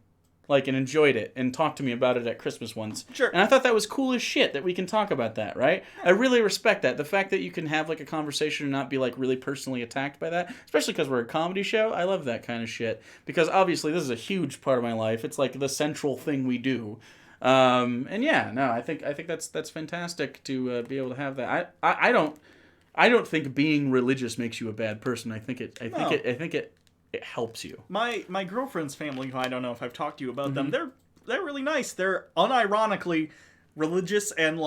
and enjoyed it and talked to me about it at Christmas once. Sure. And I thought that was cool as shit that we can talk about that, right? I really respect that. The fact that you can have a conversation and not be really personally attacked by that, especially because we're a comedy show. I love that kind of shit because obviously this is a huge part of my life. It's the central thing we do. And yeah, no, I think that's fantastic to be able to have that. I don't think being religious makes you a bad person. I think it helps you. My girlfriend's family, who I don't know if I've talked to you about them, they're really nice. They're unironically religious and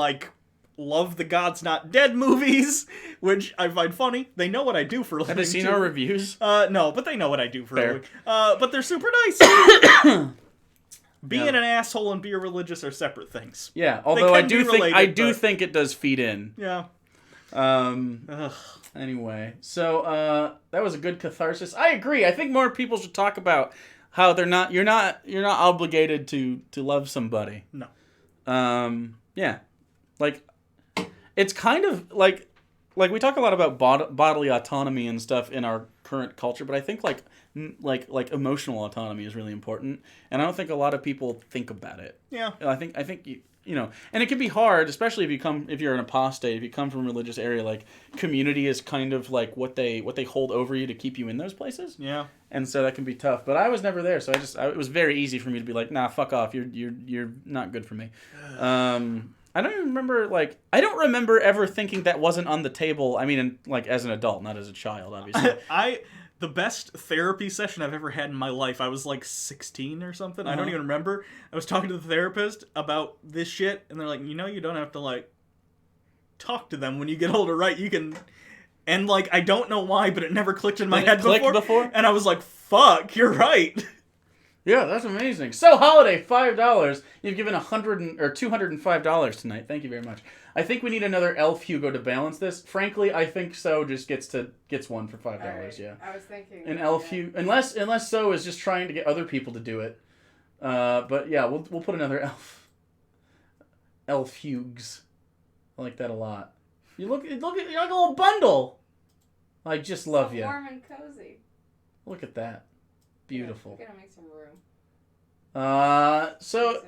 love the God's Not Dead movies, which I find funny. They know what I do for a living. Have they seen our reviews? No, but they know what I do for a living. But they're super nice. Being an asshole and being religious are separate things. Yeah, although I do related, think it does feed in. Yeah. Anyway, so that was a good catharsis. I agree. I think more people should talk about how you're not obligated to love somebody. No. Yeah. It's kind of like we talk a lot about bodily autonomy and stuff in our current culture, but I think like emotional autonomy is really important, and I don't think a lot of people think about it. Yeah. I think you know, and it can be hard, especially if you're an apostate, if you come from a religious area, community is kind of what they hold over you to keep you in those places. Yeah. And so that can be tough. But I was never there, so it was very easy for me to be like, nah, fuck off. You're not good for me. I don't even remember I don't remember ever thinking that wasn't on the table. I mean, as an adult, not as a child, obviously. The best therapy session I've ever had in my life, I was 16 or something. I don't even remember. I was talking to the therapist about this shit, and they're like, you don't have to, talk to them when you get older, right? You can... And, I don't know why, but it never clicked in my head before. And I was like, fuck, you're right. Yeah, that's amazing. So, Holiday, $5. You've given $205 tonight. Thank you very much. I think we need another elf Hugo to balance this. Frankly, I think So just gets one for $5. Right. Yeah. I was thinking an elf Hugo, unless So is just trying to get other people to do it. But yeah, we'll put another elf Hugs. I like that a lot. You're like a little bundle. I just love you. Warm and cozy. Look at that. Beautiful. Yeah, we're gonna make some room. So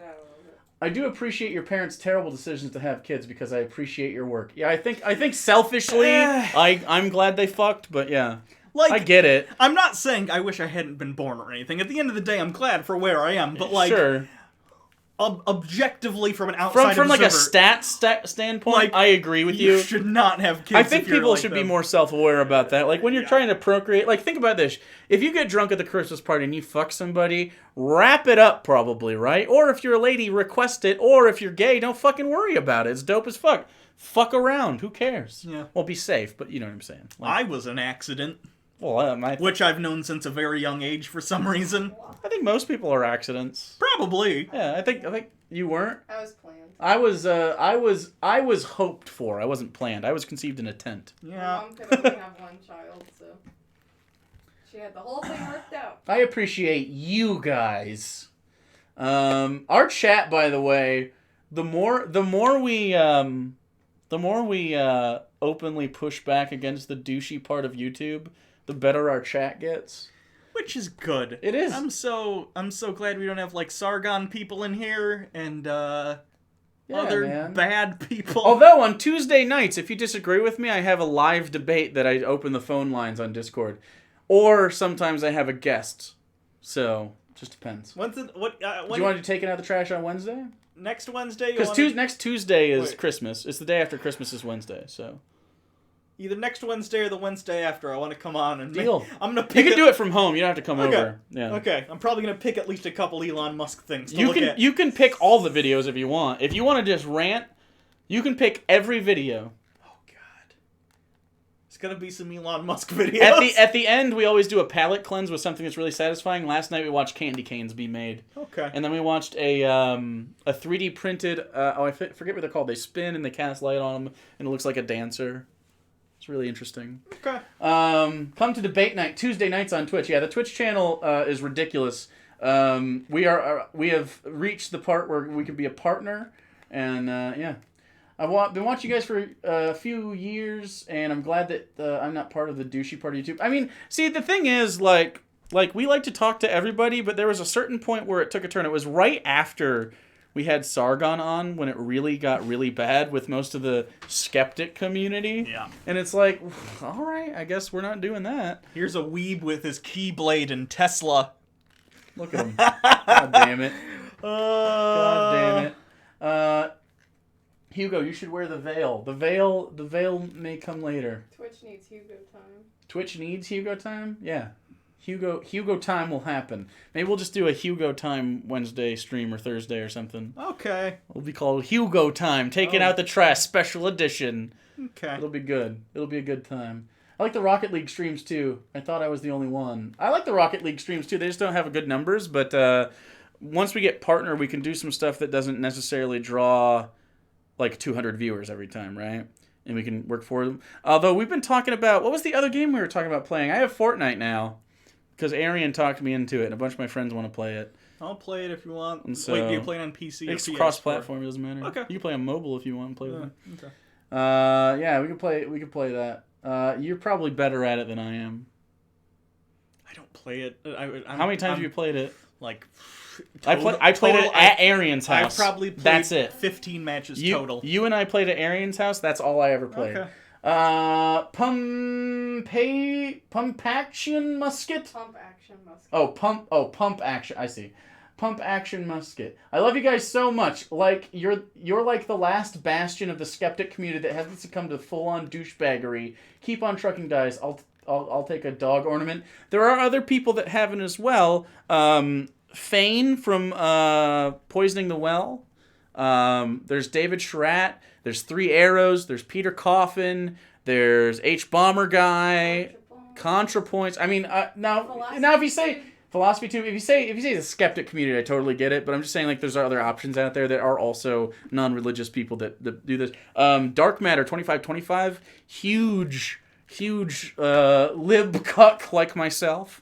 I do appreciate your parents' terrible decisions to have kids because I appreciate your work. Yeah, I think selfishly, I'm glad they fucked, but yeah. I get it. I'm not saying I wish I hadn't been born or anything. At the end of the day, I'm glad for where I am, but sure. Objectively from an outside from observer, a stat standpoint, I agree with you. You should not have kids. I think people should be more self-aware about that. When you're trying to procreate, think about this. If you get drunk at the Christmas party and you fuck somebody, wrap it up probably, right? Or if you're a lady, request it. Or if you're gay, don't fucking worry about it. It's dope as fuck. Fuck around. Who cares? Yeah. Well, be safe, but you know what I'm saying. I was an accident. Well, which I've known since a very young age for some reason. I think most people are accidents. Probably. Yeah, I think you weren't. I was planned. I was hoped for. I wasn't planned. I was conceived in a tent. Yeah. My mom could only have one child, so she had the whole thing worked out. I appreciate you guys. Our chat, by the way, the more we openly push back against the douchey part of YouTube, the better our chat gets. Which is good. It is. I'm so glad we don't have Sargon people in here, and yeah, other man. bad people. Although on Tuesday nights, if you disagree with me, I have a live debate that I open the phone lines on Discord, or sometimes I have a guest. So just depends. When's it? What? Do you want to take it out of the trash on Wednesday? Next Wednesday? Because next Tuesday is Christmas. It's the day after Christmas is Wednesday. So either next Wednesday or the Wednesday after. I want to come on and deal. I'm gonna pick. You can do it from home. You don't have to come over. Yeah. Okay. I'm probably gonna pick at least a couple Elon Musk things. You can pick all the videos if you want. If you want to just rant, you can pick every video. Oh God. It's gonna be some Elon Musk videos. At the end, we always do a palate cleanse with something that's really satisfying. Last night we watched candy canes be made. Okay. And then we watched a 3D printed. I forget what they're called. They spin and they cast light on them, and it looks like a dancer. It's really interesting. Okay. Come to debate night Tuesday nights on Twitch. Yeah, the Twitch channel is ridiculous. We have reached the part where we can be a partner, and yeah. I've been watching you guys for a few years, and I'm glad that I'm not part of the douchey part of YouTube. I mean, see, the thing is, like we like to talk to everybody, but there was a certain point where it took a turn. It was right after we had Sargon on when it really got really bad with most of the skeptic community. Yeah. And it's like, all right, I guess we're not doing that. Here's a weeb with his Keyblade and Tesla. Look at him. God damn it. God damn it. Hugo, you should wear the veil. The veil may come later. Twitch needs Hugo time. Twitch needs Hugo time? Yeah. Hugo time will happen. Maybe we'll just do a Hugo time Wednesday stream or Thursday or something. Okay. It'll be called Hugo time, taking out the trash, special edition. Okay. It'll be good. It'll be a good time. I like the Rocket League streams too. I thought I was the only one. I like the Rocket League streams too. They just don't have good numbers, but once we get partner, we can do some stuff that doesn't necessarily draw like 200 viewers every time, right? And we can work for them. Although we've been talking about, what was the other game we were talking about playing? I have Fortnite now because Arian talked me into it, and a bunch of my friends want to play it. I'll play it if you want. And so, wait, do you play it on PC or it's PS4? cross-platform. It doesn't matter. Okay. You can play on mobile if you want to play with me. Okay. Yeah, we could play that. You're probably better at it than I am. I don't play it. How many times have you played it? Like, I played it at Arian's house. I probably played That's it. 15 matches You, total. You and I played at Arian's house. That's all I ever played. Okay. Pump-action musket? Pump action musket. Pump action. I see. Pump action musket. I love you guys so much. Like you're like the last bastion of the skeptic community that hasn't succumbed to full-on douchebaggery. Keep on trucking, guys. I'll take a dog ornament. There are other people that haven't as well. Fane from Poisoning the Well. There's David Schratt. There's Three Arrows. There's Peter Coffin. There's H Bomber Guy. ContraPoints. I mean, now if you say philosophy too, if you say the skeptic community, I totally get it. But I'm just saying, like, there's other options out there that are also non-religious people that do this. Dark Matter 2525, huge lib cuck like myself.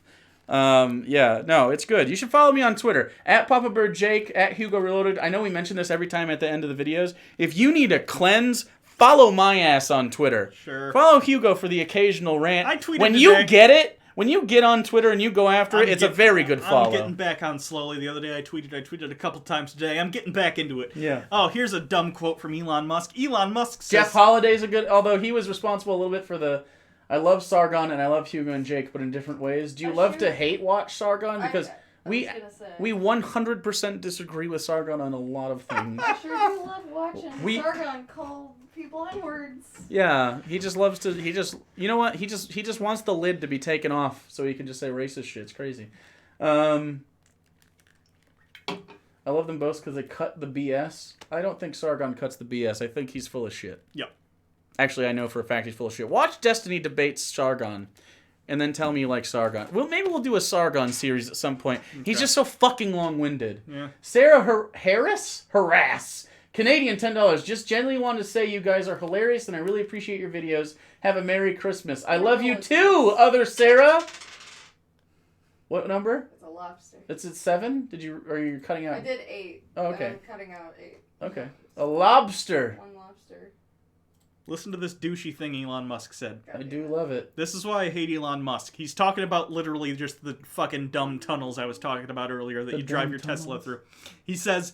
Yeah, no, it's good. You should follow me on Twitter at Papa Bird Jake, at Hugo Reloaded. I know we mention this every time at the end of the videos. If you need a cleanse, follow my ass on Twitter. Sure. Follow Hugo for the occasional rant. I tweeted when today. you get it. When you get on Twitter and you go after it, it's a very good follow. I'm getting back on slowly. The other day I tweeted a couple times today. I'm getting back into it. Yeah. Oh, here's a dumb quote from Elon Musk. Elon Musk says... Jeff Holliday's a good... Although he was responsible a little bit for the... I love Sargon and I love Hugo and Jake, but in different ways. Do you love to hate watch Sargon? Because we 100% disagree with Sargon on a lot of things. I sure do love watching Sargon call people N-words. Yeah, he just loves to. You know what? He just wants the lid to be taken off so he can just say racist shit. It's crazy. I love them both because they cut the BS. I don't think Sargon cuts the BS. I think he's full of shit. Yep. Actually, I know for a fact he's full of shit. Watch Destiny debates Sargon, and then tell me you like Sargon. Well, maybe we'll do a Sargon series at some point. Okay. He's just so fucking long-winded. Yeah. Sarah Harass. Canadian $10. Just genuinely wanted to say you guys are hilarious, and I really appreciate your videos. Have a Merry Christmas. I love you too, other Sarah. What number? It's a lobster. It's at 7? Are you cutting out? I did 8. Oh, okay. I'm cutting out 8. Okay. A lobster. One lobster. Listen to this douchey thing Elon Musk said. I do love it. This is why I hate Elon Musk. He's talking about literally just the fucking dumb tunnels I was talking about earlier that you drive your Tesla through. He says,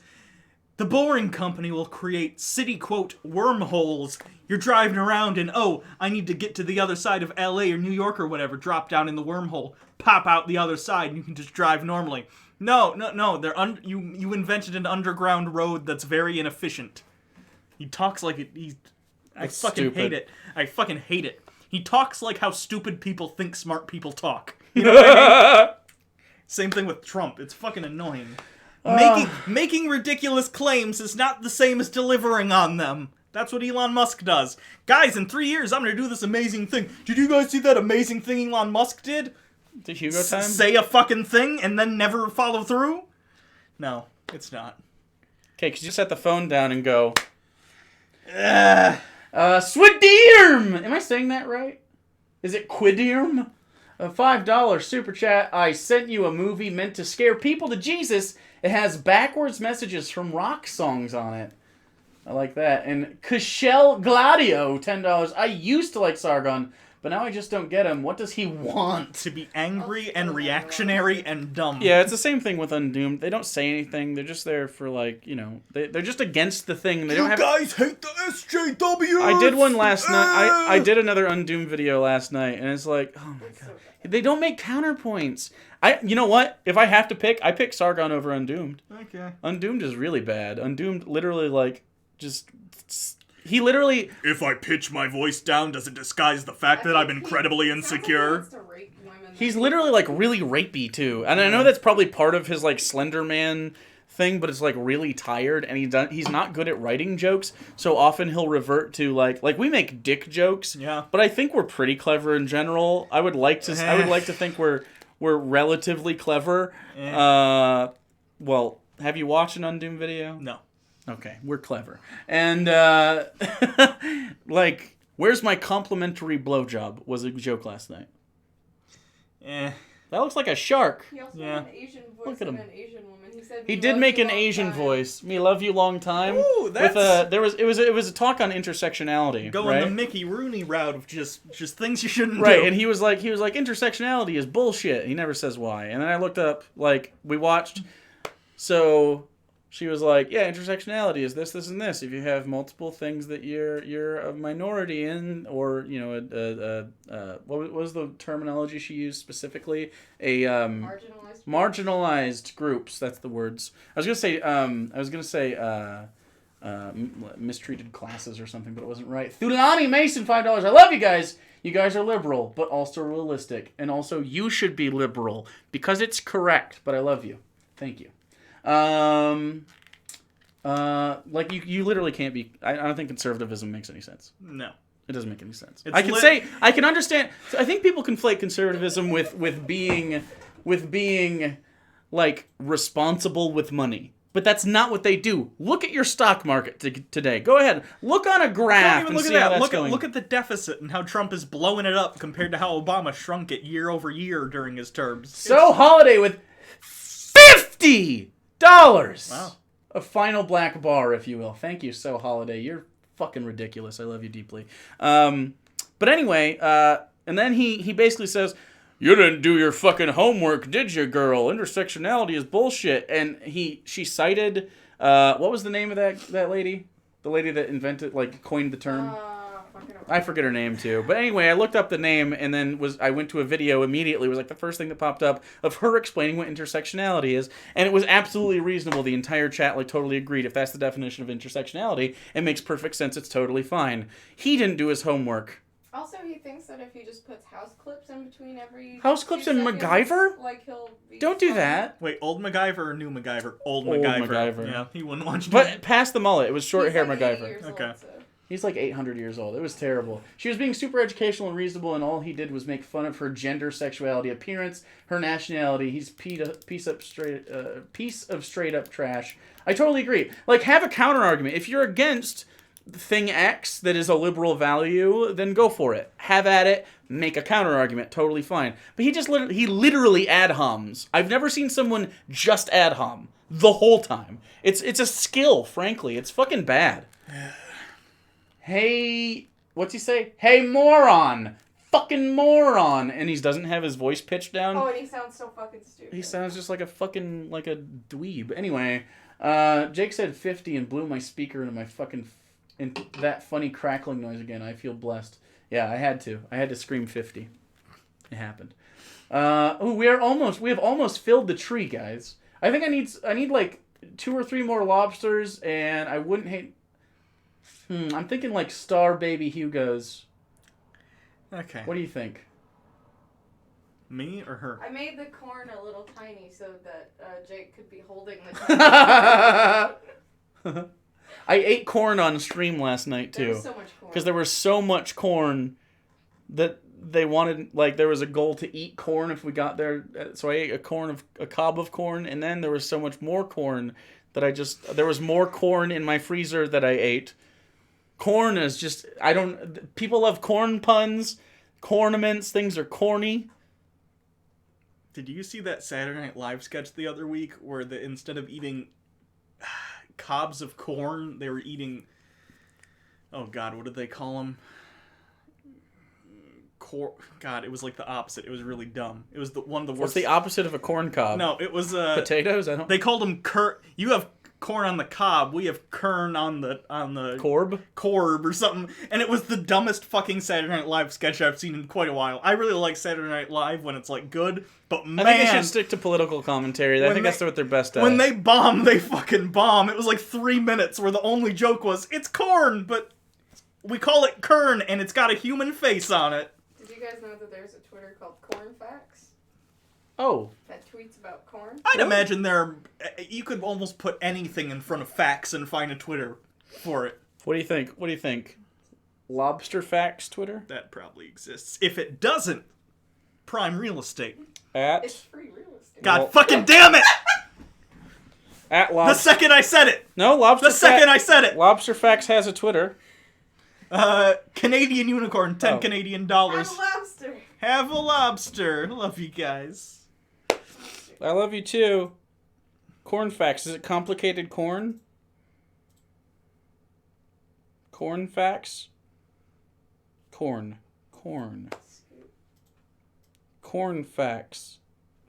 The Boring Company will create city, quote, wormholes. You're driving around and, oh, I need to get to the other side of LA or New York or whatever. Drop down in the wormhole. Pop out the other side and you can just drive normally. No. You invented an underground road that's very inefficient. He talks like it. I fucking hate it. I fucking hate it. He talks like how stupid people think smart people talk. You know what I mean? Same thing with Trump. It's fucking annoying. Making ridiculous claims is not the same as delivering on them. That's what Elon Musk does. Guys, in 3 years, I'm going to do this amazing thing. Did you guys see that amazing thing Elon Musk did? The Hugo time? Say a fucking thing and then never follow through? No, it's not. Okay, could you set the phone down and go... Swidirm! Am I saying that right? Is it Quidirm? A $5 super chat. I sent you a movie meant to scare people to Jesus. It has backwards messages from rock songs on it. I like that. And Kashel Gladio, $10. I used to like Sargon, but now I just don't get him. What does he want? To be angry and reactionary and dumb. Yeah, it's the same thing with Undoomed. They don't say anything. They're just there for, like, you know, they're just against the thing. They don't have... guys hate the SJWs! I did one last night. I did another Undoomed video last night, and it's like, oh my god. They don't make counterpoints. You know what? If I have to pick, I pick Sargon over Undoomed. Okay. Undoomed is really bad. Undoomed literally, like, just... He literally... If I pitch my voice down, does it disguise the fact that I'm incredibly insecure? He's literally, like, really rapey, too. And I know that's probably part of his, like, Slender Man thing, but it's, like, really tired, and he's not good at writing jokes, so often he'll revert to, like, we make dick jokes, yeah, but I think we're pretty clever in general. I would like to think we're relatively clever. Well, have you watched an Undoomed video? No. Okay, we're clever. And, like, where's my complimentary blowjob was a joke last night. That looks like a shark. He also had an Asian voice. Look at him. An Asian woman. He did make an Asian voice. Me love you long time. Ooh, that's... With it was a talk on intersectionality. Going right? the Mickey Rooney route of just things you shouldn't do. Right, and he was like intersectionality is bullshit. He never says why. And then I looked up, like, we watched, so she was like, yeah, intersectionality is this, this, and this. If you have multiple things that you're a minority in, or, you know, what was the terminology she used specifically? Marginalized groups. That's the words. I was gonna say mistreated classes or something, but it wasn't right. Thulani Mason, $5. I love you guys. You guys are liberal, but also realistic, and also you should be liberal because it's correct. But I love you. Thank you. Like you literally can't be. I don't think conservatism makes any sense. No, it doesn't make any sense. It's I can understand. I think people conflate conservatism with being like responsible with money, but that's not what they do. Look at your stock market today. Go ahead, look on a graph and see how that's going. Look at the deficit and how Trump is blowing it up compared to how Obama shrunk it year over year during his terms. So Holiday with $50. Wow. A final black bar, if you will. Thank you, So Holiday. You're fucking ridiculous. I love you deeply. But anyway, and then he basically says, you didn't do your fucking homework, did you, girl? Intersectionality is bullshit. And she cited, what was the name of that lady? The lady that invented, like, coined the term? I forget her name too. But anyway, I looked up the name and then I went to a video immediately. It was like the first thing that popped up of her explaining what intersectionality is. And it was absolutely reasonable. The entire chat like totally agreed. If that's the definition of intersectionality, it makes perfect sense. It's totally fine. He didn't do his homework. Also, he thinks that if he just puts house clips in between every house clips and MacGyver? Like he'll be Don't do that. Wait, old MacGyver or new MacGyver? Old MacGyver. MacGyver. Yeah, he wouldn't want you. But past the mullet, it was short hair like MacGyver. Okay. Old, so. He's like 800 years old. It was terrible. She was being super educational and reasonable, and all he did was make fun of her gender, sexuality, appearance, her nationality. He's piece of straight up trash. I totally agree. Like, have a counter argument. If you're against thing X that is a liberal value, then go for it. Have at it. Make a counter argument. Totally fine. But he literally ad homs. I've never seen someone just ad hom the whole time. It's a skill, frankly. It's fucking bad. Hey, what's he say? Hey, moron! fucking moron. And he doesn't have his voice pitched down. Oh, and he sounds so fucking stupid. He sounds just like a fucking, like a dweeb. Anyway, Jake said 50 and blew my speaker into my fucking, into that funny crackling noise again. I feel blessed. Yeah, I had to. I had to scream 50. It happened. We have almost filled the tree, guys. I think I need like 2 or 3 more lobsters, and I wouldn't hate. I'm thinking like Star Baby Hugos. Okay. What do you think? Me or her? I made the corn a little tiny so that Jake could be holding the. I ate corn on stream last night too. There was so much corn. Because there was so much corn that they wanted, like, there was a goal to eat corn if we got there. So I ate a cob of corn, and then there was so much more corn that there was more corn in my freezer that I ate. Corn is just, people love corn puns, cornaments, things are corny. Did you see that Saturday Night Live sketch the other week where instead of eating cobs of corn, they were eating, oh God, what did they call them? God, it was like the opposite. It was really dumb. It was one of the worst. What's the opposite of a corn cob? No, it was potatoes. They called them You have corn on the cob. We have kern on the corb or something. And it was the dumbest fucking Saturday Night Live sketch I've seen in quite a while. I really like Saturday Night Live when it's like good, but man, I think they should stick to political commentary. I think that's what they're best at. When they bomb, they fucking bomb. It was like 3 minutes where the only joke was it's corn, but we call it kern, and it's got a human face on it. Did you guys know that there's a Twitter called Corn Facts? Oh. That tweets about corn? I'd imagine you could almost put anything in front of facts and find a Twitter for it. What do you think? Lobster Facts Twitter? That probably exists. If it doesn't, prime real estate. It's free real estate. God fucking damn it! At Lobster. The second I said it! No, Lobster. The second I said it! Lobster Facts has a Twitter. Canadian unicorn, 10 Canadian dollars. Have a lobster. Have a lobster. Love you guys. I love you too. Corn Facts. Is it complicated corn? Corn Facts? Corn. Corn Facts.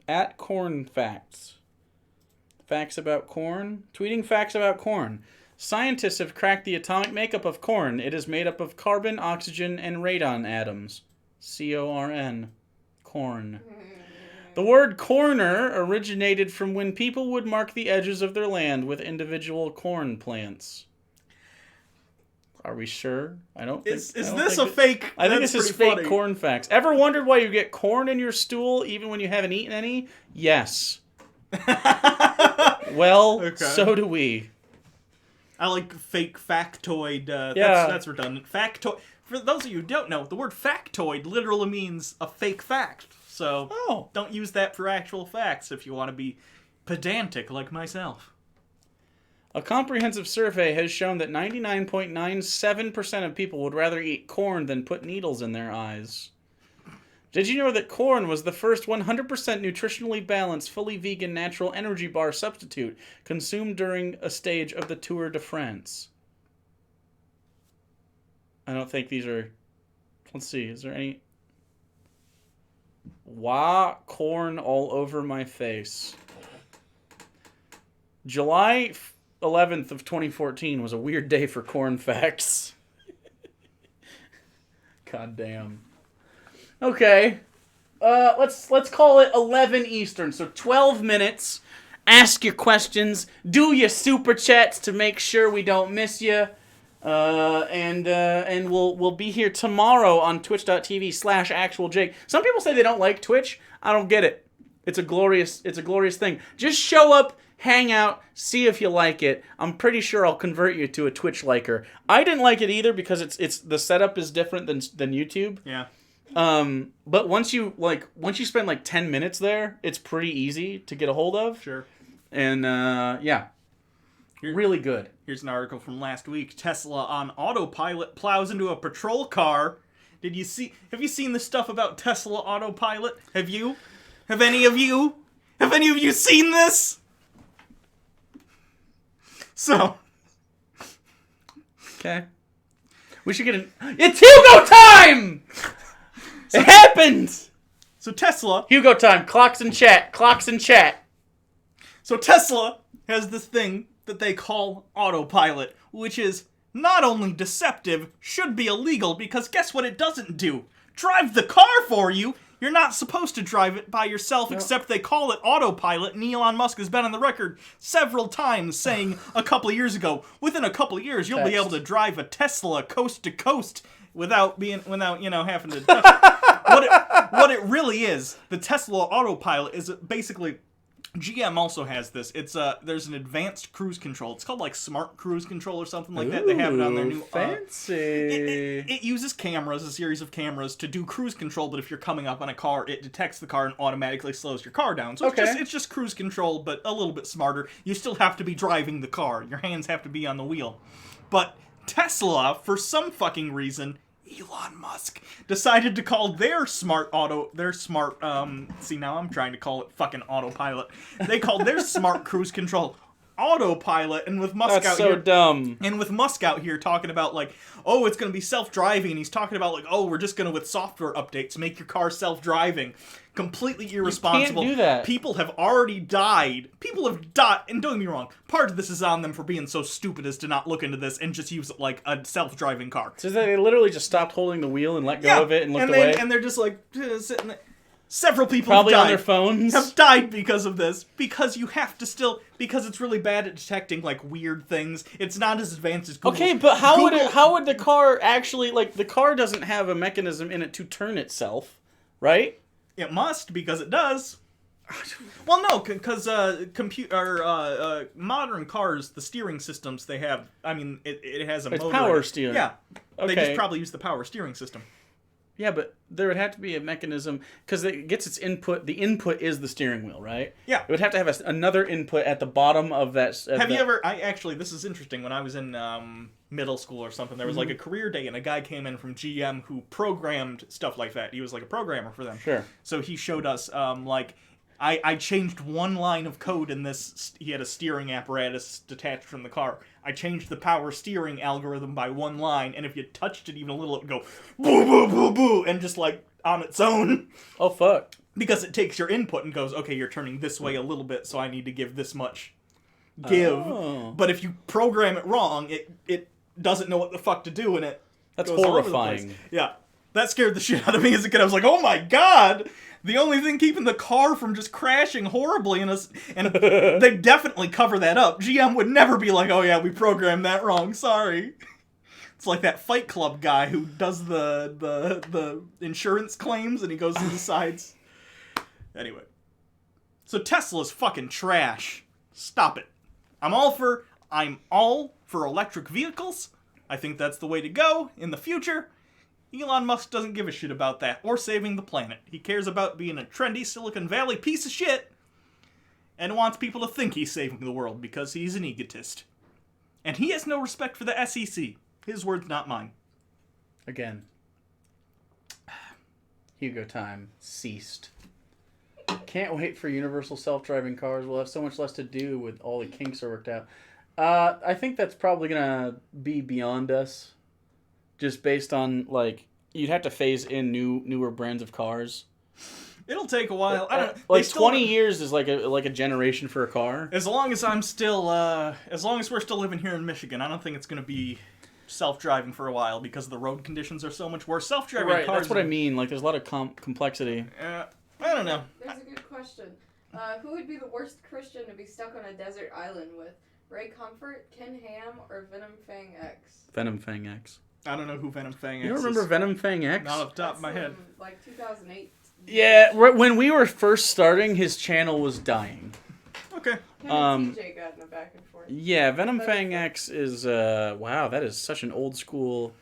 At Corn Facts. Facts about corn? Tweeting facts about corn. Scientists have cracked the atomic makeup of corn. It is made up of carbon, oxygen, and radon atoms. C-O-R-N. Corn. The word corner originated from when people would mark the edges of their land with individual corn plants. Are we sure? I don't think... Is this a fake? I think this is fake funny. Corn Facts. Ever wondered why you get corn in your stool even when you haven't eaten any? Yes. Well, Okay. So do we. I like fake factoid. Yeah. That's redundant. Factoid. For those of you who don't know, the word factoid literally means a fake fact. So don't use that for actual facts if you want to be pedantic like myself. A comprehensive survey has shown that 99.97% of people would rather eat corn than put needles in their eyes. Did you know that corn was the first 100% nutritionally balanced, fully vegan natural energy bar substitute consumed during a stage of the Tour de France? I don't think these are... Let's see, is there any... Wah, corn all over my face. July 11th of 2014 was a weird day for corn facts. God damn. Okay. Let's call it 11 Eastern, so 12 minutes. Ask your questions, do your super chats to make sure we don't miss you. And we'll be here tomorrow on twitch.tv/actualjake. Some people say they don't like Twitch. I don't get it. It's a glorious thing. Just show up, hang out, see if you like it. I'm pretty sure I'll convert you to a Twitch liker. I didn't like it either because it's the setup is different than YouTube. Yeah. But once you spend like 10 minutes there, it's pretty easy to get a hold of. Sure. And yeah. Really good. Here's an article from last week. Tesla on autopilot plows into a patrol car. Have you seen the stuff about Tesla autopilot? Have you? Have any of you seen this? So. Okay. We should get it's Hugo time! It happened! So Tesla... Hugo time. Clocks in chat. Clocks in chat. So Tesla has this thing that they call autopilot, which is not only deceptive, should be illegal, because guess what it doesn't do? Drive the car for you! You're not supposed to drive it by yourself, except they call it autopilot, and Elon Musk has been on the record several times saying a couple of years ago, within a couple of years, you'll be able to drive a Tesla coast to coast without having to touch it. What it really is, the Tesla autopilot is basically... GM also has this. It's there's an advanced cruise control. It's called like smart cruise control or something like that. They have it on their new fancy. It uses cameras, a series of cameras to do cruise control. But if you're coming up on a car, it detects the car and automatically slows your car down. So it's just cruise control, but a little bit smarter. You still have to be driving the car. Your hands have to be on the wheel. But Tesla, for some fucking reason, Elon Musk decided to call their smart, see now I'm trying to call it fucking autopilot. They called their smart cruise control autopilot, and with Musk That's out so here, dumb. And with Musk out here talking about like, oh, it's going to be self-driving, and he's talking about like, oh, we're just going to, with software updates, make your car self-driving. Completely irresponsible. You can't do that. People have already died. People have died, and don't get me wrong, part of this is on them for being so stupid as to not look into this and just use it like a self-driving car. So they literally just stopped holding the wheel and let go of it and looked away? And they're just like, sitting there. Several people probably have died, on their phones. Have died because of this. Because you have to still... Because it's really bad at detecting, like, weird things. It's not as advanced as Google. Okay, but how would the car actually... Like, the car doesn't have a mechanism in it to turn itself, right? It must, because it does. Well, no, because modern cars, the steering systems they have... I mean, it has a motor. It's power steering. Yeah. Okay. They just probably use the power steering system. Yeah, but there would have to be a mechanism, because it gets its input. The input is the steering wheel, right? Yeah. It would have to have another input at the bottom of that. Have you ever... this is interesting. When I was in middle school or something, there was like a career day, and a guy came in from GM who programmed stuff like that. He was like a programmer for them. Sure. So he showed us, I changed one line of code in this. He had a steering apparatus detached from the car. I changed the power steering algorithm by one line, and if you touched it even a little, it would go boo, boo, boo, boo, and just like on its own. Oh, fuck. Because it takes your input and goes, okay, you're turning this way a little bit, so I need to give this much give. Oh. But if you program it wrong, it doesn't know what the fuck to do, and it That's goes all over the horrifying. place. Yeah. That scared the shit out of me as a kid. I was like, oh my god! The only thing keeping the car from just crashing horribly and they definitely cover that up. GM would never be like, oh yeah, we programmed that wrong, sorry. It's like that Fight Club guy who does the insurance claims and he goes and decides. Anyway. So Tesla's fucking trash. Stop it. I'm all for electric vehicles. I think that's the way to go in the future. Elon Musk doesn't give a shit about that, or saving the planet. He cares about being a trendy Silicon Valley piece of shit, and wants people to think he's saving the world because he's an egotist. And he has no respect for the SEC. His words, not mine. Again. Hugo time ceased. Can't wait for universal self-driving cars. We'll have so much less to do with all the kinks are worked out. I think that's probably going to be beyond us. Just based on, like, you'd have to phase in newer brands of cars. It'll take a while. I don't. Like 20 years is like a generation for a car. As long as we're still living here in Michigan, I don't think it's gonna be self-driving for a while because the road conditions are so much worse. Self-driving cars. That's what I mean. Like, there's a lot of complexity. I don't know. There's a good question. Who would be the worst Christian to be stuck on a desert island with? Ray Comfort, Ken Ham, or Venom Fang X? Venom Fang X. I don't know who Venom Fang X is. You don't remember Venom Fang X? Not off the top of my head. Like 2008. Yeah, when we were first starting, his channel was dying. Okay. Him and TJ got in a back and forth. Yeah, Venom Fang X is, wow, that is such an old school...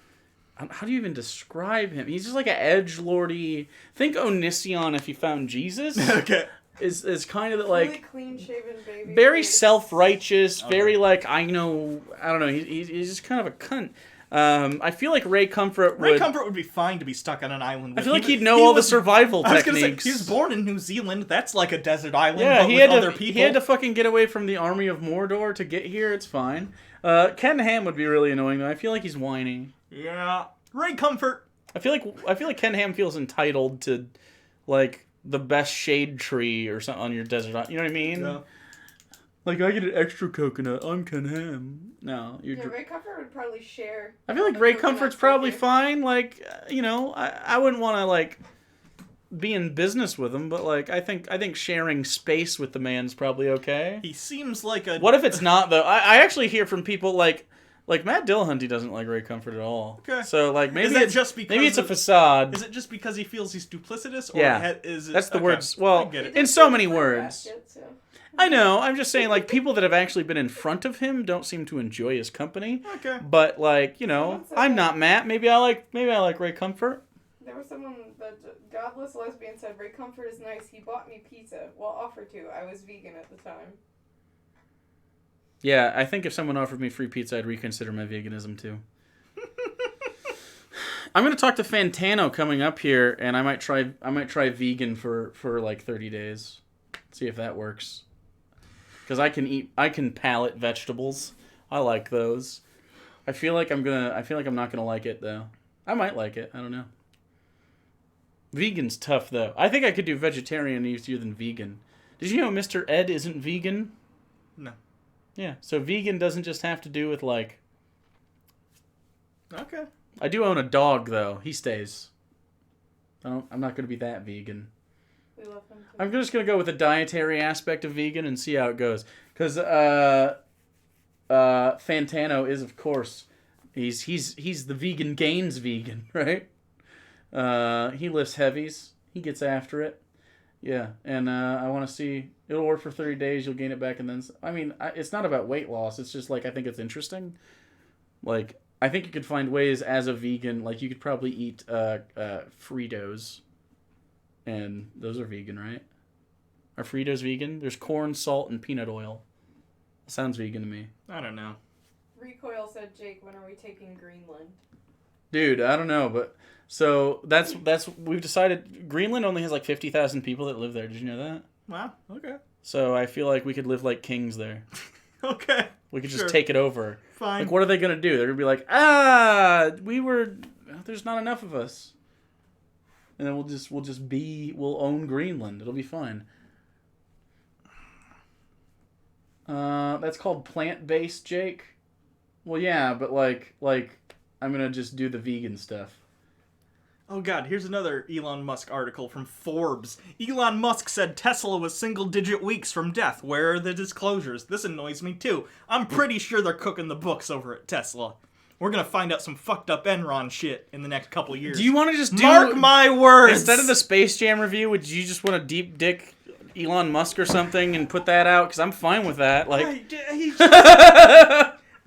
How do you even describe him? He's just like an edgelordy... Think Onision if he found Jesus. Okay. Is kind of like... Really clean-shaven baby. Very self-righteous, very like, I don't know, he's just kind of a cunt. I feel like Ray Comfort would be fine to be stuck on an island with. I feel like he'd know all the survival techniques. I was gonna say, he was born in New Zealand. That's like a desert island, yeah, but with other people. He had to fucking get away from the army of Mordor to get here. It's fine. Ken Ham would be really annoying, though. I feel like he's whiny. Yeah. Ray Comfort, I feel like Ken Ham feels entitled to, like, the best shade tree or something on your desert. You know what I mean? Yeah. Like, I get an extra coconut. I'm Ken Ham. No, you're. Yeah, Ray Comfort would probably share. I feel like the Ray coconuts Comfort's with probably you. fine. Like, you know, I wouldn't want to, like, be in business with him, but, like, I think sharing space with the man's probably okay. He seems like a... What if it's not, though? I actually hear from people, like Matt Dillahunty doesn't like Ray Comfort at all. Okay. So, like, maybe Is that it's just because maybe it's a of- facade. Is it just because he feels he's duplicitous? Or Yeah. is it... That's the okay, words. I Well, get it. in so many words. Basket, so. I know. I'm just saying, like, people that have actually been in front of him don't seem to enjoy his company. Okay. But, like, you know, Someone said I'm that- not Matt. Maybe I like Ray Comfort. There was someone, the godless lesbian said, Ray Comfort is nice. He bought me pizza. Well, offered to. I was vegan at the time. Yeah, I think if someone offered me free pizza, I'd reconsider my veganism too. I'm gonna talk to Fantano coming up here, and I might try vegan for like 30 days. See if that works. Because I can palate vegetables. I like those. I feel like I'm not gonna like it though. I might like it. I don't know. Vegan's tough though. I think I could do vegetarian easier than vegan. Did you know Mr. Ed isn't vegan? No. Yeah, so vegan doesn't just have to do with, like... Okay. I do own a dog, though. He stays. I'm not going to be that vegan. We love him too. I'm just going to go with the dietary aspect of vegan and see how it goes. Because Fantano is, of course... He's the vegan gains vegan, right? He lifts heavies. He gets after it. Yeah, and I want to see... It'll work for 30 days, you'll gain it back, and then... I mean, it's not about weight loss, it's just, like, I think it's interesting. Like, I think you could find ways as a vegan, like, you could probably eat Fritos. And those are vegan, right? Are Fritos vegan? There's corn, salt, and peanut oil. Sounds vegan to me. I don't know. Recoil said, Jake, when are we taking Greenland? Dude, I don't know, but... So, that's we've decided... Greenland only has, like, 50,000 people that live there. Did you know that? Wow. Okay. So I feel like we could live like kings there. Okay. We could Sure. just take it over. Fine. Like, what are they going to do? They're going to be like, there's not enough of us. And then we'll own Greenland. It'll be fine. That's called plant-based, Jake. Well, yeah, but like, I'm going to just do the vegan stuff. Oh god, here's another Elon Musk article from Forbes. Elon Musk said Tesla was single-digit weeks from death. Where are the disclosures? This annoys me too. I'm pretty sure they're cooking the books over at Tesla. We're gonna find out some fucked up Enron shit in the next couple years. Do you want to just Mark my words! Instead of the Space Jam review, would you just want to deep dick Elon Musk or something and put that out? Because I'm fine with that. Like,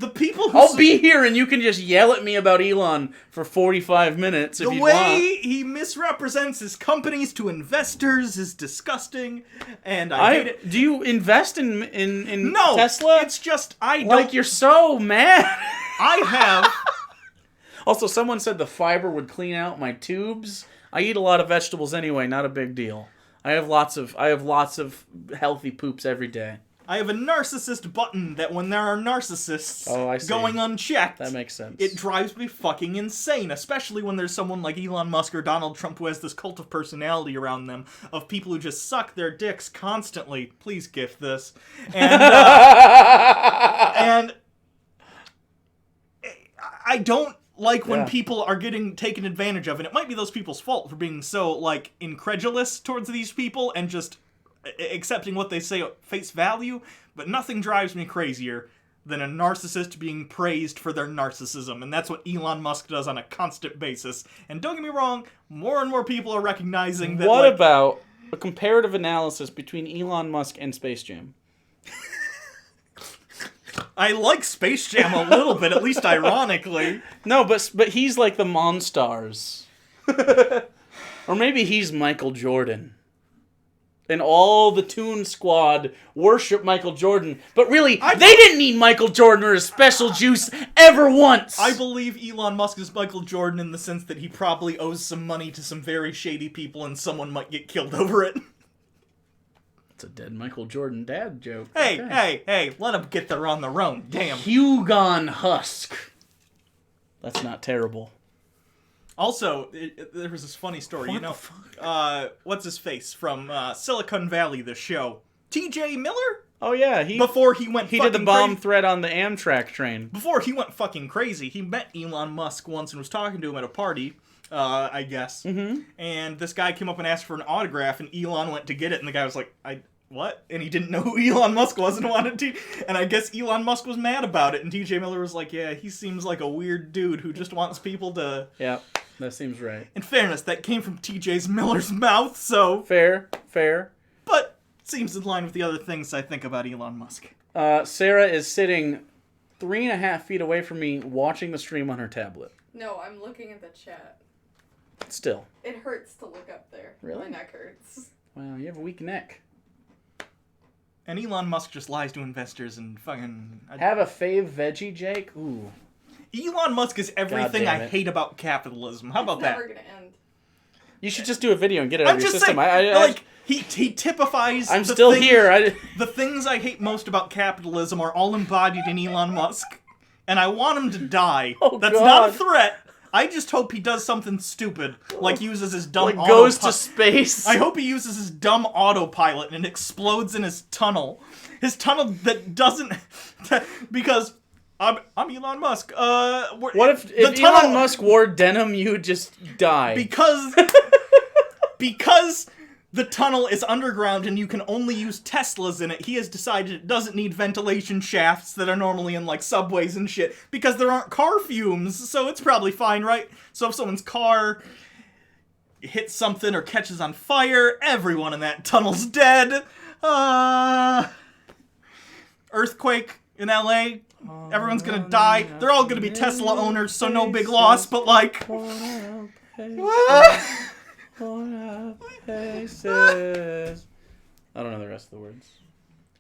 the people who I'll be here and you can just yell at me about Elon for 45 minutes if the you way want. he misrepresents his companies to investors is disgusting, and I hate it. Do you invest in No, Tesla? it's just I don't. Like, you're so mad. I have. Also, someone said the fiber would clean out my tubes. I eat a lot of vegetables anyway, not a big deal. I have lots of healthy poops every day. I have a narcissist button that when there are narcissists Oh, I see. going unchecked, That makes sense. it drives me fucking insane, especially when there's someone like Elon Musk or Donald Trump who has this cult of personality around them of people who just suck their dicks constantly. Please gift this. And, and I don't like when people are getting taken advantage of, and it might be those people's fault for being so, like, incredulous towards these people and just accepting what they say at face value, but nothing drives me crazier than a narcissist being praised for their narcissism, and that's what Elon Musk does on a constant basis. And don't get me wrong, more and more people are recognizing that. What about a comparative analysis between Elon Musk and Space Jam? I like Space Jam a little bit, at least ironically. No, but he's like the Monstars. Or maybe he's Michael Jordan. And all the Toon Squad worship Michael Jordan. But really, they didn't need Michael Jordan or his special juice ever once. I believe Elon Musk is Michael Jordan in the sense that he probably owes some money to some very shady people and someone might get killed over it. It's a dead Michael Jordan dad joke. Hey, Okay. hey, let them get there on their own. Damn. Hugon Husk. That's not terrible. Also, there was this funny story. What you know, the fuck? What's his face from Silicon Valley? The show. T.J. Miller. Oh yeah, Before he went. he did the bomb crazy, threat on the Amtrak train. before he went fucking crazy, he met Elon Musk once and was talking to him at a party. I guess. Mm-hmm. And this guy came up and asked for an autograph, and Elon went to get it, and the guy was like, what? And he didn't know who Elon Musk was and wanted to. And I guess Elon Musk was mad about it, and T.J. Miller was like, yeah, he seems like a weird dude who just wants people to... Yeah, that seems right. In fairness, that came from T.J. Miller's mouth, so... Fair. But seems in line with the other things I think about Elon Musk. Sarah is sitting 3.5 feet away from me watching the stream on her tablet. No, I'm looking at the chat. Still. It hurts to look up there. Really? My neck hurts. Wow, you have a weak neck. And Elon Musk just lies to investors and fucking... Have a fave veggie, Jake? Ooh. Elon Musk is everything God damn I it. hate about capitalism. How about It's that? never gonna end. You should just do a video and get it out I'm of your just system. saying, he typifies... I'm the still thing- here. The things I hate most about capitalism are all embodied in Elon Musk. And I want him to die. Oh, That's not a God. threat. I just hope he does something stupid, like uses his dumb Like goes to autopilot. space. I hope he uses his dumb autopilot and explodes in his tunnel. His tunnel that doesn't... because I'm Elon Musk. What if the Elon Musk wore denim, you would just die? Because the tunnel is underground and you can only use Teslas in it, he has decided it doesn't need ventilation shafts that are normally in, like, subways and shit, because there aren't car fumes, so it's probably fine, right? So if someone's car hits something or catches on fire, everyone in that tunnel's dead. Earthquake in LA, everyone's gonna die. They're all gonna be Tesla owners, so no big loss, but, like... Places. I don't know the rest of the words.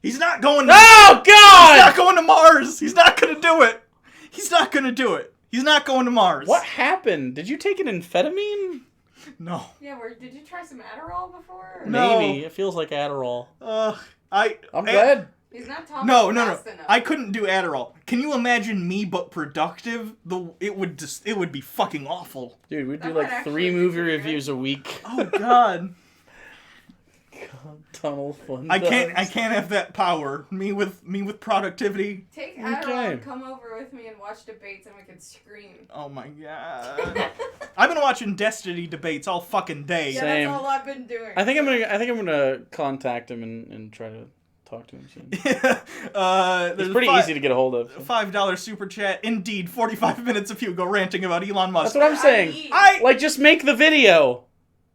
He's not going to... Oh, God! He's not going to Mars! He's not gonna do it! He's not gonna do it! He's not going to Mars! What happened? Did you take an amphetamine? No. Yeah, did you try some Adderall before? No. Maybe. It feels like Adderall. I'm glad. He's not talking No. fast enough. I couldn't do Adderall. Can you imagine me but productive? It would be fucking awful. Dude, we'd do That might like actually 3 be movie pretty reviews a week. Oh God. Tunnel fun. I can't have that power. Me with productivity. Take Adderall and come over with me and watch debates and we can scream. Oh my God. I've been watching Destiny debates all fucking day. Yeah, Same. that's all I've been doing. I think I'm gonna contact him and try to talk to him soon. There's It's pretty easy to get a hold of. So. $5 super chat. Indeed, 45 minutes of Hugo ranting about Elon Musk. That's what I'm saying. I Like, just make the video.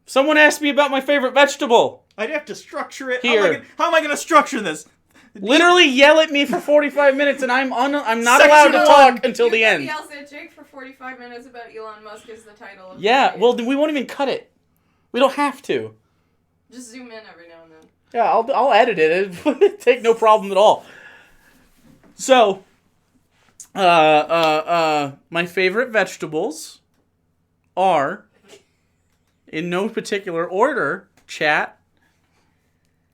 Someone asked me about my favorite vegetable. I'd have to structure it. Here. How am I gonna structure this? Literally yell at me for 45 minutes, and I'm not Section allowed to one. talk until the end. Yells at Jake for 45 minutes about Elon Musk is the title of the Yeah, video. well, we won't even cut it. We don't have to. Just zoom in every now and then. Yeah, I'll edit it. It'd take no problem at all. So, my favorite vegetables are, in no particular order, chat,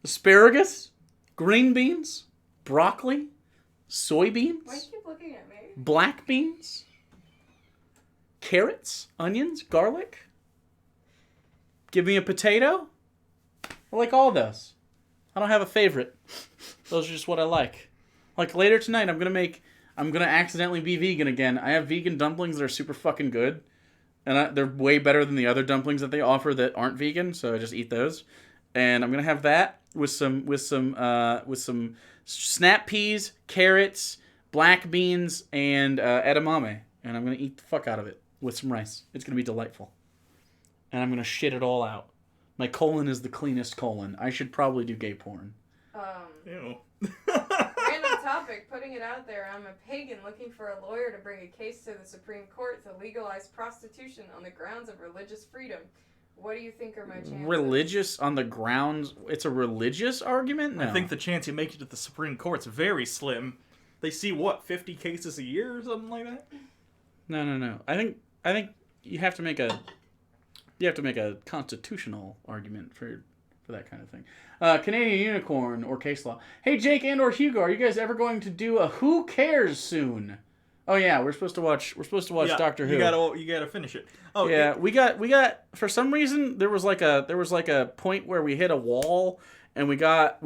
asparagus, green beans, broccoli, soybeans, Why do you keep looking at me? black beans, carrots, onions, garlic. Give me a potato. I like all those. I don't have a favorite. Those are just what I like. Like later tonight, I'm gonna accidentally be vegan again. I have vegan dumplings that are super fucking good, and they're way better than the other dumplings that they offer that aren't vegan. So I just eat those, and I'm gonna have that with some snap peas, carrots, black beans, and edamame, and I'm gonna eat the fuck out of it with some rice. It's gonna be delightful, and I'm gonna shit it all out. My colon is the cleanest colon. I should probably do gay porn. Ew. Random topic, putting it out there. I'm a pagan looking for a lawyer to bring a case to the Supreme Court to legalize prostitution on the grounds of religious freedom. What do you think are my chances? Religious on the grounds? It's a religious argument? No. I think the chance you make it to the Supreme Court's very slim. They see, what, 50 cases a year or something like that? No. I think you have to make a constitutional argument for that kind of thing. Canadian Unicorn or case law. Hey, Jake and or Hugo, are you guys ever going to do a Who Cares soon? Oh yeah, we're supposed to watch Yeah, Doctor Who. You gotta finish it. Oh yeah, we got for some reason there was like a point where we hit a wall and we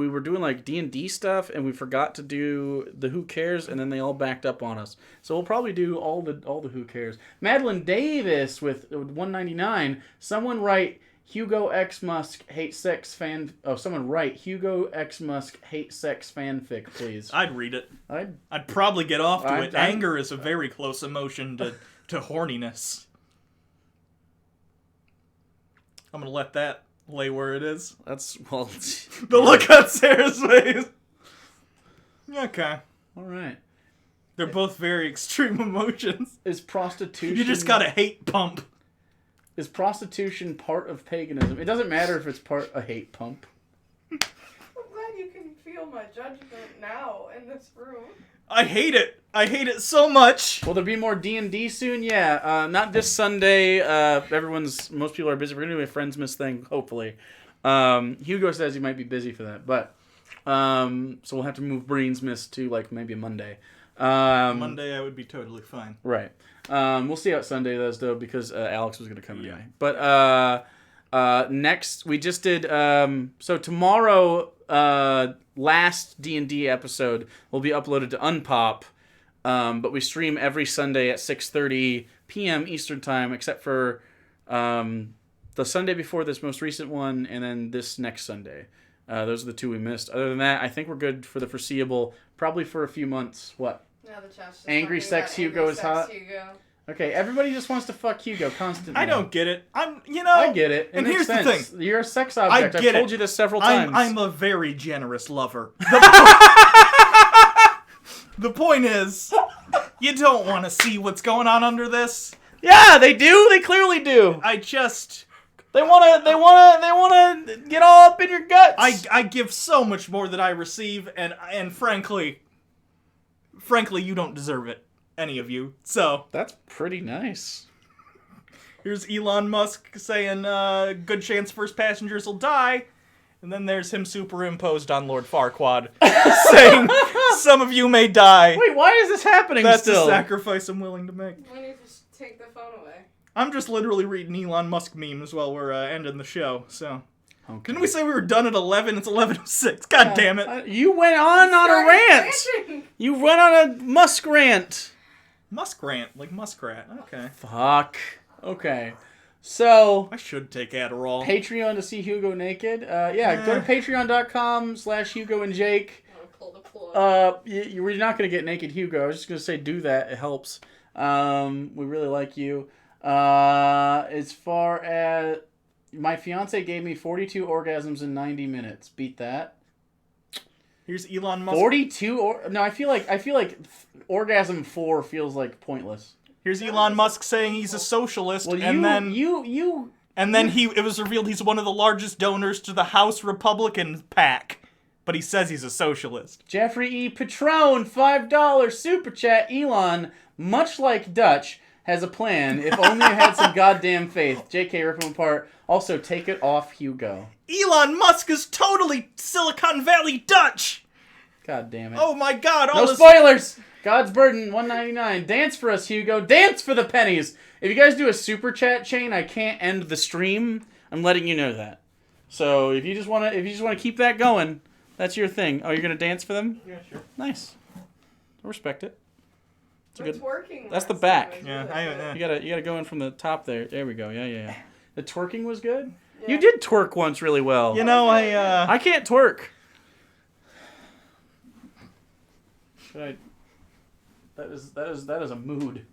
were doing like D&D stuff and we forgot to do the Who Cares and then they all backed up on us. So we'll probably do all the Who Cares. Madeline Davis with $1.99. Someone write Hugo X Musk hate sex fan. Oh, someone write Hugo X Musk hate sex fanfic, please. I'd read it. I'd probably get off to it. I'd- Anger is a very close emotion to horniness. I'm gonna let that lay where it is. That's well. The look on Sarah's face. Okay. All right. They're both very extreme emotions. Is prostitution? You just got a hate pump. Is prostitution part of paganism? It doesn't matter if it's part a hate pump. I'm glad you can feel my judgment now in this room. I hate it. I hate it so much. Will there be more D&D soon? Yeah. Not this Sunday. Most people are busy. We're gonna do a Friendsmas thing, hopefully. Hugo says he might be busy for that, but so we'll have to move Brainsmas to like maybe a Monday. Monday I would be totally fine. Right. We'll see how Sunday does though, because Alex was gonna come anyway. But next we just did. So tomorrow, last D&D episode will be uploaded to Unpop. But we stream every Sunday at 6:30 p.m. Eastern Time, except for the Sunday before this most recent one, and then this next Sunday. Those are the two we missed. Other than that, I think we're good for the foreseeable, probably for a few months. What? Now the chat's just Angry talking sex about Hugo angry is sex hot? Hugo. Okay, everybody just wants to fuck Hugo constantly. I don't get it. I get it. And makes here's the sense. thing. You're a sex object. I get I've told it. you this several times. I'm a very generous lover. The point is, you don't want to see what's going on under this. Yeah, they do. They clearly do. They wanna get all up in your guts. I give so much more than I receive, and frankly, you don't deserve it, any of you. So That's pretty nice. here's Elon Musk saying, "Good chance first passengers will die," and then there's him superimposed on Lord Farquaad, saying, "Some of you may die." Wait, why is this happening That's still? a sacrifice I'm willing to make. When you just take the phone away. I'm just literally reading Elon Musk memes while we're ending the show, so. Okay. Couldn't we say we were done at 11? It's 11:06. God damn it. You went on a rant. Started You went on a Musk rant. Muskrat, like muskrat. Okay. Fuck. Okay. So, I should take Adderall. Patreon to see Hugo naked. Go to patreon.com/Hugo and Jake. I'm gonna pull the plug. You're not going to get naked Hugo. I was just going to say do that. It helps. We really like you. As far as my fiance gave me 42 orgasms in 90 minutes. Beat that. Here's Elon Musk. 42 no, I feel like orgasm 4 feels like pointless. Here's Elon Musk saying he's a socialist, Well, and then it was revealed he's one of the largest donors to the House Republican PAC. But he says he's a socialist. Jeffrey E. Patron, $5 super chat. Elon, much like Dutch, has a plan. If only I had some goddamn faith. JK, rip him apart. Also, take it off Hugo. Elon Musk is totally Silicon Valley Dutch. God damn it. Oh my God! No spoilers. God's Burden, $1.99. Dance for us, Hugo. Dance for the pennies. If you guys do a super chat chain, I can't end the stream. I'm letting you know that. So if you just wanna keep that going, that's your thing. Oh, you're gonna dance for them? Yeah, sure. Nice. I respect it. It's a good. Twerking. That's the last back. time was Yeah, really good. You gotta go in from the top there. There we go. Yeah. The twerking was good. Yeah. You did twerk once really well. You know, I I can't twerk. Should I? That is a mood.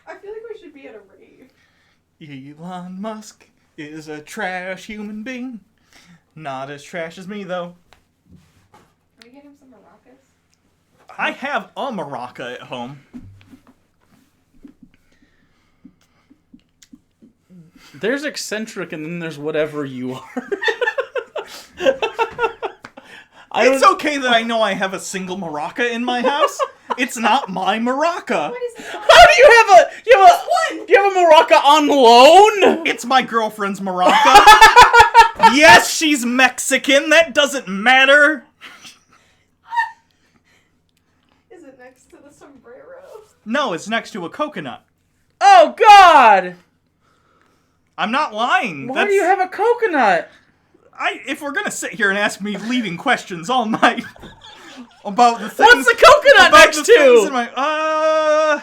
I feel like we should be at a rave. Elon Musk is a trash human being. Not as trash as me, though. Can we get him some maracas? I have a maraca at home. There's eccentric and then there's whatever you are. It's okay that I know I have a single maraca in my house. It's not my maraca. What is this? How do you have a maraca on loan? It's my girlfriend's maraca. Yes, she's Mexican. That doesn't matter. Is it No, it's next to a coconut. Oh, God! I'm not lying. Why do you have a coconut? If we're gonna sit here and ask me leading questions all night about the things... What's the coconut about next the to? things in my,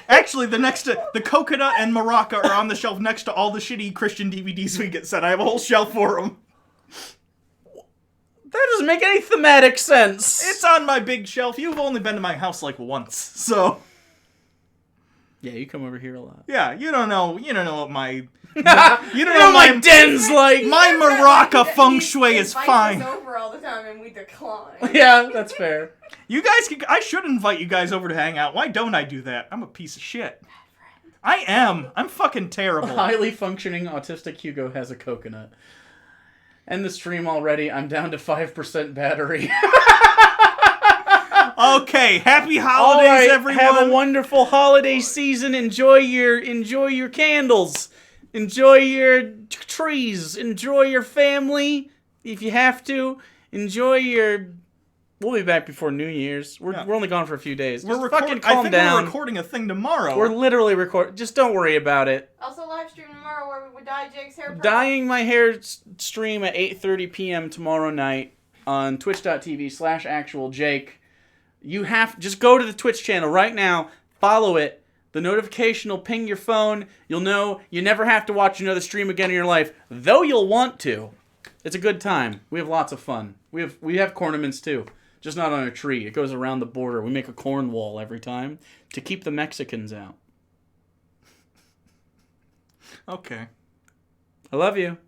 Actually, the coconut and maraca are on the shelf next to all the shitty Christian DVDs we get sent. I have a whole shelf for them. That doesn't make any thematic sense. It's on my big shelf. You've only been to my house like once, so... Yeah, you come over here a lot. Yeah, you don't know what my... You don't know my den's like. My maraca feng shui is fine. He invites us over all the time and we decline. Yeah, that's fair. You guys, I should invite you guys over to hang out. Why don't I do that? I'm a piece of shit. I am. I'm fucking terrible. Highly functioning autistic Hugo has a coconut. End the stream already. I'm down to 5% battery. Okay, happy holidays, everyone. Have a wonderful holiday season. Enjoy your candles. Enjoy your trees. Enjoy your family if you have to. Enjoy your... We'll be back before New Year's. We're only gone for a few days. Just fucking calm down. We're recording a thing tomorrow. We're literally recording. Just don't worry about it. Also, live stream tomorrow where we would dye Jake's hair. Dyeing my hair stream at 8:30 p.m. tomorrow night on twitch.tv/actualjake. You just go to the Twitch channel right now. Follow it. The notification will ping your phone. You'll know you never have to watch another stream again in your life, though you'll want to. It's a good time. We have lots of fun. We have cornaments too. Just not on a tree. It goes around the border. We make a corn wall every time to keep the Mexicans out. Okay. I love you.